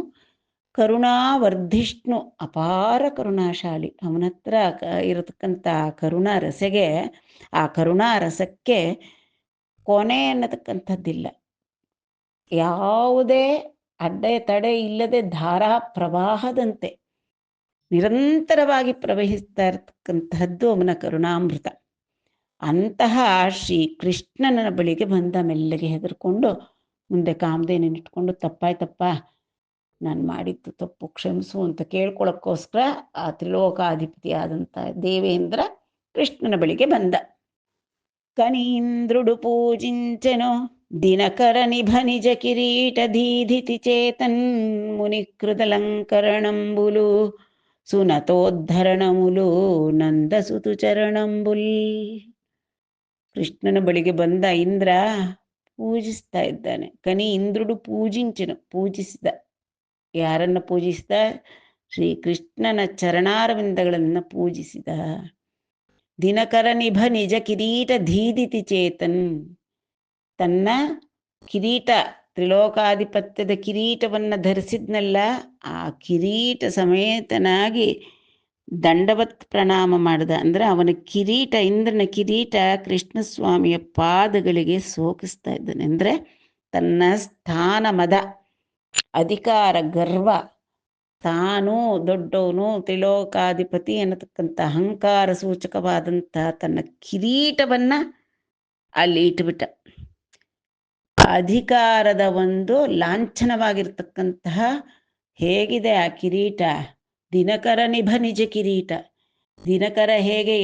ಕರುಣಾವರ್ಧಿಷ್ಣು, ಅಪಾರ ಕರುಣಾಶಾಲಿ. ಅವನ ಹತ್ರ ಇರತಕ್ಕಂಥ ಕರುಣಾ ರಸಗೆ, ಆ ಕರುಣಾ ರಸಕ್ಕೆ ಕೊನೆ ಅನ್ನತಕ್ಕಂಥದ್ದಿಲ್ಲ. ಯಾವುದೇ ಅಡ್ಡೆ ತಡೆ ಇಲ್ಲದೆ ಧಾರಾ ಪ್ರವಾಹದಂತೆ ನಿರಂತರವಾಗಿ ಪ್ರವಹಿಸ್ತಾ ಇರತಕ್ಕಂತಹದ್ದು ಅವನ ಕರುಣಾಮೃತ. ಅಂತಹ ಶ್ರೀ ಕೃಷ್ಣನ ಬಳಿಗೆ ಬಂದ. ಮೆಲ್ಲಗೆ ಹೆದರ್ಕೊಂಡು ಮುಂದೆ ಕಾಮಧೇನಿಟ್ಕೊಂಡು, ತಪ್ಪಾಯ್ತಪ್ಪ, ನಾನು ಮಾಡಿದ್ದು ತಪ್ಪು, ಕ್ಷಮಿಸು ಅಂತ ಕೇಳ್ಕೊಳ್ಳೋಕ್ಕೋಸ್ಕರ ಆ ತ್ರಿಲೋಕಾಧಿಪತಿ ಆದಂಥ ದೇವೇಂದ್ರ ಕೃಷ್ಣನ ಬಳಿಗೆ ಬಂದ. ಕನೀಂದ್ರುಡು ಪೂಜಿಂಚನೋ ದಿನಕರ ನಿಭ ನಿಜ ಕಿರೀಟ ದೀಧಿತಿ చేతన్ మునికృతలంకరణంబులు ಸುನತೋದ್ಧರಣములు ನಂದಸುತು ಚರಣಂಬುಲ್. ಕೃಷ್ಣನ ಬಳಿಗೆ ಬಂದ ಇಂದ್ರ ಪೂಜಿಸ್ತಾ ಇದ್ದಾನೆ. ಕನಿ ಇಂದ್ರುಡು ಪೂಜಿಸಿದ. ಯಾರನ್ನ ಪೂಜಿಸಿದ? ಶ್ರೀಕೃಷ್ಣನ ಚರಣಾರವಿಂದಗಳನ್ನು ಪೂಜಿಸಿದ. ದಿನಕರ ನಿಭ ನಿಜ ಕಿರೀಟ ದೀದಿತಿ ಚೇತನ್, ತನ್ನ ಕಿರೀಟ, ತ್ರಿಲೋಕಾಧಿಪತ್ಯದ ಕಿರೀಟವನ್ನು ಧರಿಸಿದ್ನಲ್ಲ, ಆ ಕಿರೀಟ ಸಮೇತನಾಗಿ ದಂಡವತ್ ಪ್ರಣಾಮ ಮಾಡಿದ. ಅಂದರೆ ಅವನ ಕಿರೀಟ, ಇಂದ್ರನ ಕಿರೀಟ ಕೃಷ್ಣಸ್ವಾಮಿಯ ಪಾದಗಳಿಗೆ ಸೋಕಿಸ್ತಾ ಇದ್ದಾನೆ. ಅಂದರೆ ತನ್ನ ಸ್ಥಾನ ಮದ, ಅಧಿಕಾರ, ಗರ್ವ, ತಾನು ದೊಡ್ಡವನು, ತ್ರಿಲೋಕಾಧಿಪತಿ ಅನ್ನತಕ್ಕಂಥ ಅಹಂಕಾರ ಸೂಚಕವಾದಂಥ ತನ್ನ ಕಿರೀಟವನ್ನ ಅಲ್ಲಿ ಇಟ್ಬಿಟ್ಟ. ಅಧಿಕಾರದ ಒಂದು ಲಾಂಛನವಾಗಿರ್ತಕ್ಕಂತಹ ಹೇಗಿದೆ ಆ ಕಿರೀಟ? ದಿನಕರ ನಿಭ ನಿಜ ಕಿರೀಟ. ದಿನಕರ ಹೇಗೆ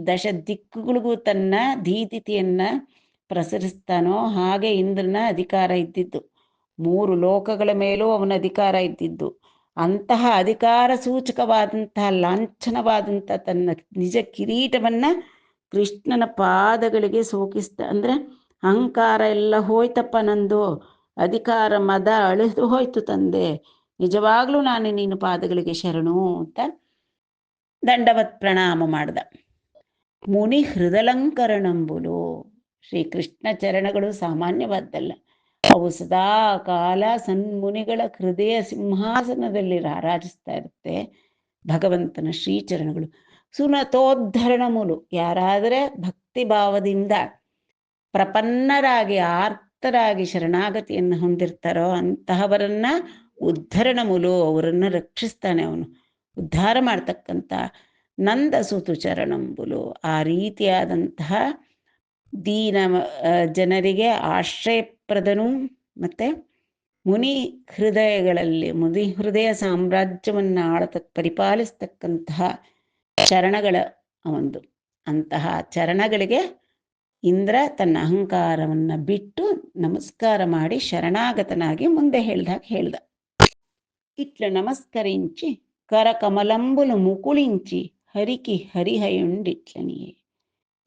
ದಶ ದಿಕ್ಕುಗಳಿಗೂ ತನ್ನ ದೀದಿತಿಯನ್ನ ಪ್ರಸರಿಸ್ತಾನೋ ಹಾಗೆ ಇಂದ್ರನ ಅಧಿಕಾರ ಇದ್ದಿದ್ದು. 3 ಲೋಕಗಳ ಮೇಲೂ ಅವನ ಅಧಿಕಾರ ಇದ್ದಿದ್ದು. ಅಂತಹ ಅಧಿಕಾರ ಸೂಚಕವಾದಂತಹ ಲಾಂಛನವಾದಂಥ ತನ್ನ ನಿಜ ಕಿರೀಟವನ್ನ ಕೃಷ್ಣನ ಪಾದಗಳಿಗೆ ಸೋಕಿಸ್ತ. ಅಂದ್ರೆ ಅಹಂಕಾರ ಎಲ್ಲ ಹೋಯ್ತಪ್ಪ, ನಂದು ಅಧಿಕಾರ ಮದ ಅಳಿದು ಹೋಯ್ತು ತಂದೆ, ನಿಜವಾಗ್ಲೂ ನಾನು ನಿನ್ನ ಪಾದಗಳಿಗೆ ಶರಣು ಅಂತ ದಂಡವತ್ ಪ್ರಣಾಮ ಮಾಡ್ದ. ಮುನಿ ಹೃದಯಲಂಕರಣಂಬುಲು. ಶ್ರೀಕೃಷ್ಣ ಚರಣಗಳು ಸಾಮಾನ್ಯವಾದ್ದಲ್ಲ, ಅವು ಸದಾ ಕಾಲ ಸನ್ಮುನಿಗಳ ಹೃದಯ ಸಿಂಹಾಸನದಲ್ಲಿ ರಾರಾಜಿಸ್ತಾ ಇರುತ್ತೆ ಭಗವಂತನ ಶ್ರೀಚರಣಗಳು. ಸುನತೋದ್ಧರಣಮುಲು, ಯಾರಾದರೆ ಭಕ್ತಿ ಭಾವದಿಂದ ಪ್ರಪನ್ನರಾಗಿ ಆರ್ತರಾಗಿ ಶರಣಾಗತಿಯನ್ನು ಹೊಂದಿರ್ತಾರೋ ಅಂತಹವರನ್ನ ಉದ್ಧರಣ ಮುಲು, ಅವರನ್ನು ರಕ್ಷಿಸ್ತಾನೆ ಅವನು, ಉದ್ಧಾರ ಮಾಡ್ತಕ್ಕಂಥ ನಂದಸುತು ಚರಣಂಬುಲು. ಆ ರೀತಿಯಾದಂತಹ ದೀನ ಜನರಿಗೆ ಆಶ್ರಯಪ್ರದನು. ಮತ್ತೆ ಮುನಿ ಹೃದಯಗಳಲ್ಲಿ, ಮುನಿ ಹೃದಯ ಸಾಮ್ರಾಜ್ಯವನ್ನು ಪರಿಪಾಲಿಸ್ತಕ್ಕಂತಹ ಚರಣಗಳ ಒಂದು ಅಂತಹ ಚರಣಗಳಿಗೆ ಇಂದ್ರ ತನ್ನ ಅಹಂಕಾರವನ್ನು ಬಿಟ್ಟು ನಮಸ್ಕಾರ ಮಾಡಿ ಶರಣಾಗತನಾಗಿ ಮುಂದೆ ಹೇಳ್ದ ಇಟ್ಲ ನಮಸ್ಕరించి ಕರಕಮಲಂಬುಲು ಮುಕುಳಿಂಚಿ ಹರಿಕಿ ಹರಿಹಯುಂಡಿಟ್ಲನಿಯೇ.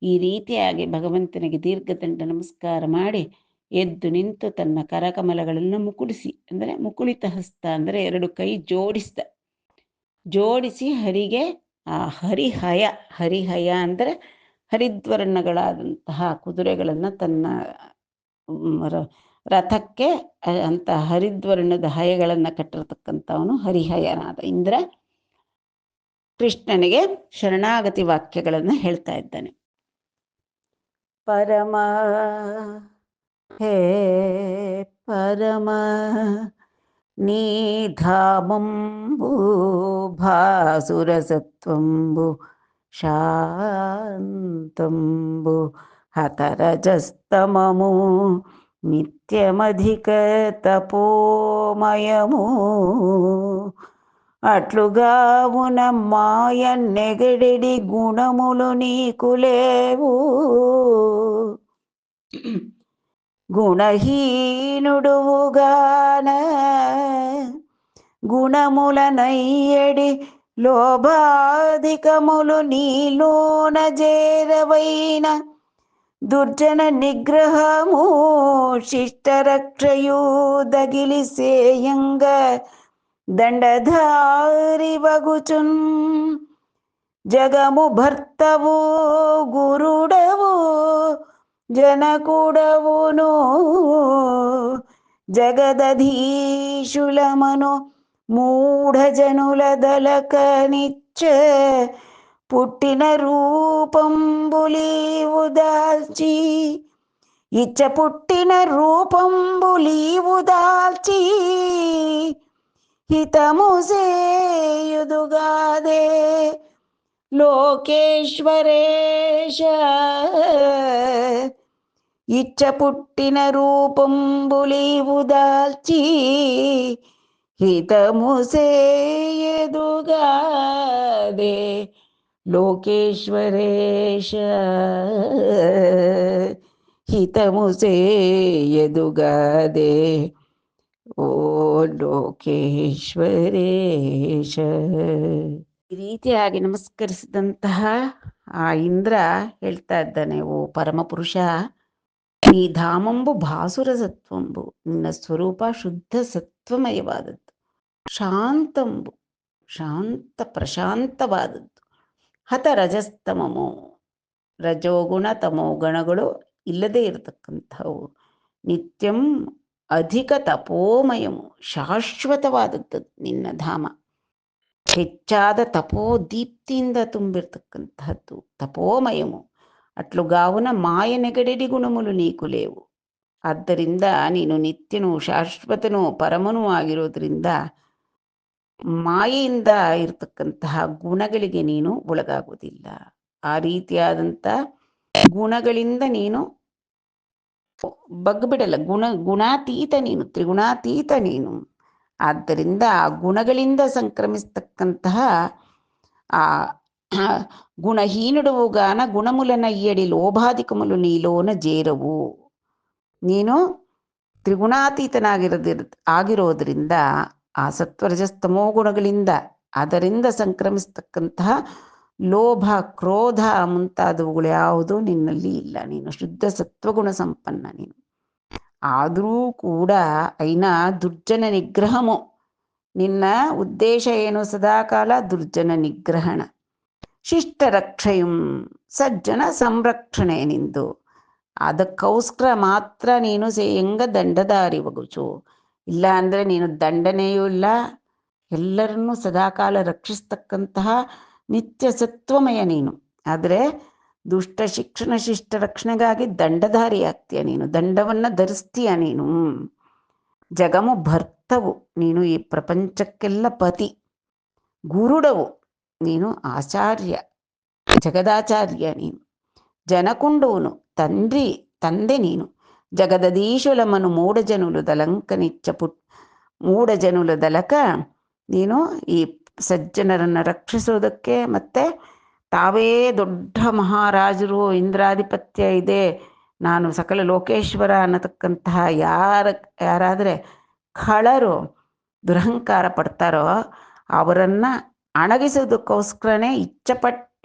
ಈ ರೀತಿಯಾಗಿ ಭಗವಂತನಿಗೆ ದೀರ್ಘದಂಡ ನಮಸ್ಕಾರ ಮಾಡಿ ಎದ್ದು ನಿಂತು ತನ್ನ ಕರಕಮಲಗಳನ್ನು ಮುಕುಳಿಸಿ, ಅಂದರೆ ಮುಕುಳಿತ ಹಸ್ತ ಅಂದರೆ 2 ಕೈ ಜೋಡಿಸಿ ಹರಿಗೆ ಆ ಹರಿಹಯ ಅಂದರೆ ಹರಿದ್ವರ್ಣಗಳಾದಂತಹ ಕುದುರೆಗಳನ್ನು ತನ್ನ ರಥಕ್ಕೆ ಅಂತ ಹರಿದ್ವರ್ಣದ ಹಯಗಳನ್ನು ಕಟ್ಟಿರ್ತಕ್ಕಂಥವನು ಹರಿಹಯನಾದ ಇಂದ್ರ ಕೃಷ್ಣನಿಗೆ ಶರಣಾಗತಿ ವಾಕ್ಯಗಳನ್ನು ಹೇಳ್ತಾ ಇದ್ದಾನೆ. ಪರಮ ಹೇ ಪರಮ ನೀಧಾಮಂಬು ಭಾಸುರಸತ್ವಂಬು ಶಾಂತಂಬು ಹತರಜಸ್ತಮಮು నిత్యమధిక తపోమయము అట్లుగావున మాయ నెగడిడి గుణములు నీకు లేవు గుణహీనుడుగాన గుణములనయ్యడి లోభాధికములు నీలోన చేరవైన దుర్జన నిగ్రహము శిష్టరక్షయు దగిలిసేయంగ దండధారి వగుచున్ జగము భర్తవు గురుడవు జనకుడవును జగదధీశులమను మూఢజనుల దలకనిచ్చ పుట్టిన రూపంబులీవు దాల్చి ఇచ్చ పుట్టిన రూపంబులీవు దాల్చి హితము సేయుదుగాదే లోకేశ్వరేశ. ఇచ్చ పుట్టిన రూపంబులీవు దాల్చి హితము సేయుదుగాదే లోకేశ్వరేశ. హితము సేయదుగాదే ಓ ಲೋಕೇಶ್ವರೇಶ. ಈ ರೀತಿಯಾಗಿ ನಮಸ್ಕರಿಸಿದಂತಹ ಆ ಇಂದ್ರ ಹೇಳ್ತಾ ಇದ್ದಾನೆ, ಓ ಪರಮಪುರುಷ, ನೀ ಧಾಮಂಬು ಭಾಸುರ ಸತ್ವಂಬು, ನಿನ್ನ ಸ್ವರೂಪ ಶುದ್ಧ ಸತ್ವಮಯವಾದದ್ದು, ಶಾಂತಂಬು ಶಾಂತ ಪ್ರಶಾಂತವಾದದ್ದು, ಹತ ರಜಸ್ತಮಮು ರಜೋಗುಣ ತಮೋಗುಣಗಳು ಇಲ್ಲದೇ ಇರತಕ್ಕಂಥವು, ನಿತ್ಯಂ ಅಧಿಕ ತಪೋಮಯಮು ಶಾಶ್ವತವಾದದ್ದು ನಿನ್ನ ಧಾಮ, ಹೆಚ್ಚಾದ ತಪೋದೀಪ್ತಿಯಿಂದ ತುಂಬಿರ್ತಕ್ಕಂಥದ್ದು ತಪೋಮಯಮು. ಅಟ್ಲುಗಾವುನ ಮಾಯ ನೆಗಡಿಡಿ ಗುಣములు ನೀಕು ಲೇವು. ಆದ್ದರಿಂದ ನೀನು ನಿತ್ಯನೂ ಶಾಶ್ವತನೂ ಪರಮನೂ ಆಗಿರೋದ್ರಿಂದ ಮಾಯೆಯಿಂದ ಇರತಕ್ಕಂತಹ ಗುಣಗಳಿಗೆ ನೀನು ಒಳಗಾಗುವುದಿಲ್ಲ. ಆ ರೀತಿಯಾದಂಥ ಗುಣಗಳಿಂದ ನೀನು ಬಗ್ಬಿಡಲ್ಲ. ಗುಣಾತೀತ ನೀನು, ತ್ರಿಗುಣಾತೀತ ನೀನು. ಆದ್ದರಿಂದ ಆ ಗುಣಗಳಿಂದ ಸಂಕ್ರಮಿಸ್ತಕ್ಕಂತಹ ಆ ಗುಣಹೀನುಡುವುಗಾನ ಗುಣములనయ్యడి ಲೋಭಾಧಿಕములు ನೀಲೋನ ಜೇರವು. ನೀನು ಆಗಿರೋದ್ರಿಂದ ಆ ಸತ್ವರಜಸ್ತಮೋ ಗುಣಗಳಿಂದ ಅದರಿಂದ ಸಂಕ್ರಮಿಸ್ತಕ್ಕಂತಹ ಲೋಭ ಕ್ರೋಧ ಮುಂತಾದವುಗಳು ಯಾವುದು ನಿನ್ನಲ್ಲಿ ಇಲ್ಲ. ನೀನು ಶುದ್ಧ ಸತ್ವಗುಣ ಸಂಪನ್ನ ನೀನು. ಆದರೂ ಕೂಡ ಐನಾ ದುರ್ಜನ ನಿಗ್ರಹಮು, ನಿನ್ನ ಉದ್ದೇಶ ಏನು? ಸದಾಕಾಲ ದುರ್ಜನ ನಿಗ್ರಹಣ. ಶಿಷ್ಟ ರಕ್ಷೆಯಂ, ಸಜ್ಜನ ಸಂರಕ್ಷಣೆ ನಿಂದು. ಅದಕ್ಕೋಸ್ಕರ ಮಾತ್ರ ನೀನು ಸೇಯಂಗ ದಂಡದಾರಿ ಒಗುಚು. ಇಲ್ಲ ಅಂದರೆ ನೀನು ದಂಡನೆಯೂ ಇಲ್ಲ, ಎಲ್ಲರನ್ನೂ ಸದಾಕಾಲ ರಕ್ಷಿಸ್ತಕ್ಕಂತಹ ನಿತ್ಯ ಸತ್ವಮಯ ನೀನು. ಆದರೆ ದುಷ್ಟ ಶಿಕ್ಷಣ ಶಿಷ್ಟ ರಕ್ಷಣೆಗಾಗಿ ದಂಡಧಾರಿ ಆಗ್ತೀಯ ನೀನು, ದಂಡವನ್ನು ಧರಿಸ್ತೀಯ ನೀನು. ಜಗಮು ಭರ್ತವು, ನೀನು ಈ ಪ್ರಪಂಚಕ್ಕೆಲ್ಲ ಪತಿ. ಗುರುಡವು, ನೀನು ಆಚಾರ್ಯ, ಜಗದಾಚಾರ್ಯ ನೀನು. ಜನಕುಂಡುವನು, ತಂದೆ ನೀನು. ಜಗದಧೀಶುಲಮನು ಮೂಢಜನುಲು ದಲಂಕನಿಚ್ಚ ಮೂಢಜನುಲ ದಲಕ ನೀನು ಈ ಸಜ್ಜನರನ್ನು ರಕ್ಷಿಸೋದಕ್ಕೆ ಮತ್ತೆ ತಾವೇ ದೊಡ್ಡ ಮಹಾರಾಜರು, ಇಂದ್ರಾಧಿಪತ್ಯ ಇದೆ, ನಾನು ಸಕಲ ಲೋಕೇಶ್ವರ ಅನ್ನತಕ್ಕಂತಹ ಯಾರಾದರೆ ಖಳರು ದುರಹಂಕಾರ ಪಡ್ತಾರೋ ಅವರನ್ನು ಅಣಗಿಸೋದಕ್ಕೋಸ್ಕರನೇ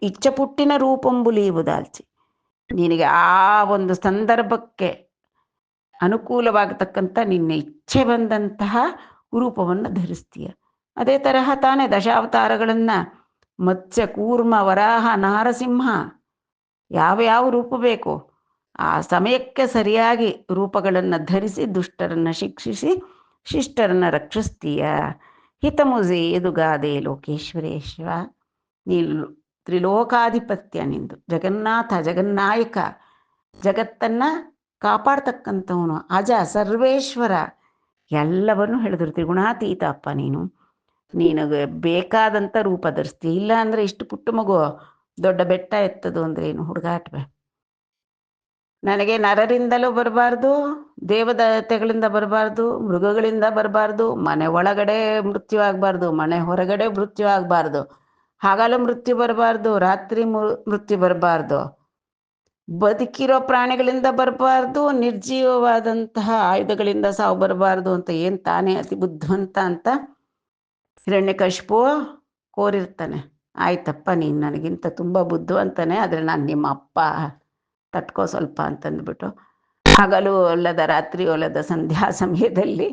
ಇಚ್ಛಪುಟ್ಟಿನ ರೂಪಂಬುಲಿಯುವುದಾಲ್ಚಿ. ನಿನಗೆ ಆ ಒಂದು ಸಂದರ್ಭಕ್ಕೆ ಅನುಕೂಲವಾಗತಕ್ಕಂಥ ನಿನ್ನ ಇಚ್ಛೆ ಬಂದಂತಹ ರೂಪವನ್ನು ಧರಿಸ್ತೀಯ. ಅದೇ ತರಹ ತಾನೇ ದಶಾವತಾರಗಳನ್ನು ಮತ್ಸ್ಯ, ಕೂರ್ಮ, ವರಾಹ, ನಾರಸಿಂಹ ಯಾವ ರೂಪ ಬೇಕು ಆ ಸಮಯಕ್ಕೆ ಸರಿಯಾಗಿ ರೂಪಗಳನ್ನು ಧರಿಸಿ ದುಷ್ಟರನ್ನು ಶಿಕ್ಷಿಸಿ ಶಿಷ್ಟರನ್ನು ರಕ್ಷಿಸ್ತೀಯ. ಹಿತಮುಜಿ ಎದುಗಾದೆ ಲೋಕೇಶ್ವರೇಶ್ವ. ನೀನು ತ್ರಿಲೋಕಾಧಿಪತ್ಯ, ನಿಂದು ಜಗನ್ನಾಥ, ಜಗನ್ನಾಯಕ, ಜಗತ್ತನ್ನು ಕಾಪಾಡ್ತಕ್ಕಂಥವನು, ಅಜ, ಸರ್ವೇಶ್ವರ ಎಲ್ಲವನ್ನೂ ಹೇಳಿದ್ರು. ತ್ರಿಗುಣಾತೀತ ಅಪ್ಪ ನಿನಗೆ ಬೇಕಾದಂಥ ರೂಪ ಧರಿಸ್ತಿ. ಇಲ್ಲ ಅಂದರೆ ಇಷ್ಟು ಪುಟ್ಟ ಮಗು ದೊಡ್ಡ ಬೆಟ್ಟ ಎತ್ತದು ಅಂದ್ರೆ ಏನು ಹುಡುಗಾಟ್ವೆ. ನನಗೆ ನರರಿಂದಲೂ ಬರಬಾರ್ದು, ದೇವದೇವತೆಗಳಿಂದ ಬರಬಾರ್ದು, ಮೃಗಗಳಿಂದ ಬರಬಾರ್ದು, ಮನೆ ಒಳಗಡೆ ಮೃತ್ಯು ಆಗಬಾರ್ದು, ಮನೆ ಹೊರಗಡೆ ಮೃತ್ಯು ಆಗಬಾರ್ದು, ಹಗಲು ಮೃತ್ಯು ಬರಬಾರ್ದು, ರಾತ್ರಿ ಮೃತ್ಯು ಬರಬಾರ್ದು, ಬದುಕಿರೋ ಪ್ರಾಣಿಗಳಿಂದ ಬರಬಾರ್ದು, ನಿರ್ಜೀವವಾದಂತಹ ಆಯುಧಗಳಿಂದ ಸಾವು ಬರಬಾರ್ದು ಅಂತ ಏನು ತಾನೇ ಅತಿ ಬುದ್ಧಿವಂತ ಅಂತ ಹಿರಣ್ಯಕಶಿಪು ಕೋರಿರ್ತಾನೆ. ಆಯ್ತಪ್ಪ, ನೀನು ನನಗಿಂತ ತುಂಬ ಬುದ್ಧಿವಂತಾನೆ, ಆದರೆ ನಾನು ನಿಮ್ಮ ಅಪ್ಪ, ತಟ್ಕೋ ಸ್ವಲ್ಪ ಅಂತಂದ್ಬಿಟ್ಟು ಹಗಲು ಅಲ್ಲದ ರಾತ್ರಿ ಅಲ್ಲದ ಸಂಧ್ಯಾ ಸಮಯದಲ್ಲಿ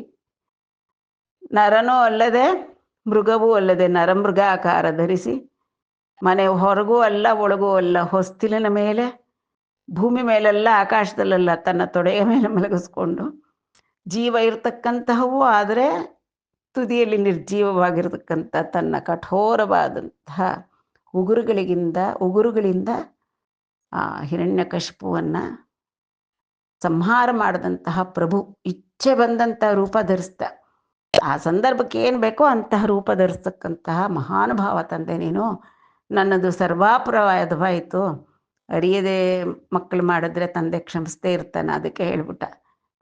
ನರನೂ ಅಲ್ಲದೆ ಮೃಗವೂ ಅಲ್ಲದೆ ನರಮೃಗ ಆಕಾರ ಧರಿಸಿ ಮನೆ ಹೊರಗೂ ಅಲ್ಲ ಒಳಗೂ ಅಲ್ಲ ಹೊಸ್ತಿಲಿನ ಮೇಲೆ, ಭೂಮಿ ಮೇಲೆಲ್ಲ ಆಕಾಶದಲ್ಲೆಲ್ಲ ತನ್ನ ತೊಡೆಯ ಮೇಲೆ ಮಲಗಿಸ್ಕೊಂಡು ಜೀವ ಇರತಕ್ಕಂತಹವು ಆದರೆ ತುದಿಯಲ್ಲಿ ನಿರ್ಜೀವವಾಗಿರತಕ್ಕಂಥ ತನ್ನ ಕಠೋರವಾದಂತಹ ಉಗುರುಗಳಿಂದ ಆ ಹಿರಣ್ಯಕಶಿಪುವನ್ನು ಸಂಹಾರ ಮಾಡಿದಂತಹ ಪ್ರಭು ಇಚ್ಛೆ ಬಂದಂಥ ರೂಪ ಧರಿಸ್ತ. ಆ ಸಂದರ್ಭಕ್ಕೆ ಏನು ಬೇಕೋ ಅಂತಹ ರೂಪ ಧರಿಸ್ತಕ್ಕಂತಹ ಮಹಾನುಭಾವ ತಂದೆ ನೀನು. ನನ್ನದು ಸರ್ವಾಪರಾಧವಾಯಿತು, ಅರಿಯದೆ ಮಕ್ಕಳು ಮಾಡಿದ್ರೆ ತಂದೆ ಕ್ಷಮಿಸದೇ ಇರ್ತಾನೆ, ಅದಕ್ಕೆ ಹೇಳ್ಬಿಟ್ಟ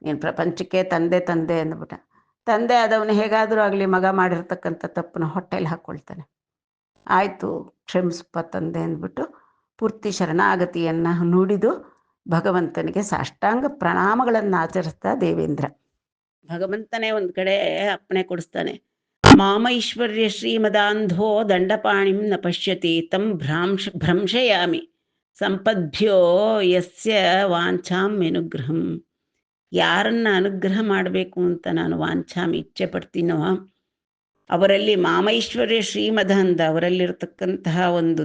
ನೀನು ಪ್ರಪಂಚಕ್ಕೆ ತಂದೆ ಅಂದ್ಬಿಟ್ಟ. ತಂದೆ ಆದವನು ಹೇಗಾದರೂ ಆಗಲಿ ಮಗ ಮಾಡಿರ್ತಕ್ಕಂಥ ತಪ್ಪನ್ನ ಹೊಟ್ಟೆಯಲ್ಲಿ ಹಾಕ್ಕೊಳ್ತಾನೆ. ಆಯಿತು ಕ್ಷಮಿಸಪ್ಪ ತಂದೆ ಅಂದ್ಬಿಟ್ಟು ಪೂರ್ತಿ ಶರಣಾಗತಿಯನ್ನು ನುಡಿದು ಭಗವಂತನಿಗೆ ಸಾಷ್ಟಾಂಗ ಪ್ರಣಾಮಗಳನ್ನು ಆಚರಿಸ್ತಾ ದೇವೇಂದ್ರ ಭಗವಂತನೇ ಒಂದು ಕಡೆ ಅಪ್ಪಣೆ ಕೊಡಿಸ್ತಾನೆ. ಮಾಮೈಶ್ವರ್ಯ ಶ್ರೀಮದಾಂಧೋ ದಂಡಪಾಣಿಂ ನ ಪಶ್ಯತಿ ತಂ ಭ್ರಂಶಯಾಮಿ ಸಂಪದ್ಭ್ಯೋ ಯಸ್ಯ ವಾಂಛಾಂ ಅನುಗ್ರಹಂ. ಯಾರನ್ನ ಅನುಗ್ರಹ ಮಾಡಬೇಕು ಅಂತ ನಾನು ವಾಂಛಾಮಿ ಇಚ್ಛೆ ಪಡ್ತೀನೋ ಅವರಲ್ಲಿ ಮಾಮೈಶ್ವರ್ಯ ಶ್ರೀಮದ ಅಂದ ಅವರಲ್ಲಿರ್ತಕ್ಕಂತಹ ಒಂದು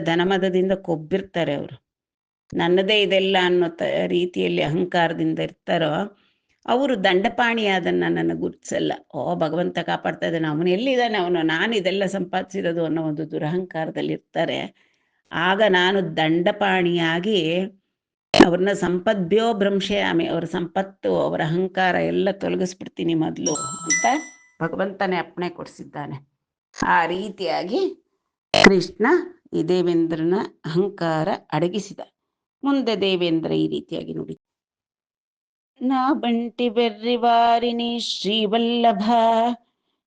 ಧನಮದದಿಂದ ಕೊಬ್ಬಿರ್ತಾರೆ. ಅವರು ನನ್ನದೇ ಇದೆಲ್ಲ ಅನ್ನೋ ರೀತಿಯಲ್ಲಿ ಅಹಂಕಾರದಿಂದ ಇರ್ತಾರೋ ಅವರು ದಂಡಪಾಣಿಯಾದನ್ನು ನನ್ನ ಗುರುತಿಸಲ್ಲ. ಭಗವಂತ ಕಾಪಾಡ್ತಾ ಇದ್ದಾನೆ, ಅವನು ಎಲ್ಲಿದ್ದಾನೆ, ನಾನು ಇದೆಲ್ಲ ಸಂಪಾದಿಸಿರೋದು ಅನ್ನೋ ಒಂದು ದುರಹಂಕಾರದಲ್ಲಿರ್ತಾರೆ. ಆಗ ನಾನು ದಂಡಪಾಣಿಯಾಗಿ ಅವ್ರನ್ನ ಸಂಪದ್ಭ್ಯೋ ಭ್ರಂಶಯಾಮಿ, ಅವರ ಸಂಪತ್ತು ಅವರ ಅಹಂಕಾರ ಎಲ್ಲ ತೊಲಗಿಸ್ಬಿಡ್ತೀನಿ ಮೊದಲು ಅಂತ ಭಗವಂತನೇ ಅಪ್ಪಣೆ ಕೊಡಿಸಿದ್ದಾನೆ. ಆ ರೀತಿಯಾಗಿ ಕೃಷ್ಣ ಈ ದೇವೇಂದ್ರನ ಅಹಂಕಾರ ಅಡಗಿಸಿದ. ಮುಂದೆ ದೇವೇಂದ್ರ ಈ ರೀತಿಯಾಗಿ ನುಡಿ. ನಾ ಬಂಟಿ ಬೆರ್ರಿವಾರಿನಿ ಶ್ರೀವಲ್ಲಭ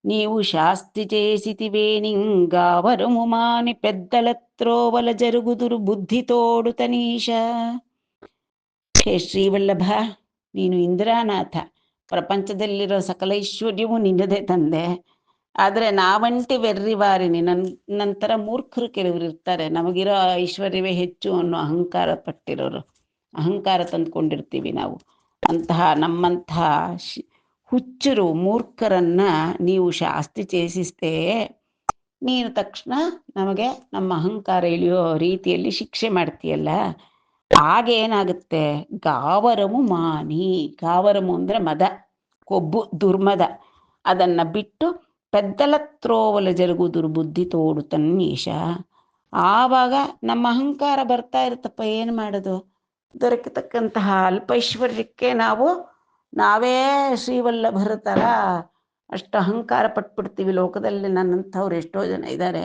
ನೀವು ಶಾಸ್ತಿ చేసితివేనింగావరము మాని పెద్దల త్రోవల జరుగుదురు బుద్ధి తోడు తనీಶ. ಹೇ ಶ್ರೀವಲ್ಲಭ, ನೀನು ಇಂದ್ರನಾಥ, ಪ್ರಪಂಚದಲ್ಲಿರೋ ಸಕಲ ಐಶ್ವರ್ಯವು ನಿನ್ನದೇ ತಂದೆ. ಆದರೆ ನಾವಂಟಿ ವೆರ್ರಿವಾರಿನಿ, ನಂತರ ಮೂರ್ಖರು ಕೆಲವರು ಇರ್ತಾರೆ, ನಮಗಿರೋ ಐಶ್ವರ್ಯವೇ ಹೆಚ್ಚು ಅನ್ನೋ ಅಹಂಕಾರ ಪಟ್ಟಿರೋರು, ಅಹಂಕಾರ ತಂದ್ಕೊಂಡಿರ್ತೀವಿ ನಾವು. ಅಂತಹ ನಮ್ಮಂತಹ ಹುಚ್ಚರು ಮೂರ್ಖರನ್ನ ನೀವು ಶಾಸ್ತಿ చేసిస్తే ನೀನು ತಕ್ಷಣ ನಮಗೆ ನಮ್ಮ ಅಹಂಕಾರ ಇಳಿಯೋ ರೀತಿಯಲ್ಲಿ ಶಿಕ್ಷೆ ಮಾಡ್ತೀಯಲ್ಲ. ಆಗೇನಾಗುತ್ತೆ, ಗಾವರಮು ಮಾನಿ, ಗಾವರಮು ಅಂದರೆ ಮದ, ಕೊಬ್ಬು, ದುರ್ಮದ, ಅದನ್ನು ಬಿಟ್ಟು ಪೆದ್ದಲ ತ್ರೋವಲ ಜರುಗುದುರು ಬುದ್ಧಿ ತೋಡು ತನ್ನೀಶ. ಆವಾಗ ನಮ್ಮ ಅಹಂಕಾರ ಬರ್ತಾ ಇರುತ್ತಪ್ಪ, ಏನು ಮಾಡೋದು, ದೊರಕತಕ್ಕಂತಹ ಅಲ್ಪೈಶ್ವರ್ಯಕ್ಕೆ ನಾವೇ ಶ್ರೀವಲ್ಲಭರ ಥರ ಅಷ್ಟು ಅಹಂಕಾರ ಪಟ್ಬಿಡ್ತೀವಿ. ಲೋಕದಲ್ಲಿ ನನ್ನಂಥವ್ರು ಎಷ್ಟೋ ಜನ ಇದ್ದಾರೆ.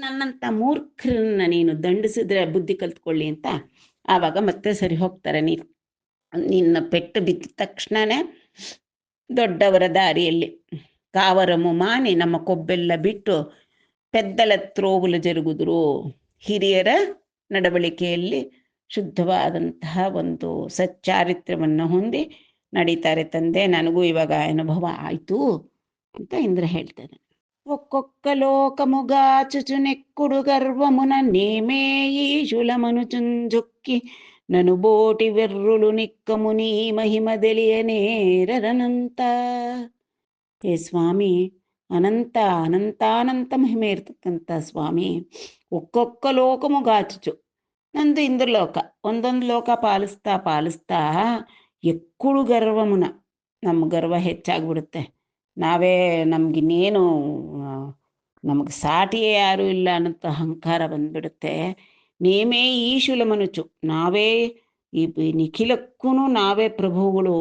ನನ್ನಂಥ ಮೂರ್ಖರನ್ನ ನೀನು ದಂಡಿಸಿದ್ರೆ ಬುದ್ಧಿ ಕಲ್ತ್ಕೊಳ್ಳಿ ಅಂತ ಆವಾಗ ಮತ್ತೆ ಸರಿ ಹೋಗ್ತಾರೆ. ನಿನ್ನ ಪೆಟ್ಟು ಬಿದ್ದ ತಕ್ಷಣನೇ ದೊಡ್ಡವರ ದಾರಿಯಲ್ಲಿ ಕಾವರಮು ಮಾನಿ, ನಮ್ಮ ಕೊಬ್ಬೆಲ್ಲ ಬಿಟ್ಟು ಪೆದ್ದಲ ತ್ರೋವುಲು ಜರುಗುದ್ರು. ಹಿರಿಯರ ನಡವಳಿಕೆಯಲ್ಲಿ ಶುದ್ಧವಾದಂತಹ ಒಂದು ಸಚ್ಚಾರಿತ್ರ್ಯವನ್ನು ಹೊಂದಿ ನಡೀತಾರೆ ತಂದೆ. ನನಗೂ ಇವಾಗ ಅನುಭವ ಆಯಿತು ಅಂತ ಇಂದ್ರ ಹೇಳ್ತಾನೆ. ఒక్కొక్క లోకముగాచుచు నెక్కుడు గర్వమున నేమే ఈశులమను చుంజుక్కి నను బోటి వెర్రులు నిక్కము నీ మహిమ తెలియನೇರರನಂತ. ಹೇ ಸ್ವಾಮಿ, ಅನಂತ ಅನಂತಾನಂತ ಮಹಿಮೆ ಇರ್ತಕ್ಕಂಥ ಸ್ವಾಮಿ, ಒಕ್ಕೊಕ್ಕ ಲೋಕಮುಗಾಚುಚು, ನಂದು ಇಂದ್ರಲೋಕ, ಒಂದೊಂದು ಲೋಕ ಪಾಲಿಸ್ತಾ ಪಾಲಿಸ್ತಾ ಎಕ್ಕುಳು ಗರ್ವಮುನ, ನಮ್ಮ ಗರ್ವ ಹೆಚ್ಚಾಗ್ಬಿಡುತ್ತೆ. ನಾವೇ ನಮಗಿನ್ನೇನು ನಮಗೆ ಸಾಟಿಯೇ ಯಾರೂ ಇಲ್ಲ ಅನ್ನೋಂಥ ಅಹಂಕಾರ ಬಂದ್ಬಿಡುತ್ತೆ. ನೇಮೇ ಈಶುಲ ಮನುಚು, ನಾವೇ ಈ ನಿಖಿಲಕ್ಕೂ ನಾವೇ ಪ್ರಭುಗಳು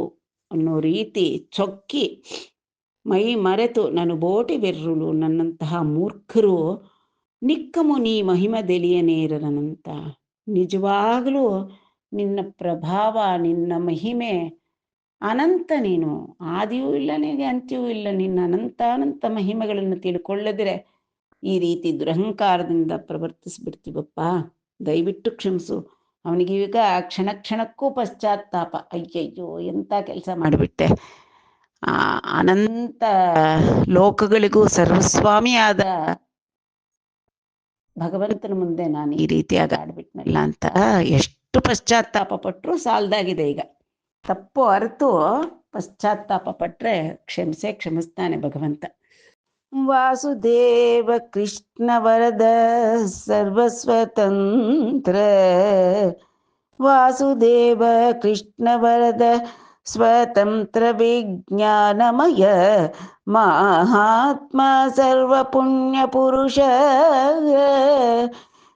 ಅನ್ನೋ ರೀತಿ ಚೊಕ್ಕಿ ಮೈ ಮರೆತು ನಾನು ಬೋಟಿ ಬೆರ್ರುಳು, ನನ್ನಂತಹ ಮೂರ್ಖರು ನಿಕ್ಕಮು ನೀ ಮಹಿಮದೆಲಿಯನೇರರನಂತ. ನಿಜವಾಗಲೂ ನಿನ್ನ ಪ್ರಭಾವ, ನಿನ್ನ ಮಹಿಮೆ ಅನಂತ. ನೀನು ಆದಿಯೂ ಇಲ್ಲ, ನಿನಗೆ ಅಂತ್ಯವೂ ಇಲ್ಲ. ನಿನ್ನ ಅನಂತಾನಂತ ಮಹಿಮೆಗಳನ್ನು ತಿಳ್ಕೊಳ್ಳದಿರೆ ಈ ರೀತಿ ದುರಹಂಕಾರದಿಂದ ಪ್ರವರ್ತಿಸ್ಬಿಡ್ತೀವಪ್ಪ, ದಯವಿಟ್ಟು ಕ್ಷಮಿಸು. ಅವನಿಗೀಗ ಕ್ಷಣ ಕ್ಷಣಕ್ಕೂ ಪಶ್ಚಾತ್ತಾಪ, ಅಯ್ಯಯ್ಯೋ ಎಂಥ ಕೆಲಸ ಮಾಡಿಬಿಟ್ಟೆ, ಅನಂತ ಲೋಕಗಳಿಗೂ ಸರ್ವಸ್ವಾಮಿಯಾದ ಭಗವಂತನ ಮುಂದೆ ನಾನು ಈ ರೀತಿಯಾಗಿ ಆಡ್ಬಿಟ್ನಲ್ಲ ಅಂತ ಎಷ್ಟು ಪಶ್ಚಾತ್ತಾಪ ಪಟ್ಟರು ಸಾಲದಾಗಿದೆ. ಈಗ ತಪ್ಪು ಅರಿತು ಪಶ್ಚಾತ್ತಾಪ ಪಟ್ರೆ ಕ್ಷಮಿಸ್ತಾನೆ ಭಗವಂತ. ವಾಸುದೇವ ಕೃಷ್ಣ ವರದ ಸರ್ವಸ್ವತಂತ್ರ, ವಾಸುದೇವ ಕೃಷ್ಣ ವರದ ಸ್ವತಂತ್ರ ವಿಜ್ಞಾನಮಯ ಮಹಾತ್ಮ ಸರ್ವ ಪುಣ್ಯ ಪುರುಷ,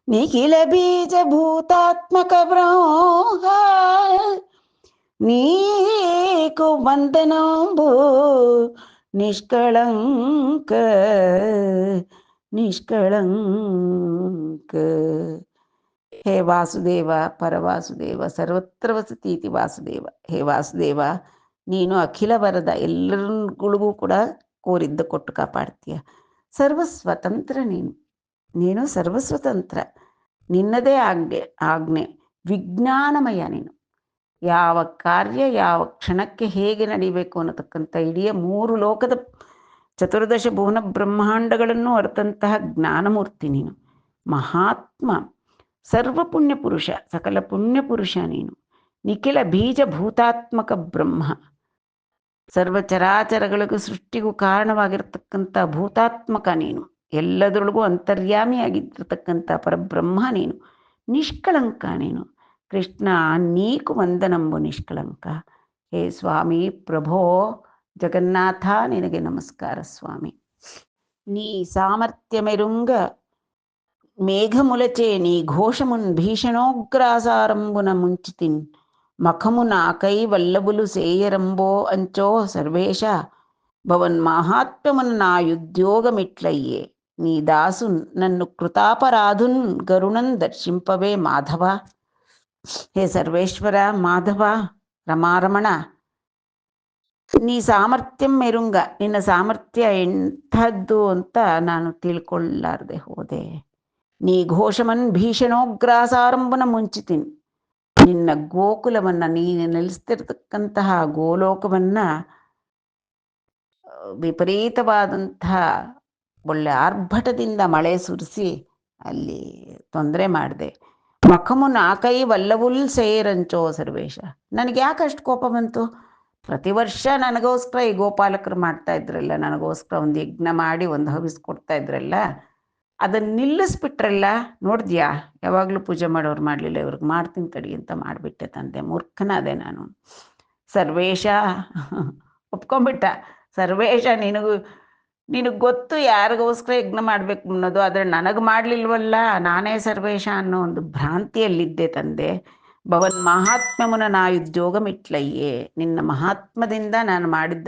ನಿಖಿಲ ಬೀಜ ಭೂತಾತ್ಮಕ ಬ್ರಹ್ಮ, ನೀಕು ವಂದನಾಂಬು ನಿಷ್ಕಳಂಕ ನಿಷ್ಕಳಂಕ. ಹೇ ವಾಸುದೇವ, ಪರವಾಸುದೇವ, ಸರ್ವತ್ರ ವಸತೀತಿ ವಾಸುದೇವ. ಹೇ ವಾಸುದೇವ, ನೀನು ಅಖಿಲ ವರದ, ಎಲ್ಲರಿಗೂ ಕೂಡ ಕೋರಿದ್ದು ಕೊಟ್ಟು ಕಾಪಾಡ್ತೀಯ. ಸರ್ವಸ್ವತಂತ್ರ, ನೀನು ಸರ್ವಸ್ವತಂತ್ರ, ನಿನ್ನದೇ ಆಜ್ಞೆ ವಿಜ್ಞಾನಮಯ. ನೀನು ಯಾವ ಕಾರ್ಯ ಯಾವ ಕ್ಷಣಕ್ಕೆ ಹೇಗೆ ನಡಿಬೇಕು ಅನ್ನತಕ್ಕಂಥ ಇಡೀ 3 ಲೋಕದ ಚತುರ್ದಶ ಭುವನ ಬ್ರಹ್ಮಾಂಡಗಳನ್ನು ಅರ್ಥಂತಹ ಜ್ಞಾನಮೂರ್ತಿ ನೀನು. ಮಹಾತ್ಮ, ಸರ್ವ ಪುಣ್ಯ ಪುರುಷ, ಸಕಲ ಪುಣ್ಯ ಪುರುಷ ನೀನು. ನಿಖಿಲ ಬೀಜ ಭೂತಾತ್ಮಕ ಬ್ರಹ್ಮ, ಸರ್ವ ಚರಾಚರಗಳಿಗೂ ಸೃಷ್ಟಿಗೂ ಕಾರಣವಾಗಿರ್ತಕ್ಕಂಥ ಭೂತಾತ್ಮಕ ನೀನು. ಎಲ್ಲದರೊಳಗೂ ಅಂತರ್ಯಾಮಿಯಾಗಿರ್ತಕ್ಕಂಥ ಪರಬ್ರಹ್ಮ ನೀನು. ನಿಷ್ಕಳಂಕ ನೀನು. ಕೃಷ್ಣ, ನೀಕು ವಂದನಂಬು ನಿಷ್ಕಳಂಕ. ಹೇ ಸ್ವಾಮಿ ಪ್ರಭೋ ಜಗನ್ನಾಥ, ನಿನಗೆ ನಮಸ್ಕಾರ ಸ್ವಾಮಿ. ನೀ సామర్థ్యమెరుంగ మేఘములచే నీ ఘోషమున్ భీషణోగ్రాసారంబున ముంచితిన్, మఖము నాకై వల్లబులు సేయరంబో అంచో సర్వేశ, భవన్ మహాత్మ్యమున నా యుద్యోగమిట్లయ్యే, నీ దాసు నన్ను కృతాపరాధున్ గరుణన్ దర్శింపవే మాధవ. ಹೇ ಸರ್ವೇಶ್ವರ, ಮಾಧವ, ರಮಾರಮಣ, ನೀ ಸಾಮರ್ಥ್ಯಂ ಮೆರುಂಗ, ನಿನ್ನ ಸಾಮರ್ಥ್ಯ ಎಂಥದ್ದು ಅಂತ ನಾನು ತಿಳ್ಕೊಳ್ಳಾರ್ದೆ ಹೋದೆ. ನೀ ಘೋಷಮನ್ ಭೀಷಣೋಗ್ರಾಸಾರಂಭನ ಮುಂಚಿತೀನಿ, ನಿನ್ನ ಗೋಕುಲವನ್ನ, ನೀನು ನೆಲೆಸ್ತಿರ್ತಕ್ಕಂತಹ ಗೋಲೋಕವನ್ನ ವಿಪರೀತವಾದಂತಹ ಒಳ್ಳೆ ಆರ್ಭಟದಿಂದ ಮಳೆ ಸುರಿಸಿ ಅಲ್ಲಿ ತೊಂದರೆ ಮಾಡಿದೆ. ಮಖಮು ನಾಕೈ ವಲ್ಲವುಲ್ ಸೇರಂಚೋ ಸರ್ವೇಶ, ನನಗೆ ಯಾಕೆ ಅಷ್ಟು ಕೋಪ ಬಂತು? ಪ್ರತಿ ವರ್ಷ ನನಗೋಸ್ಕರ ಈ ಗೋಪಾಲಕರು ಮಾಡ್ತಾ ಇದ್ರಲ್ಲ, ನನಗೋಸ್ಕರ ಒಂದು ಯಜ್ಞ ಮಾಡಿ ಒಂದು ಹವಿಸ್ಕೊಡ್ತಾ ಇದ್ರಲ್ಲ, ಅದನ್ನು ನಿಲ್ಲಿಸ್ಬಿಟ್ರಲ್ಲ. ನೋಡಿದ್ಯಾ, ಯಾವಾಗಲೂ ಪೂಜೆ ಮಾಡೋರು ಮಾಡಲಿಲ್ಲ, ಇವ್ರಿಗೆ ಮಾಡ್ತೀನಿ ತಡಿ ಅಂತ ಮಾಡಿಬಿಟ್ಟೆ ತಂದೆ. ಮೂರ್ಖನಾದೆ ನಾನು. ಸರ್ವೇಶ ಒಪ್ಕೊಂಡ್ಬಿಟ್ಟ. ಸರ್ವೇಶ, ನಿನಗೆ ಗೊತ್ತು ಯಾರಿಗೋಸ್ಕರ ಯಜ್ಞ ಮಾಡಬೇಕು ಅನ್ನೋದು, ಆದರೆ ನನಗೆ ಮಾಡಲಿಲ್ವಲ್ಲ, ನಾನೇ ಸರ್ವೇಶ ಅನ್ನೋ ಒಂದು ಭ್ರಾಂತಿಯಲ್ಲಿದ್ದೆ ತಂದೆ. ಭವನ್ ಮಹಾತ್ಮ್ಯಮುನ ನಾ ಉದ್ಯೋಗಮಿಟ್ಲಯ್ಯೇ, ನಿನ್ನ ಮಹಾತ್ಮದಿಂದ ನಾನು ಮಾಡಿದ್ದ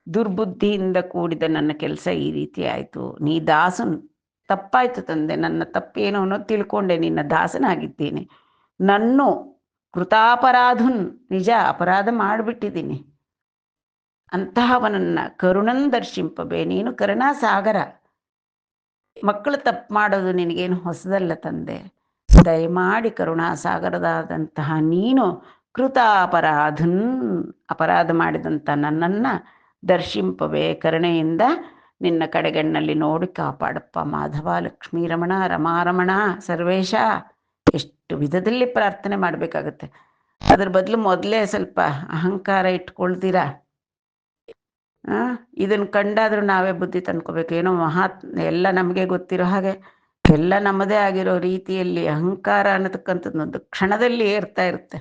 ದುರ್ಬುದ್ಧಿಯಿಂದ ಕೂಡಿದ ನನ್ನ ಕೆಲಸ ಈ ರೀತಿ ಆಯಿತು. ನೀ ದಾಸನ್, ತಪ್ಪಾಯ್ತು ತಂದೆ, ನನ್ನ ತಪ್ಪೇನು ಅನ್ನೋದು ತಿಳ್ಕೊಂಡೆ, ನಿನ್ನ ದಾಸನಾಗಿದ್ದೇನೆ. ನನ್ನು ಕೃತಾಪರಾಧುನ್, ನಿಜ ಅಪರಾಧ ಮಾಡಿಬಿಟ್ಟಿದ್ದೀನಿ, ಅಂತಹವನನ್ನ ಕರುಣನ್ ದರ್ಶಿಂಪಬೇ, ನೀನು ಕರುಣಾಸಾಗರ, ಮಕ್ಕಳು ತಪ್ಪು ಮಾಡೋದು ನಿನಗೇನು ಹೊಸದಲ್ಲ ತಂದೆ. ದಯಮಾಡಿ ಕರುಣಾಸಾಗರದಾದಂತಹ ನೀನು ಕೃತಾಪರಾಧನ್, ಅಪರಾಧ ಮಾಡಿದಂಥ ನನ್ನನ್ನು ದರ್ಶಿಂಪವೇ ಕರುಣೆಯಿಂದ ನಿನ್ನ ಕಡೆಗಣ್ಣಲ್ಲಿ ನೋಡಿ ಕಾಪಾಡಪ್ಪ ಮಾಧವ, ಲಕ್ಷ್ಮೀರಮಣ, ರಮಾರಮಣ, ಸರ್ವೇಶ. ಎಷ್ಟು ವಿಧದಲ್ಲಿ ಪ್ರಾರ್ಥನೆ ಮಾಡಬೇಕಾಗತ್ತೆ. ಅದ್ರ ಬದಲು ಮೊದಲೇ ಸ್ವಲ್ಪ ಅಹಂಕಾರ ಇಟ್ಕೊಳ್ತೀರಾ. ಇದನ್ನು ಕಂಡಾದರೂ ನಾವೇ ಬುದ್ಧಿ ತಂದ್ಕೋಬೇಕು. ಏನೋ ಎಲ್ಲ ನಮಗೆ ಗೊತ್ತಿರೋ ಹಾಗೆ ಎಲ್ಲ ನಮ್ಮದೇ ಆಗಿರೋ ರೀತಿಯಲ್ಲಿ ಅಹಂಕಾರ ಅನ್ನತಕ್ಕಂಥದ್ದು ಕ್ಷಣದಲ್ಲಿ ಏರ್ತಾ ಇರುತ್ತೆ.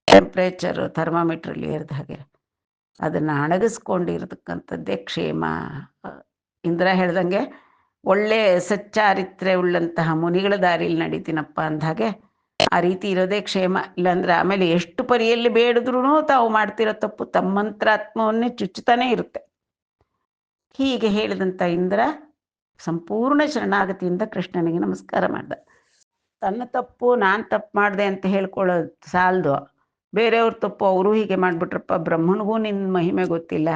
ಟೆಂಪ್ರೇಚರ್ ಥರ್ಮಾಮೀಟ್ರಲ್ಲಿ ಏರ್ದ ಹಾಗೆ ಅದನ್ನು ಅಣಗಿಸ್ಕೊಂಡಿರತಕ್ಕಂಥದ್ದೇ ಕ್ಷೇಮ. ಇಂದ್ರ ಹೇಳ್ದಂಗೆ ಒಳ್ಳೆ ಸಚ್ಚಾರಿತ್ರೆ ಉಳ್ಳಂತಹ ಮುನಿಗಳ ದಾರಿಯಲ್ಲಿ ನಡೀತೀನಪ್ಪ ಅಂದಹಾಗೆ ಆ ರೀತಿ ಇರೋದೇ ಕ್ಷೇಮ. ಇಲ್ಲಾಂದ್ರೆ ಆಮೇಲೆ ಎಷ್ಟು ಪರಿಯಲ್ಲಿ ಬೇಡಿದ್ರೂ ತಾವು ಮಾಡ್ತಿರೋ ತಪ್ಪು ತಮ್ಮಂತ್ರಾತ್ಮವನ್ನೇ ಚುಚ್ಚುತ್ತಾನೇ ಇರುತ್ತೆ. ಹೀಗೆ ಹೇಳಿದಂಥ ಇಂದ್ರ ಸಂಪೂರ್ಣ ಶರಣಾಗತಿಯಿಂದ ಕೃಷ್ಣನಿಗೆ ನಮಸ್ಕಾರ ಮಾಡ್ದ. ತನ್ನ ತಪ್ಪು ನಾನು ತಪ್ಪು ಮಾಡಿದೆ ಅಂತ ಹೇಳ್ಕೊಳ್ಳೋದು ಸಾಲದು, ಬೇರೆಯವ್ರ ತಪ್ಪು ಅವರು ಹೀಗೆ ಮಾಡಿಬಿಟ್ರಪ್ಪ, ಬ್ರಹ್ಮನಿಗೂ ನಿನ್ನ ಮಹಿಮೆ ಗೊತ್ತಿಲ್ಲ,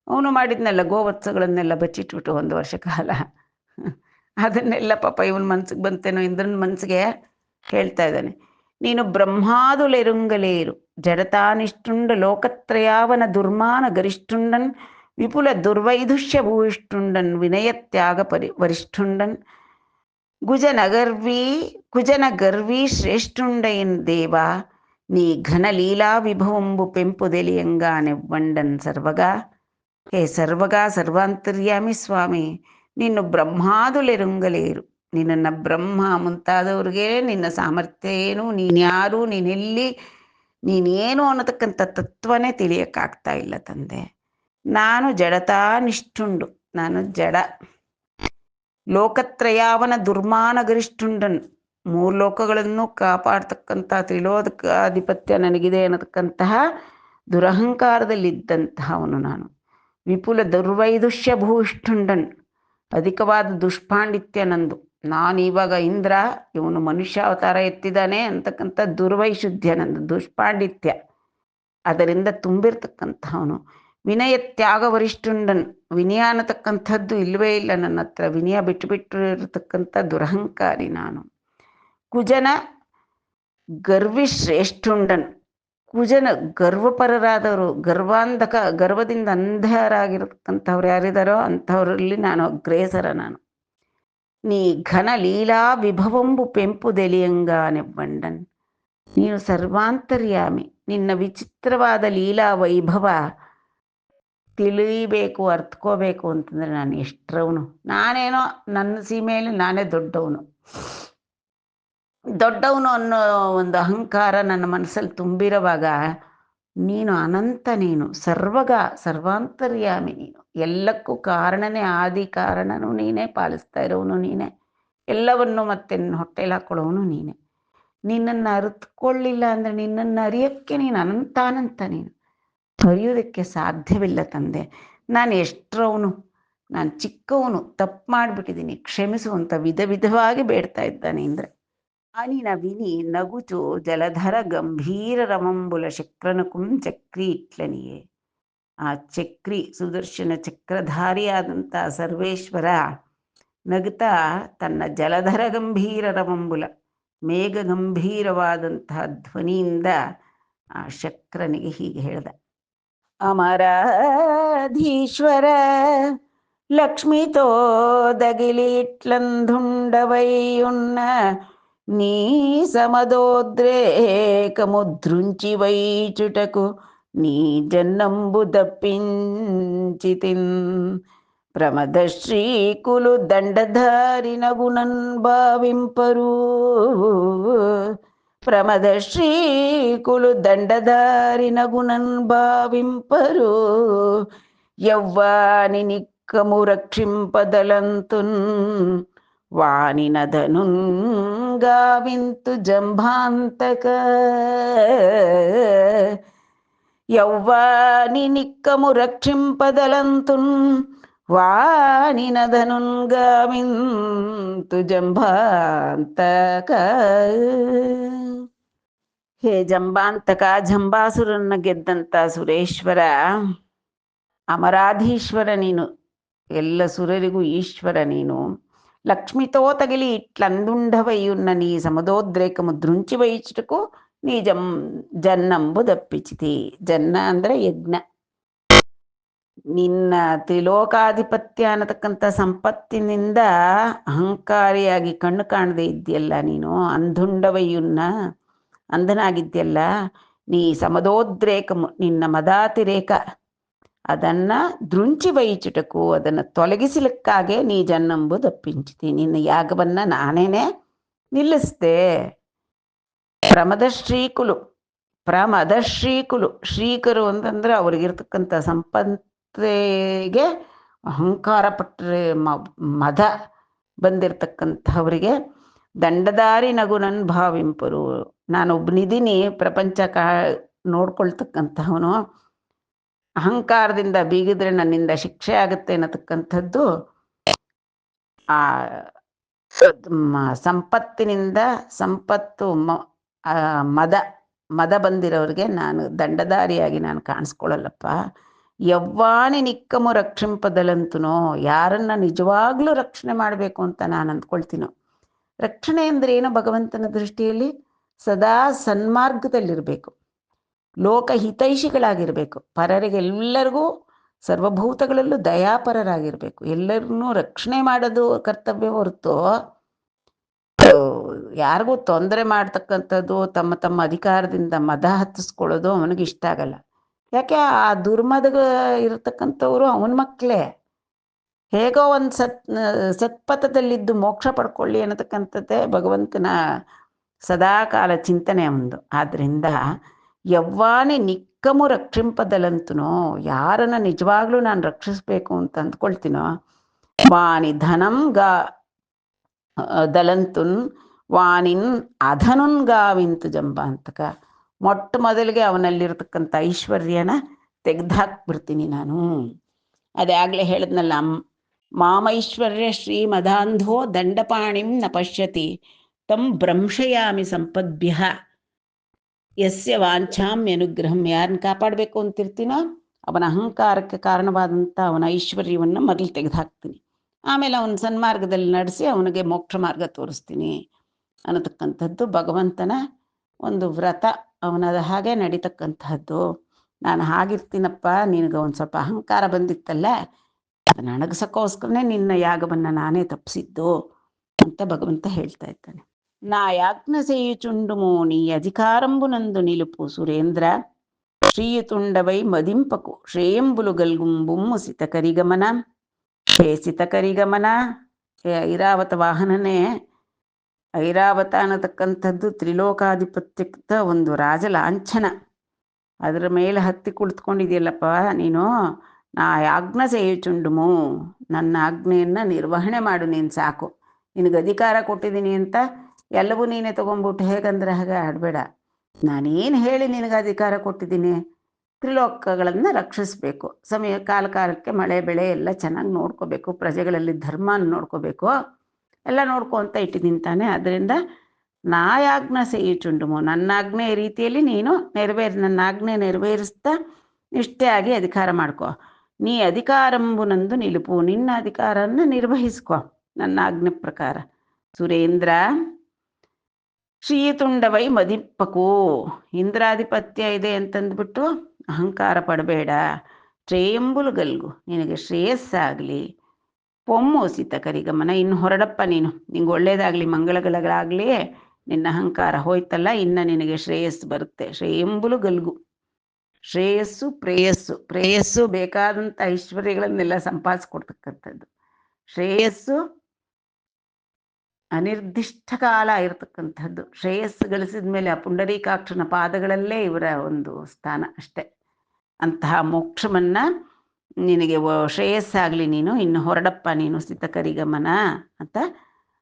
ಅವನು ಮಾಡಿದ್ನೆಲ್ಲ ಗೋವತ್ಸಗಳನ್ನೆಲ್ಲ ಬಚ್ಚಿಟ್ಬಿಟ್ಟು 1 ವರ್ಷ ಕಾಲ ಅದನ್ನೆಲ್ಲ ಪಾಪ ಇವನ ಮನ್ಸಿಗೆ ಬಂತೇನೋ, ಇಂದ್ರನ ಮನಸ್ಸಿಗೆ ಹೇಳ್ತಾ ಇದ್ದಾನೆ. ನೀನು ಬ್ರಹ್ಮಾದುಲೆರುಂಗಲೇರು ಜಡತಾನಿಷ್ಠುಂಡ ಲೋಕತ್ರಯಾವನ ದುರ್ಮಾನ ಗರಿಷ್ಠುಂಡನ್ ವಿಪುಲ ದುರ್ವೈದುಷ್ಯ ಭೂಯಿಷ್ಠುಂಡನ್ ವಿನಯತ್ಯಾಗ ವರಿಷ್ಠುಂಡನ್ ಕುಜನ ಗರ್ವಿ ಶ್ರೇಷ್ಠುಂಡಯನ್ ದೇವ ನೀ ಘನ ಲೀಲಾ ವಿಭವಂಬು ಪೆಂಪುದೆಲಿಯಂಗಾನೆವ್ವಂಡನ್ ಸರ್ವಗ. ಹೇ ಸರ್ವಗ ಸರ್ವಾಂತರ್ಯಾಮಿ ಸ್ವಾಮಿ, ನಿನ್ನ ಬ್ರಹ್ಮಾದುಲೆರುಂಗಲೇರು, ನಿನ್ನನ್ನು ಬ್ರಹ್ಮ ಮುಂತಾದವ್ರಿಗೆ ನಿನ್ನ ಸಾಮರ್ಥ್ಯ ಏನು, ನೀನ್ಯಾರು, ನೀನೆಲ್ಲಿ, ನೀನೇನು ಅನ್ನತಕ್ಕಂಥ ತತ್ವನೇ ತಿಳಿಯೋಕ್ಕಾಗ್ತಾ ಇಲ್ಲ ತಂದೆ. ನಾನು ಜಡತಾನಿಷ್ಠುಂಡು, ನಾನು ಜಡ. ಲೋಕತ್ರಯಾವನ ದುರ್ಮಾನ ಗರಿಷ್ಠುಂಡನ್, 3 ಲೋಕಗಳನ್ನು ಕಾಪಾಡ್ತಕ್ಕಂಥ ತ್ರಿಲೋಕಾಧಿಪತ್ಯ ನನಗಿದೆ ಅನ್ನತಕ್ಕಂತಹ ದುರಹಂಕಾರದಲ್ಲಿದ್ದಂತಹವನು ನಾನು. ವಿಪುಲ ದುರ್ವೈದುಷ್ಯ ಭೂಯಿಷ್ಠುಂಡನ್, ಅಧಿಕವಾದ ದುಷ್ಪಾಂಡಿತ್ಯ ನಂದು. ನಾನು ಇವಾಗ ಇಂದ್ರ, ಇವನು ಮನುಷ್ಯ ಅವತಾರ ಎತ್ತಿದ್ದಾನೆ ಅಂತಕ್ಕಂಥ ದುರ್ವೈಶುದ್ಧ್ಯ ನಂದು, ದುಷ್ಪಾಂಡಿತ್ಯ ಅದರಿಂದ ತುಂಬಿರ್ತಕ್ಕಂಥವನು. ವಿನಯ ತ್ಯಾಗ ವರಿಷ್ಠುಂಡನ್, ವಿನಯ ಅನ್ನತಕ್ಕಂಥದ್ದು ಇಲ್ಲವೇ ಇಲ್ಲ ನನ್ನ ಹತ್ರ, ವಿನಯ ಬಿಟ್ಟುಬಿಟ್ಟಿರತಕ್ಕಂಥ ದುರಹಂಕಾರಿ ನಾನು. ಕುಜನ ಗರ್ವಿ ಶ್ರೇಷ್ಠುಂಡನ್, ಕುಜನ ಗರ್ವಪರರಾದವರು, ಗರ್ವದಿಂದ ಅಂಧರಾಗಿರತಕ್ಕಂಥವ್ರು ಯಾರಿದ್ದಾರೋ ಅಂಥವರಲ್ಲಿ ನಾನು ಅಗ್ರೇಸರ ನಾನು. ನೀ ಘನ ಲೀಲಾ ವಿಭವಂಬು ಪೆಂಪುದೆಲಿಯಂಗಾನೆವ್ವಂಡನ್, ನೀನು ಸರ್ವಾಂತರ್ಯಾಮಿ, ನಿನ್ನ ವಿಚಿತ್ರವಾದ ಲೀಲಾ ವೈಭವ ತಿಳಿಬೇಕು, ಅರ್ಥಕೋಬೇಕು ಅಂತಂದರೆ ನಾನು ಎಷ್ಟರವನು. ನಾನೇನೋ ನನ್ನ ಸೀಮೆಯಲ್ಲಿ ನಾನೇ ದೊಡ್ಡವನು ಅನ್ನೋ ಒಂದು ಅಹಂಕಾರ ನನ್ನ ಮನಸ್ಸಲ್ಲಿ ತುಂಬಿರುವಾಗ ನೀನು ಅನಂತ, ನೀನು ಸರ್ವಾಂತರ್ಯಾಮಿ, ನೀನು ಎಲ್ಲಕ್ಕೂ ಕಾರಣನೇ, ಆದಿ ಕಾರಣನೂ ನೀನೇ, ಪಾಲಿಸ್ತಾ ಇರೋವನು ನೀನೇ, ಎಲ್ಲವನ್ನು ಮತ್ತೆ ನಿನ್ನ ಹೊಟ್ಟೆಲಿ ಹಾಕೊಳ್ಳೋವನು ನೀನೇ. ನಿನ್ನನ್ನು ಅರಿತುಕೊಳ್ಳಿಲ್ಲ ಅಂದರೆ ನಿನ್ನನ್ನು ಅರಿಯೋಕ್ಕೆ ನೀನು ಅನಂತ, ನೀನು ಅರಿಯೋದಕ್ಕೆ ಸಾಧ್ಯವಿಲ್ಲ ತಂದೆ. ನಾನು ಎಷ್ಟರವನು, ನಾನು ಚಿಕ್ಕವನು, ತಪ್ಪು ಮಾಡಿಬಿಟ್ಟಿದ್ದೀನಿ, ಕ್ಷಮಿಸುವಂತ ವಿಧವಾಗಿ ಬೇಡ್ತಾ ಇದ್ದಾನೆ ಇಂದ್ರ. ಅನಿನ ವಿನಿ ನಗುಚು ಜಲಧರ ಗಂಭೀರ ರಮಂಬುಲ ಶಕ್ರನಕುಂ ಚಕ್ರಿ ಇಟ್ಲನಿಯೇ. ಆ ಚಕ್ರಿ ಸುದರ್ಶನ ಚಕ್ರಧಾರಿಯಾದಂಥ ಸರ್ವೇಶ್ವರ ನಗುತ್ತಾ ತನ್ನ ಜಲಧರ ಗಂಭೀರ ರಮಂಬುಲ ಮೇಘ ಗಂಭೀರವಾದಂತಹ ಧ್ವನಿಯಿಂದ ಆ ಶಕ್ರನಿಗೆ ಹೀಗೆ ಹೇಳ್ದ. ಅಮರಾಧೀಶ್ವರ ಲಕ್ಷ್ಮಿತೋ దగిలిట్లందుండవయ్యున్న నీ సమదోద్రేకముద్రుంచి వైచుటకు నీ జన్నంబు దప్పించితిన్. ప్రమదశ్రీకులు దండధారినగునన్ భావింపరు, ప్రమదశ్రీకులు దండధారినగునన్ భావింపరు. యవ్వాని నిక్కము రక్షింపదలంతున్ వానినదనున్ గావింతు జంభాంతక. యవ్వాని నిక్కము రక్షింపదలంతున్ ವಾನಿನದನುನ್ ಗಾವಿಂತು ಜಂಬಾಂತಕ. ಹೇ ಜಂಬಾಂತಕ, ಜಂಬಾಸುರನ್ನ ಗೆದ್ದಂತ ಸುರೇಶ್ವರ, ಅಮರಾಧೀಶ್ವರ ನೀನು, ಎಲ್ಲ ಸುರರಿಗೂ ಈಶ್ವರ ನೀನು. లక్ష్మితో తగిలి ఇట్లందుండవయ్యున్న నీ సమదోద్రేకము దృంచి వహించుటకు నీ జన్నంబు దప్పిచితి. ಜನ್ನ ಅಂದ್ರೆ ಯಜ್ಞ. ನಿನ್ನ ತ್ರಿಲೋಕಾಧಿಪತ್ಯ ಅನ್ನತಕ್ಕಂಥ ಸಂಪತ್ತಿನಿಂದ ಅಹಂಕಾರಿಯಾಗಿ ಕಣ್ಣು ಕಾಣದೆ ಇದ್ಯಲ್ಲ ನೀನು, ಅಂಧನಾಗಿದ್ಯಲ್ಲ, ನೀ ಸಮದೋದ್ರೇಕము ನಿನ್ನ ಮದಾತಿರೇಕ ಅದನ್ನ ದೃಂಚಿ ಬೈಚುಟಕು, ಅದನ್ನು ತೊಲಗಿಸಲಿಕ್ಕಾಗೆ ನೀ ಜನ್ನಂಬು ದಪ್ಪಿಂಚಿತಿ. ನಿನ್ನ ಯಾಗವನ್ನ ನಾನೇನೆ ನಿಲ್ಲಿಸ್ದೆ. ಪ್ರಮದಶ್ರೀಕುಲು ಶ್ರೀಕರು ಅಂತಂದ್ರೆ ಅವ್ರಿಗಿರ್ತಕ್ಕಂಥ ಸಂಪತ್ತಿಗೆ ಅಹಂಕಾರ ಪಟ್ಟರೆ ಮದ ಬಂದಿರತಕ್ಕಂಥವರಿಗೆ ದಂಡದಾರಿ ನಗುನನ್ ಭಾವಿಂಪರು. ನಾನೊಬ್ಬನಿದ್ದೀನಿ, ಪ್ರಪಂಚ ನೋಡ್ಕೊಳ್ತಕ್ಕಂಥವನು, ಅಹಂಕಾರದಿಂದ ಬೀಗಿದ್ರೆ ನನ್ನಿಂದ ಶಿಕ್ಷೆ ಆಗುತ್ತೆ ಅನ್ನತಕ್ಕಂಥದ್ದು ಆ ಸಂಪತ್ತಿನಿಂದ ಮದ ಬಂದಿರೋರಿಗೆ ನಾನು ದಂಡದಾರಿಯಾಗಿ ನಾನು ಕಾಣಿಸ್ಕೊಳ್ಳಲ್ಲಪ್ಪ. ಯವ್ವಾನಿ ನಿಕ್ಕಮು ರಕ್ಷಿಂಪದಲಂತನೋ, ಯಾರನ್ನ ನಿಜವಾಗ್ಲೂ ರಕ್ಷಣೆ ಮಾಡಬೇಕು ಅಂತ ನಾನು ಅಂದ್ಕೊಳ್ತೀನೋ. ರಕ್ಷಣೆ ಅಂದ್ರೆ ಏನು ಭಗವಂತನ ದೃಷ್ಟಿಯಲ್ಲಿ? ಸದಾ ಸನ್ಮಾರ್ಗದಲ್ಲಿರಬೇಕು, ಲೋಕಹಿತೈಷಿಗಳಾಗಿರ್ಬೇಕು, ಪರರಿಗೆ ಎಲ್ಲರಿಗೂ ಸರ್ವಭೂತಗಳಲ್ಲೂ ದಯಾಪರರಾಗಿರ್ಬೇಕು, ಎಲ್ಲರನ್ನೂ ರಕ್ಷಣೆ ಮಾಡೋದು ಕರ್ತವ್ಯ ಹೊರತು ಯಾರಿಗೂ ತೊಂದರೆ ಮಾಡ್ತಕ್ಕಂಥದ್ದು, ತಮ್ಮ ತಮ್ಮ ಅಧಿಕಾರದಿಂದ ಮದ ಹತ್ತಿಸ್ಕೊಳ್ಳೋದು ಅವನಿಗೆ ಇಷ್ಟ ಆಗಲ್ಲ. ಯಾಕೆ? ಆ ದುರ್ಮದ ಇರತಕ್ಕಂಥವ್ರು ಅವನ ಮಕ್ಕಳೇ. ಹೇಗೋ ಒಂದು ಸತ್ಪಥದಲ್ಲಿದ್ದು ಮೋಕ್ಷ ಪಡ್ಕೊಳ್ಳಿ ಅನ್ನತಕ್ಕಂಥದ್ದೇ ಭಗವಂತನ ಸದಾಕಾಲ ಚಿಂತನೆ ಒಂದು. ಆದ್ರಿಂದ ಯವ್ವಾನೆ ನಿಕ್ಕಮು ರಕ್ಷಿಂಪದಲಂತನೋ, ಯಾರನ್ನ ನಿಜವಾಗ್ಲೂ ನಾನು ರಕ್ಷಿಸ್ಬೇಕು ಅಂತ ಅಂದ್ಕೊಳ್ತೀನೋ, ವಾಣಿ ಧನಂ ದಲಂತುನ್ ವಾಣಿನ್ ಅಧನುನ್ ಗಾವಿಂತು ಜಂಬ ಅಂತಕ. ಮೊಟ್ಟ ಮೊದಲಿಗೆ ಅವನಲ್ಲಿರ್ತಕ್ಕಂಥ ಐಶ್ವರ್ಯನ ತೆಗೆದಾಕ್ಬಿಡ್ತೀನಿ ನಾನು. ಅದೇ ಆಗ್ಲೇ ಹೇಳಿದ್ನಲ್ಲ, ಮಾಮೈಶ್ವರ್ಯ ಶ್ರೀಮದಾಂಧೋ ದಂಡಪಾಣಿಂ ನ ಪಶ್ಯತಿ ತಂ ಭ್ರಂಶಯಾಮಿ ಸಂಪದ್ಭ್ಯ ಯಸ್ಯ ವಾಂಛಾಮ್ಯನುಗ್ರಹಂ. ಯಾರನ್ನ ಕಾಪಾಡಬೇಕು ಅಂತಿರ್ತೀನೋ ಅವನ ಅಹಂಕಾರಕ್ಕೆ ಕಾರಣವಾದಂಥ ಅವನ ಐಶ್ವರ್ಯವನ್ನು ಮೊದಲು ತೆಗೆದುಹಾಕ್ತೀನಿ, ಆಮೇಲೆ ಅವನ ಸನ್ಮಾರ್ಗದಲ್ಲಿ ನಡೆಸಿ ಅವನಿಗೆ ಮೋಕ್ಷ ಮಾರ್ಗ ತೋರಿಸ್ತೀನಿ ಅನ್ನತಕ್ಕಂಥದ್ದು ಭಗವಂತನ ಒಂದು ವ್ರತ. ಅವನದ ಹಾಗೆ ನಡೀತಕ್ಕಂಥದ್ದು. ನಾನು ಹಾಗಿರ್ತೀನಪ್ಪ, ನಿನಗೆ ಒಂದು ಸ್ವಲ್ಪ ಅಹಂಕಾರ ಬಂದಿತ್ತಲ್ಲ, ಅದನ್ನು ಅಣಗಿಸೋಕ್ಕೋಸ್ಕರನೇ ನಿನ್ನ ಯಾಗವನ್ನು ನಾನೇ ತಪ್ಪಿಸಿದ್ದು ಅಂತ ಭಗವಂತ ಹೇಳ್ತಾ ಇದ್ದಾನೆ. ನಾ ಯಾಜ್ಞ ಸೇಯುಚುಂಡುಮೋ ನೀ ಅಧಿಕಾರಂಬು ನಂದು ನಿಲುಪು ಸುರೇಂದ್ರ ಶ್ರೀಯುತುಂಡವೈ ಮದಿಂಪಕು ಶ್ರೇಯಂಬುಲು ಗಲ್ಗುಂಬುಮ್ಮು ಸಿತಕರಿಗಮನ. ಹೇ ಸಿತಕರಿಗಮನ, ಐರಾವತ ವಾಹನನೇ. ಐರಾವತ ಅನ್ನತಕ್ಕಂಥದ್ದು ತ್ರಿಲೋಕಾಧಿಪತ್ಯದ ಒಂದು ರಾಜ ಲಾಂಛನ. ಅದರ ಮೇಲೆ ಹತ್ತಿ ಕುಳಿತುಕೊಂಡಿದೆಯಲ್ಲಪ್ಪ ನೀನು. ನಾ ಯಾಜ್ಞ ಸೇಯುಚುಂಡುಮು, ನನ್ನ ಆಜ್ಞೆಯನ್ನು ನಿರ್ವಹಣೆ ಮಾಡು ನೀನು ಸಾಕು. ನಿನಗೆ ಅಧಿಕಾರ ಕೊಟ್ಟಿದ್ದೀನಿ ಅಂತ ಎಲ್ಲವೂ ನೀನೇ ತೊಗೊಂಡ್ಬಿಟ್ಟು ಹೇಗಂದ್ರೆ ಹಾಗೆ ಆಡಬೇಡ. ನಾನೇನು ಹೇಳಿ ನಿನಗೆ ಅಧಿಕಾರ ಕೊಟ್ಟಿದ್ದೀನಿ? ತ್ರಿಲೋಕಗಳನ್ನು ರಕ್ಷಿಸಬೇಕು, ಕಾಲಕ್ಕೆ ಮಳೆ ಬೆಳೆ ಎಲ್ಲ ಚೆನ್ನಾಗಿ ನೋಡ್ಕೋಬೇಕು, ಪ್ರಜೆಗಳಲ್ಲಿ ಧರ್ಮನ ನೋಡ್ಕೋಬೇಕು, ಎಲ್ಲ ನೋಡ್ಕೊಂತ ಇಟ್ಟಿದ್ದೀನಿ ತಾನೆ. ಅದರಿಂದ ನಾ ಯಾಜ್ಞ ಸೇಯುಚುಂಡುಮು, ನನ್ನ ಆಜ್ಞೆ ರೀತಿಯಲ್ಲಿ ನೀನು ನನ್ನ ಆಜ್ಞೆ ನೆರವೇರಿಸ್ತಾ ನಿಷ್ಠೆಯಾಗಿ ಅಧಿಕಾರ ಮಾಡ್ಕೋ. ನೀ ಅಧಿಕಾರಂಬುನಂದು ನಿಲುಪು, ನಿನ್ನ ಅಧಿಕಾರನ ನಿರ್ವಹಿಸ್ಕೊ ನನ್ನ ಆಜ್ಞೆ ಪ್ರಕಾರ. ಸುರೇಂದ್ರ ಶ್ರೀತುಂಡವೈ ಮದಿಪ್ಪಕು, ಇಂದ್ರಾಧಿಪತ್ಯ ಇದೆ ಅಂತಂದ್ಬಿಟ್ಟು ಅಹಂಕಾರ ಪಡಬೇಡ. ಶ್ರೇಯಂಬುಲು ಗಲ್ಗು, ನಿನಗೆ ಶ್ರೇಯಸ್ಸಾಗಲಿ. ಪೊಮ್ಮೋಸಿತ ಕರಿಗಮನ, ಇನ್ನು ಹೊರಡಪ್ಪ ನೀನು, ನಿಂಗೆ ಒಳ್ಳೇದಾಗಲಿ, ಮಂಗಳಗಳಾಗಲಿ. ನಿನ್ನ ಅಹಂಕಾರ ಹೋಯ್ತಲ್ಲ, ಇನ್ನು ನಿನಗೆ ಶ್ರೇಯಸ್ಸು ಬರುತ್ತೆ. ಶ್ರೇಯಂಬುಲು ಗಲ್ಗು, ಶ್ರೇಯಸ್ಸು ಪ್ರೇಯಸ್ಸು ಬೇಕಾದಂಥ ಐಶ್ವರ್ಯಗಳನ್ನೆಲ್ಲ ಸಂಪಾದಿಸ್ಕೊಡ್ತಕ್ಕಂಥದ್ದು. ಶ್ರೇಯಸ್ಸು ಅನಿರ್ದಿಷ್ಟ ಕಾಲ ಇರತಕ್ಕಂಥದ್ದು. ಶ್ರೇಯಸ್ಸು ಗಳಿಸಿದ ಮೇಲೆ ಆ ಪುಂಡರೀಕಾಕ್ಷನ ಪಾದಗಳಲ್ಲೇ ಇವರ ಒಂದು ಸ್ಥಾನ ಅಷ್ಟೆ. ಅಂತಹ ಮೋಕ್ಷವನ್ನ ನಿನಗೆ ಶ್ರೇಯಸ್ಸಾಗಲಿ, ನೀನು ಇನ್ನು ಹೊರಡಪ್ಪ ನೀನು ಸಿತಕರಿಗಮನ ಅಂತ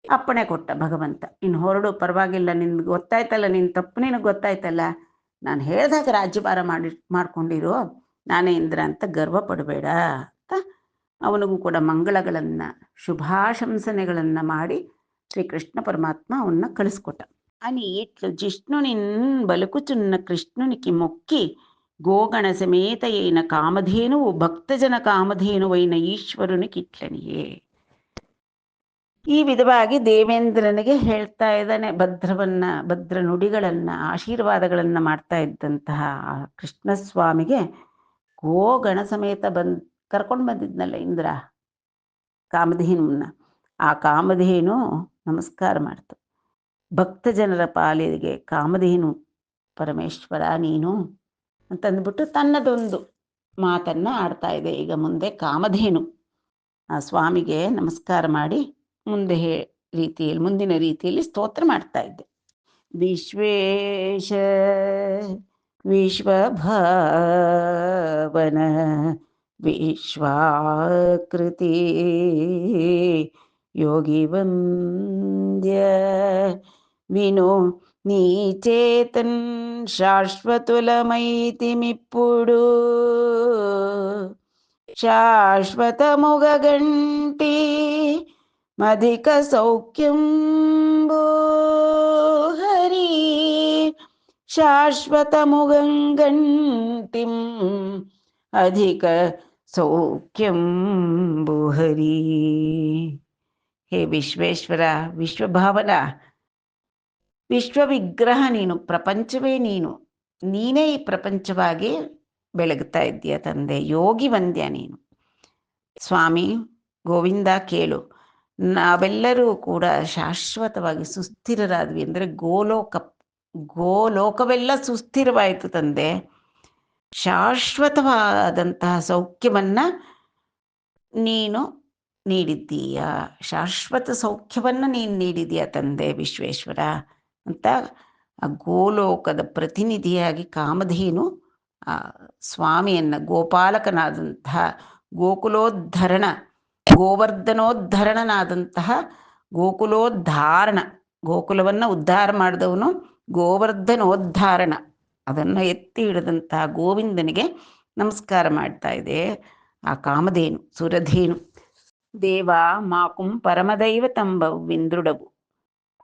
ಅಪ್ಪಣೆ ಕೊಟ್ಟ ಭಗವಂತ. ಇನ್ನು ಹೊರಡು, ಪರವಾಗಿಲ್ಲ, ನಿನ್ಗೆ ಗೊತ್ತಾಯ್ತಲ್ಲ, ನಿನ್ನ ತಪ್ಪು ನಿನಗೆ ಗೊತ್ತಾಯ್ತಲ್ಲ, ನಾನು ಹೇಳಿದಾಗ ರಾಜ್ಯಭಾರ ಮಾಡ್ಕೊಂಡಿರೋ, ನಾನೇ ಇಂದ್ರ ಅಂತ ಗರ್ವ ಪಡಬೇಡ ಅಂತ ಅವನಿಗೂ ಕೂಡ ಮಂಗಳಗಳನ್ನು ಶುಭಾಶಂಸನೆಗಳನ್ನು ಮಾಡಿ ಶ್ರೀಕೃಷ್ಣ ಪರಮಾತ್ಮ ಅವನ್ನ ಕಳಿಸ್ಕೊಟ್ಟ. అని ఇట్లు జిష్ణునిన్ బలుకుచున్న కృష్ణునికి మొక్కి గోగణ సమేతయైన కామధేనువు భక్తజన కామధేనువైన ఈశ్వరునికి ఇట్లనియే. ಈ ವಿಧವಾಗಿ ದೇವೇಂದ್ರನಿಗೆ ಹೇಳ್ತಾ ಇದ್ದಾನೆ ಭದ್ರ ನುಡಿಗಳನ್ನ, ಆಶೀರ್ವಾದಗಳನ್ನ ಮಾಡ್ತಾ ಇದ್ದಂತಹ ಆ ಕೃಷ್ಣಸ್ವಾಮಿಗೆ ಗಣ ಸಮೇತ ಕರ್ಕೊಂಡು ಬಂದಿದ್ನಲ್ಲ ಇಂದ್ರ ಕಾಮಧೇನುವನ್ನ. ಆ ಕಾಮಧೇನು ನಮಸ್ಕಾರ ಮಾಡ್ತು. ಭಕ್ತ ಜನರ ಪಾಲಿಗೆ ಕಾಮಧೇನು ಪರಮೇಶ್ವರ ನೀನು ಅಂತಂದ್ಬಿಟ್ಟು ತನ್ನದೊಂದು ಮಾತನ್ನ ಆಡ್ತಾ ಇದೆ. ಈಗ ಮುಂದೆ ಕಾಮಧೇನು ಆ ಸ್ವಾಮಿಗೆ ನಮಸ್ಕಾರ ಮಾಡಿ ಮುಂದಿನ ರೀತಿಯಲ್ಲಿ ಸ್ತೋತ್ರ ಮಾಡ್ತಾ ಇದ್ದೆ. ವಿಶ್ವೇಶ ವಿಶ್ವಭಾವನ ವಿಶ್ವಾಕೃತಿ ಯೋಗಿ ವಂದ್ಯ విను నీ చేతన్ శాశ్వతులమైతిమిప్పుడు శాశ్వతముగంటి మధిక సౌఖ్యం హరి శాశ్వతముగంటిం అధిక సౌఖ్యం హరి. ಹೇ ವಿಶ್ವೇಶ್ವರ, ವಿಶ್ವಭಾವನ, ವಿಶ್ವವಿಗ್ರಹ ನೀನು, ಪ್ರಪಂಚವೇ ನೀನು, ನೀನೇ ಈ ಪ್ರಪಂಚವಾಗಿ ಬೆಳಗ್ತಾ ಇದ್ದೀಯ ತಂದೆ. ಯೋಗಿ ವಂದ್ಯ ನೀನು. ಸ್ವಾಮಿ ಗೋವಿಂದ ಕೇಳು, ನಾವೆಲ್ಲರೂ ಕೂಡ ಶಾಶ್ವತವಾಗಿ ಸುಸ್ಥಿರರಾದ್ವಿ ಅಂದರೆ ಗೋಲೋಕವೆಲ್ಲ ಸುಸ್ಥಿರವಾಯಿತು ತಂದೆ. ಶಾಶ್ವತವಾದಂತಹ ಸೌಖ್ಯವನ್ನ ನೀನು ನೀಡಿದ್ದೀಯ, ಶಾಶ್ವತ ಸೌಖ್ಯವನ್ನ ನೀನು ನೀಡಿದೀಯ ತಂದೆ ವಿಶ್ವೇಶ್ವರ ಅಂತ ಆ ಗೋಲೋಕದ ಪ್ರತಿನಿಧಿಯಾಗಿ ಕಾಮಧೇನು ಆ ಸ್ವಾಮಿಯನ್ನ, ಗೋಪಾಲಕನಾದಂತಹ ಗೋಕುಲೋದ್ಧರಣ, ಗೋವರ್ಧನೋದ್ಧರಣನಾದಂತಹ ಗೋಕುಲವನ್ನು ಉದ್ಧಾರ ಮಾಡಿದವನು ಗೋವರ್ಧನೋದ್ಧಾರಣ, ಅದನ್ನು ಎತ್ತಿ ಹಿಡಿದಂತಹ ಗೋವಿಂದನಿಗೆ ನಮಸ್ಕಾರ ಮಾಡ್ತಾ ಇದೆ ಆ ಕಾಮಧೇನು, ಸುರಧೇನು. ದೇವ ಮಾಕುಂ ಪರಮದೈವతంబవింద్రుడవు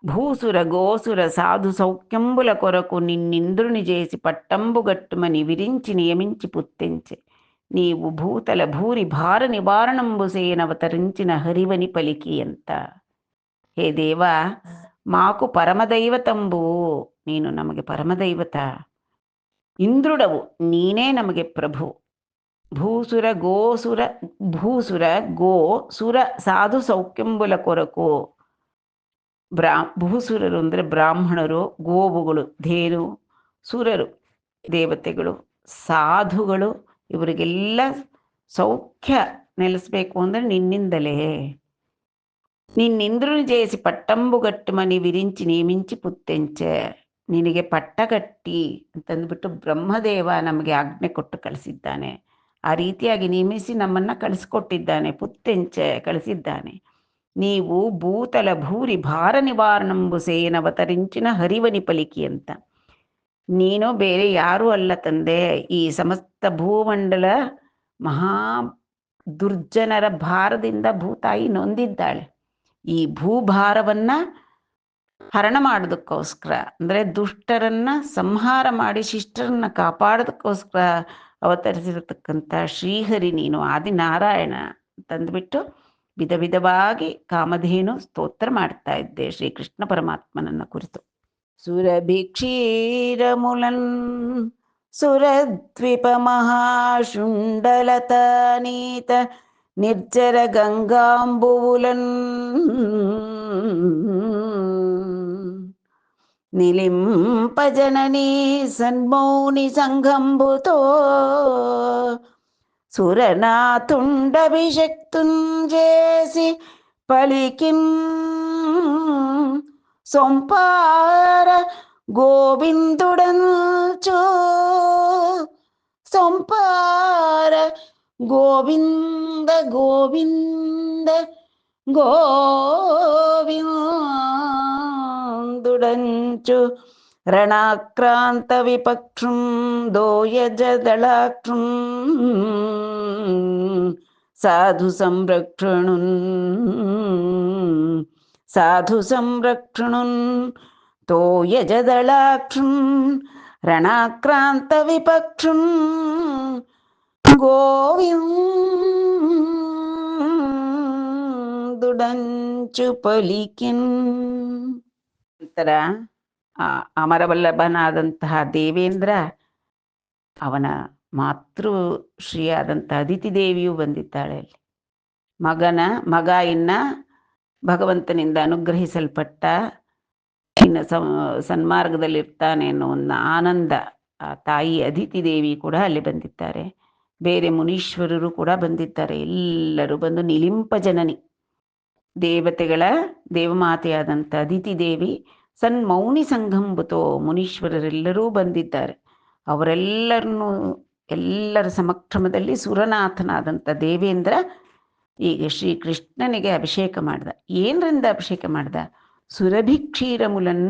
భూసుర గోసుర సాధు సౌఖ్యంబుల కొరకు నిన్నింద్రుని చేసి పట్టంబు గట్టుమని విరించి నియమించి పుత్తించె. నీవు భూతల భూరి భార నివారణంబు సేనవతరించిన హరివని పలికి ಅಂತ. ಹೇ ದೇವ, ಮಾಕು ಪರಮದೈವತಂಬು, ನೀನು ನಮಗೆ ಪರಮದೈವತ. ಇಂದ್ರುಡವು, ನೀನೇ ನಮಗೆ ಪ್ರಭು. ಭೂಸುರ ಗೋ ಸುರ ಸಾಧು ಸೌಖ್ಯಂಬುಲ ಕೊರಕು. ಭೂಸುರರು ಅಂದರೆ ಬ್ರಾಹ್ಮಣರು, ಗೋವುಗಳು ಧೇನು, ಸುರರು ದೇವತೆಗಳು, ಸಾಧುಗಳು, ಇವರಿಗೆಲ್ಲ ಸೌಖ್ಯ ನೆಲೆಸಬೇಕು ಅಂದರೆ ನಿನ್ನಿಂದಲೇ. ನಿನ್ನಿಂದ್ರುని చేసి ಪಟ್ಟಂಬುಗಟ್ಟುಮನಿ ವಿరించి ನೇಮಿಂಚಿ ಪುತ್ತೆಂಚೆ. ನಿನಗೆ ಪಟ್ಟಗಟ್ಟಿ ಅಂತಂದ್ಬಿಟ್ಟು ಬ್ರಹ್ಮದೇವ ನಮಗೆ ಆಜ್ಞೆ ಕೊಟ್ಟು ಕಳಿಸಿದ್ದಾನೆ. ಆ ರೀತಿಯಾಗಿ ನೇಮಿಸಿ ನಮ್ಮನ್ನ ಕಳಿಸ್ಕೊಟ್ಟಿದ್ದಾನೆ, ಪುತ್ತೆಂಚೆ ಕಳಿಸಿದ್ದಾನೆ. ನೀವು ಭೂತಲ ಭೂರಿ ಭಾರ ನಿವಾರಣಂಬು ಸೇನವತರಿಂಚಿನ ಹರಿವನಿ ಪಲಿಕಿ ಅಂತ. ನೀನು ಬೇರೆ ಯಾರೂ ಅಲ್ಲ ತಂದೆ, ಈ ಸಮಸ್ತ ಭೂಮಂಡಲ ಮಹಾ ದುರ್ಜನರ ಭಾರದಿಂದ ಭೂತಾಯಿ ನೊಂದಿದ್ದಾಳೆ. ಈ ಭೂಭಾರವನ್ನ ಹರಣ ಮಾಡೋದಕ್ಕೋಸ್ಕರ, ಅಂದರೆ ದುಷ್ಟರನ್ನ ಸಂಹಾರ ಮಾಡಿ ಶಿಷ್ಟರನ್ನ ಕಾಪಾಡೋದಕ್ಕೋಸ್ಕರ ಅವತರಿಸಿರತಕ್ಕಂಥ ಶ್ರೀಹರಿ ನೀನು, ಆದಿನಾರಾಯಣ ಅಂತಂದ್ಬಿಟ್ಟು ವಿಧ ವಿಧವಾಗಿ ಕಾಮಧೇನು ಸ್ತೋತ್ರ ಮಾಡ್ತಾ ಇದ್ದೆ ಶ್ರೀಕೃಷ್ಣ ಪರಮಾತ್ಮನನ್ನ ಕುರಿತು. ಸುರಭಿಕ್ಷೀರಮುಲನ್ ಸುರದ್ವೀಪ ಮಹಾಶುಂಡಲತಾನೀತ ನಿರ್ಜರ ಗಂಗಾಂಬುವುಲನ್ నిలింపజననీ సన్మౌని సంఘంబుతో సురనాథుండభిషక్తుంజేసి పలికిన్ సొంపార గోవిందుడంచో. సొంపార గోవింద గోవింద గోవిందుడంచు రణాక్రాంత విపక్షం దోయజదళాక్షం సాధు సంరక్షణున్ తోయజదళాక్షం రణాక్రాంత విపక్షం గోవిందుడంచు ನುಡಿದಂಚು ಪಲಿಕೆನ್. ನಂತರ ಅಮರವಲ್ಲಭನಾದಂತಹ ದೇವೇಂದ್ರ, ಅವನ ಮಾತೃಶ್ರೀಯಾದಂತಹ ಅದಿತಿ ದೇವಿಯು ಬಂದಿದ್ದಾಳೆ ಅಲ್ಲಿ. ಮಗ ಇನ್ನ ಭಗವಂತನಿಂದ ಅನುಗ್ರಹಿಸಲ್ಪಟ್ಟ, ಇನ್ನು ಸನ್ಮಾರ್ಗದಲ್ಲಿರ್ತಾನೆ ಅನ್ನೋ ಒಂದು ಆನಂದ ಆ ತಾಯಿ ಅದಿತಿ ದೇವಿ ಕೂಡ ಅಲ್ಲಿ ಬಂದಿದ್ದಾರೆ. ಬೇರೆ ಮುನೀಶ್ವರರು ಕೂಡ ಬಂದಿದ್ದಾರೆ. ಎಲ್ಲರೂ ಬಂದು ನಿಲಿಂಪ ಜನನಿ, ದೇವತೆಗಳ ದೇವಮಾತೆಯಾದಂಥ ಅದಿತಿ ದೇವಿ ಸನ್ಮೌನಿ ಸಂಘಂಬುತೋ, ಮುನೀಶ್ವರರೆಲ್ಲರೂ ಬಂದಿದ್ದಾರೆ. ಎಲ್ಲರ ಸಮಕ್ಷಮದಲ್ಲಿ ಸುರನಾಥನಾದಂಥ ದೇವೇಂದ್ರ ಈಗ ಶ್ರೀಕೃಷ್ಣನಿಗೆ ಅಭಿಷೇಕ ಮಾಡ್ದ. ಏನರಿಂದ ಅಭಿಷೇಕ ಮಾಡ್ದ? ಸುರಭಿ ಕ್ಷೀರಮುಲನ್,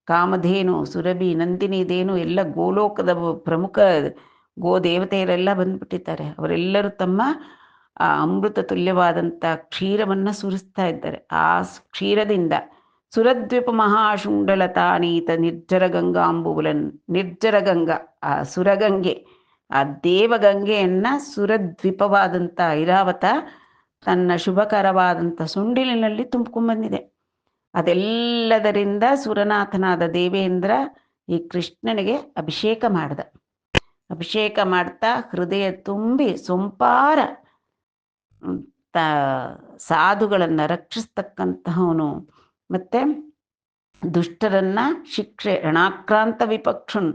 ಕಾಮಧೇನು, ಸುರಭಿ, ನಂದಿನಿದೇನು ಎಲ್ಲ ಗೋಲೋಕದ ಪ್ರಮುಖ ಗೋದೇವತೆಯರೆಲ್ಲ ಬಂದ್ಬಿಟ್ಟಿದ್ದಾರೆ. ಅವರೆಲ್ಲರೂ ತಮ್ಮ ಆ ಅಮೃತ ತುಲ್ಯವಾದಂಥ ಕ್ಷೀರವನ್ನು ಸುರಿಸ್ತಾ ಇದ್ದಾರೆ. ಆ ಕ್ಷೀರದಿಂದ ಸುರದ್ವೀಪ ಮಹಾಶುಂಡಲತಾನೀತ ನಿರ್ಜರ ಗಂಗಾಂಬುಲನ್, ನಿರ್ಜರ ಗಂಗಾ, ಆ ಸುರಗಂಗೆ, ಆ ದೇವಗಂಗೆಯನ್ನ ಸುರದ್ವೀಪವಾದಂಥ ಐರಾವತ ತನ್ನ ಶುಭಕರವಾದಂಥ ಸುಂಡಿಲಿನಲ್ಲಿ ತುಂಬ್ಕೊಂಡ್ಬಂದಿದೆ. ಅದೆಲ್ಲದರಿಂದ ಸುರನಾಥನಾದ ದೇವೇಂದ್ರ ಈ ಕೃಷ್ಣನಿಗೆ ಅಭಿಷೇಕ ಮಾಡ್ದ. ಅಭಿಷೇಕ ಮಾಡ್ತಾ ಹೃದಯ ತುಂಬಿ ಸೊಂಪಾರ ಸಾಧುಗಳನ್ನು ರಕ್ಷಿಸ್ತಕ್ಕಂತಹವನು, ಮತ್ತೆ ದುಷ್ಟರನ್ನ ರಣಾಕ್ರಾಂತ ವಿಪಕ್ಷುನ್,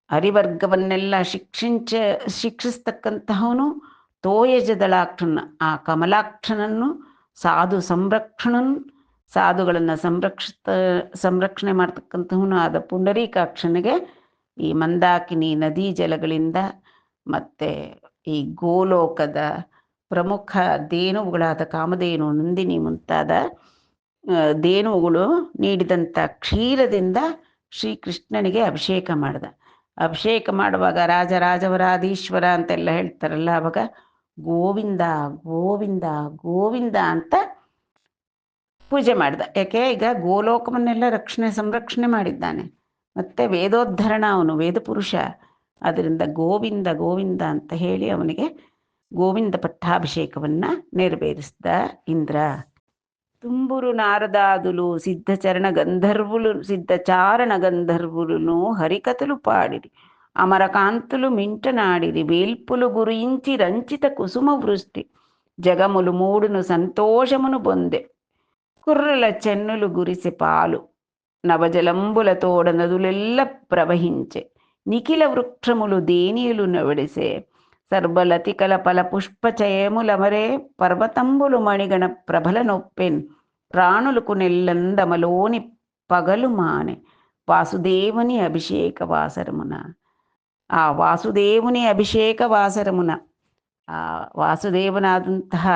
ಹರಿವರ್ಗವನ್ನೆಲ್ಲ ಶಿಕ್ಷಿಸ್ತಕ್ಕಂತಹವನು, ತೋಯಜದಳಾಕ್ಷನ್, ಆ ಕಮಲಾಕ್ಷನನ್ನು, ಸಾಧು ಸಂರಕ್ಷಣನ್, ಸಾಧುಗಳನ್ನು ಸಂರಕ್ಷಣೆ ಮಾಡ್ತಕ್ಕಂಥವನು ಆದ ಪುಂಡರೀಕಾಕ್ಷನಿಗೆ ಈ ಮಂದಾಕಿನಿ ನದಿ ಜಲಗಳಿಂದ ಮತ್ತೆ ಈ ಗೋಲೋಕದ ಪ್ರಮುಖ ದೇನುವುಗಳಾದ ಕಾಮಧೇನು, ನಂದಿನಿ ಮುಂತಾದ ದೇನುವುಗಳು ನೀಡಿದಂಥ ಕ್ಷೀರದಿಂದ ಶ್ರೀಕೃಷ್ಣನಿಗೆ ಅಭಿಷೇಕ ಮಾಡ್ದ. ಅಭಿಷೇಕ ಮಾಡುವಾಗ ರಾಜರಾಜವರಾಧೀಶ್ವರ ಅಂತೆಲ್ಲ ಹೇಳ್ತಾರಲ್ಲ, ಅವಾಗ ಗೋವಿಂದ ಗೋವಿಂದ ಗೋವಿಂದ ಅಂತ ಪೂಜೆ ಮಾಡ್ದ. ಯಾಕೆ? ಈಗ ಗೋಲೋಕವನ್ನೆಲ್ಲ ಸಂರಕ್ಷಣೆ ಮಾಡಿದ್ದಾನೆ, ಮತ್ತೆ ವೇದೋದ್ಧರಣ, ಅವನು ವೇದ ಪುರುಷ. ಅದರಿಂದ ಗೋವಿಂದ ಗೋವಿಂದ ಅಂತ ಹೇಳಿ ಅವನಿಗೆ ಗೋವಿಂದ ಪಟ್ಟಾಭಿಷೇಕವನ್ನ ನೆರವೇರಿಸಿದ ಇಂದ್ರ. ತುಂಬುರು ನಾರದಾದುಲು సిద్ధచారణ గంధర్వులును హరికథలు పాడిరి, అమరకాంతులు మింటనాడిరి, వేల్పులు గురించి రంచిత కుసుమ వృష్టి, జగములు మూడును సంతోషమును పొందె, కుర్రల చెన్నులు గురిసె పాలు, నవజలంబుల తోడ నదులెల్ల ప్రవహించే, నిఖిల వృక్షములు దేనియులు నవడిసే, సర్వలతికల పల పుష్పచయములమరే, పర్వతంబులు మణిగణ ప్రభల నొప్పెన్, ప్రాణులకు నెల్లందమలోని పగలు మానే, వాసుదేవుని అభిషేక వాసరమున. ఆ వాసుదేవుని అభిషేక ವಾಸರಮುನ, ಆ ವಾಸುದೇವನಾದಂತಹ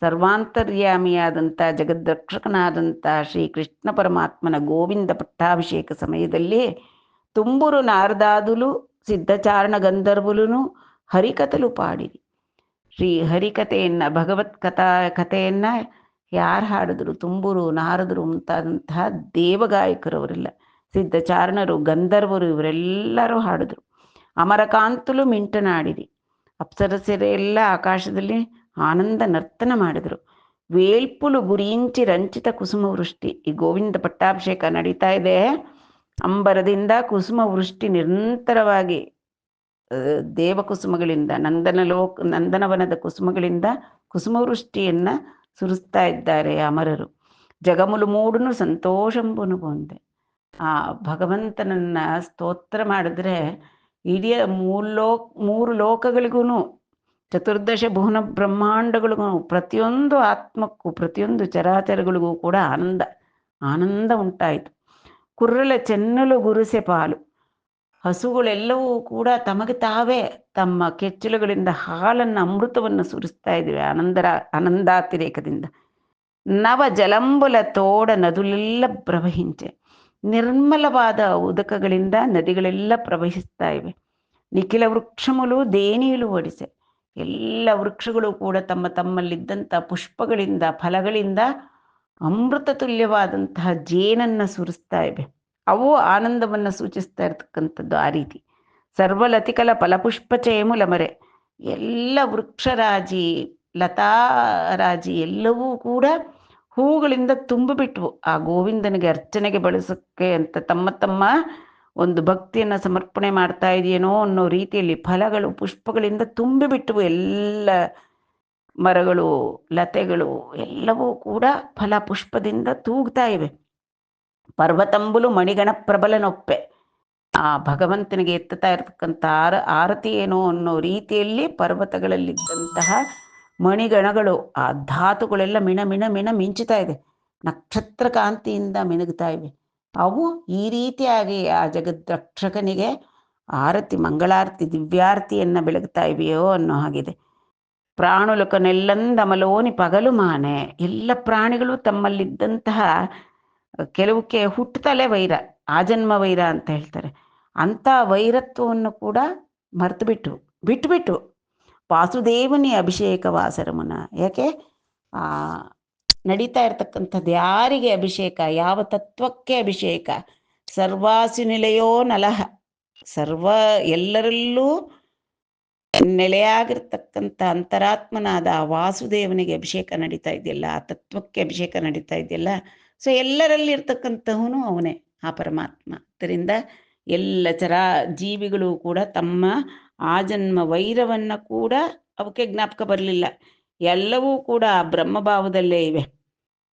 ಸರ್ವಾಂತರ್ಯಾಮಿಯಾದಂಥ ಜಗದ್ರಕ್ಷಕನಾದಂಥ ಶ್ರೀಕೃಷ್ಣ ಪರಮಾತ್ಮನ ಗೋವಿಂದ ಪಟ್ಟಾಭಿಷೇಕ ಸಮಯದಲ್ಲಿ ತುಂಬುರು ನಾರದಾದುಲು ಸಿದ್ಧಚಾರಣ ಗಂಧರ್ವುಲು ಹರಿಕಥಲು ಪಾಡಿರಿ. ಶ್ರೀ ಹರಿಕಥೆಯನ್ನ, ಭಗವತ್ ಕಥೆಯನ್ನ ಯಾರು ಹಾಡಿದ್ರು? ತುಂಬುರು, ನಾರದರು ಮುಂತಾದಂತಹ ದೇವಗಾಯಕರವರೆಲ್ಲ, ಸಿದ್ಧಚಾರಣರು, ಗಂಧರ್ವರು, ಇವರೆಲ್ಲರೂ ಹಾಡಿದ್ರು. ಅಮರಕಾಂತುಲು ಮಿಂಟನಾಡಿರಿ, ಅಪ್ಸರಸರೆಲ್ಲ ಆಕಾಶದಲ್ಲಿ ಆನಂದ ನರ್ತನ ಮಾಡಿದರು. ವೇಲ್ಪುಲು ಗುರಿಂಚಿ ರಂಚಿತ ಕುಸುಮ ವೃಷ್ಟಿ, ಈ ಗೋವಿಂದ ಪಟ್ಟಾಭಿಷೇಕ ನಡೀತಾ ಇದೆ, ಅಂಬರದಿಂದ ಕುಸುಮ ವೃಷ್ಟಿ ನಿರಂತರವಾಗಿ ದೇವಕುಸುಮಗಳಿಂದ, ನಂದನವನದ ಕುಸುಮಗಳಿಂದ ಕುಸುಮವೃಷ್ಟಿಯನ್ನ ಸುರಿಸ್ತಾ ಇದ್ದಾರೆ ಅಮರರು. ಜಗಮುಲು ಮೂಡುನು ಸಂತೋಷಂಬುನು ಬಂದೆ. ಆ ಭಗವಂತನನ್ನ ಸ್ತೋತ್ರ ಮಾಡಿದ್ರೆ ಇಡೀ ಮೂರು ಲೋಕಗಳಿಗೂ, ಚತುರ್ದಶ ಭುವನ ಬ್ರಹ್ಮಾಂಡಗಳಿಗೂ, ಪ್ರತಿಯೊಂದು ಆತ್ಮಕ್ಕೂ, ಪ್ರತಿಯೊಂದು ಚರಾಚರಗಳಿಗೂ ಕೂಡ ಆನಂದ ಉಂಟಾಯಿತು. ಕುರ್ರಲ ಚೆನ್ನಲು ಗುರುಸೆ ಪಾಲು, ಹಸುಗಳೆಲ್ಲವೂ ಕೂಡ ತಮಗೆ ತಾವೇ ತಮ್ಮ ಕೆಚ್ಚಲುಗಳಿಂದ ಹಾಲನ್ನು, ಅಮೃತವನ್ನು ಸುರಿಸ್ತಾ ಇದ್ವಿ ಆನಂದಾತಿರೇಕದಿಂದ. ನವ ಜಲಂಬುಲ ತೋಡ ನದುಲೆಲ್ಲ ಪ್ರವಹಿಂಚೆ, ನಿರ್ಮಲವಾದ ಉದಕಗಳಿಂದ ನದಿಗಳೆಲ್ಲ ಪ್ರವಹಿಸ್ತಾ ಇವೆ. ನಿಖಿಲ ವೃಕ್ಷములు ದೇನಿಯಲು ಒಡಿಸೆ, ಎಲ್ಲ ವೃಕ್ಷಗಳು ಕೂಡ ತಮ್ಮಲ್ಲಿದ್ದಂಥ ಪುಷ್ಪಗಳಿಂದ, ಫಲಗಳಿಂದ ಅಮೃತ ತುಲ್ಯವಾದಂತಹ ಜೇನನ್ನು ಸುರಿಸ್ತಾ ಇವೆ. ಅವು ಆನಂದವನ್ನು ಸೂಚಿಸ್ತಾ ಇರ್ತಕ್ಕಂಥದ್ದು ಆ ರೀತಿ. ಸರ್ವಲತಿಕಲ ಫಲಪುಷ್ಪಚಯಮುಲಮರೆ, ಎಲ್ಲ ವೃಕ್ಷರಾಜಿ ಲತಾರಾಜಿ ಎಲ್ಲವೂ ಕೂಡ ಹೂಗಳಿಂದ ತುಂಬಿಬಿಟ್ವು. ಆ ಗೋವಿಂದನಿಗೆ ಅರ್ಚನೆಗೆ ಬಳಸಕ್ಕೆ ಅಂತ ತಮ್ಮ ತಮ್ಮ ಒಂದು ಭಕ್ತಿಯನ್ನು ಸಮರ್ಪಣೆ ಮಾಡ್ತಾ ಇದೆಯೇನೋ ಅನ್ನೋ ರೀತಿಯಲ್ಲಿ ಫಲಗಳು ಪುಷ್ಪಗಳಿಂದ ತುಂಬಿಬಿಟ್ವು. ಎಲ್ಲ ಮರಗಳು, ಲತೆಗಳು ಎಲ್ಲವೂ ಕೂಡ ಫಲ ಪುಷ್ಪದಿಂದ ತೂಗ್ತಾ ಇವೆ. ಪರ್ವತಂಬುಲು ಮಣಿಗಣ ಪ್ರಬಲನೊಪ್ಪೆ. ಆ ಭಗವಂತನಿಗೆ ಎತ್ತುತ್ತಾ ಇರತಕ್ಕಂಥ ಆರತಿ ಏನೋ ಅನ್ನೋ ರೀತಿಯಲ್ಲಿ ಪರ್ವತಗಳಲ್ಲಿದ್ದಂತಹ ಮಣಿಗಣಗಳು, ಆ ಧಾತುಗಳೆಲ್ಲ ಮಿಣ ಮಿಣ ಮಿಣ ಮಿಂಚುತ್ತಾ ಇದೆ, ನಕ್ಷತ್ರ ಕಾಂತಿಯಿಂದ ಮಿನುಗ್ತಾ ಇವೆ. ಅವು ಈ ರೀತಿಯಾಗಿ ಆ ಜಗದ್ರಕ್ಷಕನಿಗೆ ಆರತಿ, ಮಂಗಳಾರತಿ, ದಿವ್ಯಾರತಿಯನ್ನು ಬೆಳಗ್ತಾ ಇವೆಯೋ ಅನ್ನೋ ಹಾಗಿದೆ. ಪ್ರಾಣುಲಕನೆಲ್ಲಂದಮಲೋನಿ ಪಗಲು ಮಾನೆ. ಎಲ್ಲ ಪ್ರಾಣಿಗಳು ತಮ್ಮಲ್ಲಿದ್ದಂತಹ ಕೆಲವಕ್ಕೆ ಹುಟ್ಟುತ್ತಲೇ ವೈರ, ಆಜನ್ಮ ವೈರ ಅಂತ ಹೇಳ್ತಾರೆ, ಅಂಥ ವೈರತ್ವವನ್ನು ಕೂಡ ಮರೆತು ಬಿಟ್ಟು ವಾಸುದೇವನಿ ಅಭಿಷೇಕ ವಾಸರಮನ. ಯಾಕೆ ನಡೀತಾ ಇರ್ತಕ್ಕಂಥದ್ದು ಯಾರಿಗೆ ಅಭಿಷೇಕ, ಯಾವ ತತ್ವಕ್ಕೆ ಅಭಿಷೇಕ? ಸರ್ವಾಸು ನಿಲಯೋ ನಲಹ. ಎಲ್ಲರಲ್ಲೂ ನೆಲೆಯಾಗಿರ್ತಕ್ಕಂಥ ಅಂತರಾತ್ಮನಾದ ಆ ವಾಸುದೇವನಿಗೆ ಅಭಿಷೇಕ ನಡೀತಾ ಇದೆಯಲ್ಲ, ಆ ತತ್ವಕ್ಕೆ ಅಭಿಷೇಕ ನಡೀತಾ ಇದೆಯಲ್ಲ. ಸೊ ಎಲ್ಲರಲ್ಲಿ ಇರ್ತಕ್ಕಂಥವನು ಅವನೇ, ಆ ಪರಮಾತ್ಮ. ಅದರಿಂದ ಎಲ್ಲ ಜೀವಿಗಳು ಕೂಡ ತಮ್ಮ ಆಜನ್ಮ ವೈರವನ್ನು ಕೂಡ ಅವಕ್ಕೆ ಜ್ಞಾಪಕ ಬರಲಿಲ್ಲ. ಎಲ್ಲವೂ ಕೂಡ ಆ ಬ್ರಹ್ಮಭಾವದಲ್ಲೇ ಇವೆ,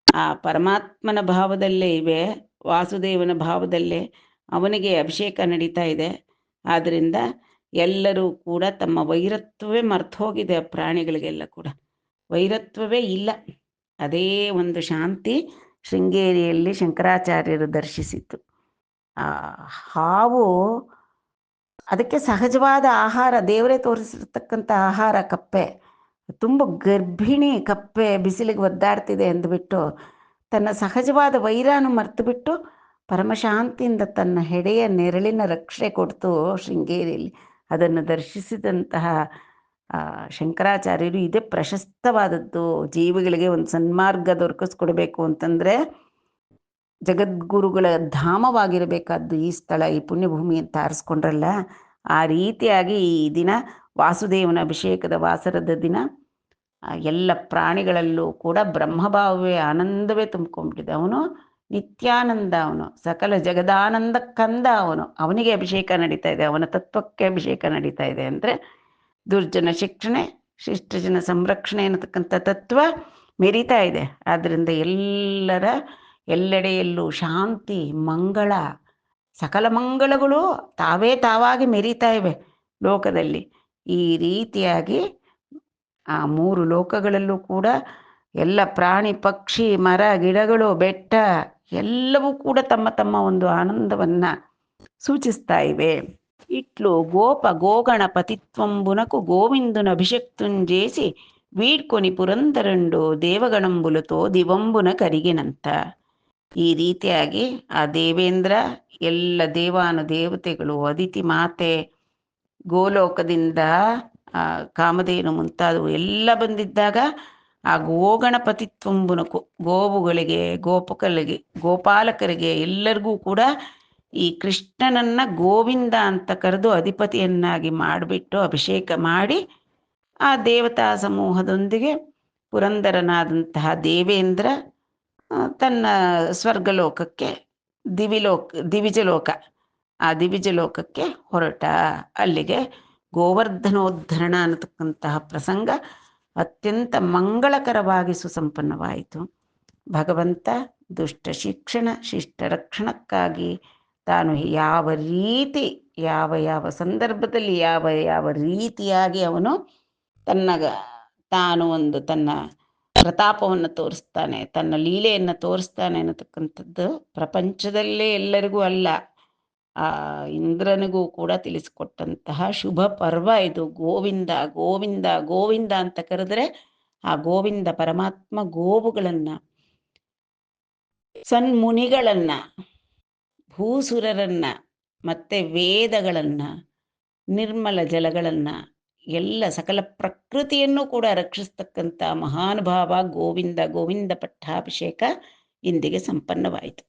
ಆ ಪರಮಾತ್ಮನ ಭಾವದಲ್ಲೇ ಇವೆ, ವಾಸುದೇವನ ಭಾವದಲ್ಲೇ ಅವನಿಗೆ ಅಭಿಷೇಕ ನಡೀತಾ ಇದೆ. ಆದ್ದರಿಂದ ಎಲ್ಲರೂ ಕೂಡ ತಮ್ಮ ವೈರತ್ವವೇ ಮರ್ತು ಹೋಗಿದೆ. ಪ್ರಾಣಿಗಳಿಗೆಲ್ಲ ಕೂಡ ವೈರತ್ವವೇ ಇಲ್ಲ. ಅದೇ ಒಂದು ಶಾಂತಿ ಶೃಂಗೇರಿಯಲ್ಲಿ ಶಂಕರಾಚಾರ್ಯರು ದರ್ಶಿಸಿತು. ಆ ಹಾವು ಅದಕ್ಕೆ ಸಹಜವಾದ ಆಹಾರ, ದೇವರೇ ತೋರಿಸಿರ್ತಕ್ಕಂಥ ಆಹಾರ ಕಪ್ಪೆ. ತುಂಬ ಗರ್ಭಿಣಿ ಕಪ್ಪೆ ಬಿಸಿಲಿಗೆ ಒದ್ದಾಡ್ತಿದೆ ಅಂದುಬಿಟ್ಟು ತನ್ನ ಸಹಜವಾದ ವೈರಾನು ಮರೆತು ಬಿಟ್ಟು ಪರಮಶಾಂತಿಯಿಂದ ತನ್ನ ಹೆಡೆಯ ನೆರಳಿನ ರಕ್ಷಣೆ ಕೊಡ್ತು ಶೃಂಗೇರಿಯಲ್ಲಿ. ಅದನ್ನು ದರ್ಶಿಸಿದಂತಹ ಶಂಕರಾಚಾರ್ಯರು ಇದೇ ಪ್ರಶಸ್ತವಾದದ್ದು. ಜೀವಿಗಳಿಗೆ ಒಂದು ಸನ್ಮಾರ್ಗ ದೊರಕಿಸ್ಕೊಡ್ಬೇಕು ಅಂತಂದರೆ ಜಗದ್ಗುರುಗಳ ಧಾಮವಾಗಿರಬೇಕಾದ್ದು ಈ ಸ್ಥಳ, ಈ ಪುಣ್ಯಭೂಮಿ ಅಂತ ಆರಿಸ್ಕೊಂಡ್ರಲ್ಲ, ಆ ರೀತಿಯಾಗಿ ಈ ದಿನ ವಾಸುದೇವನ ಅಭಿಷೇಕದ ವಾಸರದ ದಿನ ಎಲ್ಲ ಪ್ರಾಣಿಗಳಲ್ಲೂ ಕೂಡ ಬ್ರಹ್ಮಭಾವವೇ, ಆನಂದವೇ ತುಂಬ್ಕೊಂಡ್ಬಿಟ್ಟಿದೆ. ಅವನು ನಿತ್ಯಾನಂದ, ಅವನು ಸಕಲ ಜಗದಾನಂದ ಕಂದ, ಅವನಿಗೆ ಅಭಿಷೇಕ ನಡೀತಾ ಇದೆ, ಅವನ ತತ್ವಕ್ಕೆ ಅಭಿಷೇಕ ನಡೀತಾ ಇದೆ. ಅಂದರೆ ದುರ್ಜನ ಶಿಕ್ಷಣೆ, ಶಿಷ್ಟಜನ ಸಂರಕ್ಷಣೆ ಅನ್ನತಕ್ಕಂಥ ತತ್ವ ಮೆರೀತಾ ಇದೆ. ಆದ್ದರಿಂದ ಎಲ್ಲೆಡೆಯಲ್ಲೂ ಶಾಂತಿ, ಮಂಗಳ, ಸಕಲ ಮಂಗಳಗಳು ತಾವಾಗಿ ಮೆರೀತಾ ಇವೆ ಲೋಕದಲ್ಲಿ. ಈ ರೀತಿಯಾಗಿ ಆ ಮೂರು ಲೋಕಗಳಲ್ಲೂ ಕೂಡ ಎಲ್ಲ ಪ್ರಾಣಿ, ಪಕ್ಷಿ, ಮರ, ಗಿಡಗಳು, ಬೆಟ್ಟ ಎಲ್ಲವೂ ಕೂಡ ತಮ್ಮ ತಮ್ಮ ಒಂದು ಆನಂದವನ್ನು ಸೂಚಿಸ್ತಾ ಇವೆ. ಇಟ್ಲು ಗೋಪ ಗೋಗಣ ಪತಿತ್ವಂಬುನಕು ಗೋವಿಂದುನ ಅಭಿಷಕ್ತುಂಜೇಸಿ ವೀಡ್ಕೊನಿ ಪುರಂದರಂಡು ದೇವಗಣಂಬುಲತೋ ದಿವಂಬುನ ಕರಿಗಿನಂತ. ಈ ರೀತಿಯಾಗಿ ಆ ದೇವೇಂದ್ರ, ಎಲ್ಲ ದೇವಾನು ದೇವತೆಗಳು, ಅದಿತಿ ಮಾತೆ, ಗೋಲೋಕದಿಂದ ಕಾಮಧೇನು ಮುಂತಾದವು ಎಲ್ಲ ಬಂದಿದ್ದಾಗ ಆ ಗೋಗಣಪತಿತ್ವಂಬುನಕು, ಗೋವುಗಳಿಗೆ, ಗೋಪಾಲಕರಿಗೆ ಎಲ್ಲರಿಗೂ ಕೂಡ ಈ ಕೃಷ್ಣನನ್ನ ಗೋವಿಂದ ಅಂತ ಕರೆದು ಅಧಿಪತಿಯನ್ನಾಗಿ ಮಾಡಿಬಿಟ್ಟು ಅಭಿಷೇಕ ಮಾಡಿ ಆ ದೇವತಾ ಸಮೂಹದೊಂದಿಗೆ ಪುರಂದರನಾದಂತಹ ದೇವೇಂದ್ರ ತನ್ನ ಸ್ವರ್ಗಲೋಕಕ್ಕೆ, ದಿವಿಜಲೋಕ, ಆ ದಿವಿಜಲೋಕಕ್ಕೆ ಹೊರಟ. ಅಲ್ಲಿಗೆ ಗೋವರ್ಧನೋದ್ಧರಣ ಅನ್ನತಕ್ಕಂತಹ ಪ್ರಸಂಗ ಅತ್ಯಂತ ಮಂಗಳಕರವಾಗಿ ಸುಸಂಪನ್ನವಾಯಿತು. ಭಗವಂತ ದುಷ್ಟ ಶಿಕ್ಷಣ, ಶಿಷ್ಟ ರಕ್ಷಣಕ್ಕಾಗಿ ತಾನು ಯಾವ ರೀತಿ, ಯಾವ ಸಂದರ್ಭದಲ್ಲಿ, ಯಾವ ರೀತಿಯಾಗಿ ಅವನು ತನ್ನ ಪ್ರತಾಪವನ್ನು ತೋರಿಸ್ತಾನೆ, ತನ್ನ ಲೀಲೆಯನ್ನು ತೋರಿಸ್ತಾನೆ ಅನ್ನತಕ್ಕಂಥದ್ದು ಪ್ರಪಂಚದಲ್ಲೇ ಎಲ್ಲರಿಗೂ ಅಲ್ಲ, ಆ ಇಂದ್ರನಿಗೂ ಕೂಡ ತಿಳಿಸಿಕೊಟ್ಟಂತಹ ಶುಭ ಪರ್ವ ಇದು. ಗೋವಿಂದ ಗೋವಿಂದ ಗೋವಿಂದ ಅಂತ ಕರೆದ್ರೆ ಆ ಗೋವಿಂದ ಪರಮಾತ್ಮ ಗೋವುಗಳನ್ನ, ಸನ್ಮುನಿಗಳನ್ನ, ಭೂಸುರರನ್ನ, ಮತ್ತೆ ವೇದಗಳನ್ನ, ನಿರ್ಮಲ ಜಲಗಳನ್ನ, ಎಲ್ಲ ಸಕಲ ಪ್ರಕೃತಿಯನ್ನು ಕೂಡ ರಕ್ಷಿಸ್ತಕ್ಕಂಥ ಮಹಾನುಭಾವ ಗೋವಿಂದ. ಗೋವಿಂದ ಪಟ್ಟಾಭಿಷೇಕ ಇಂದಿಗೆ ಸಂಪನ್ನವಾಯಿತು.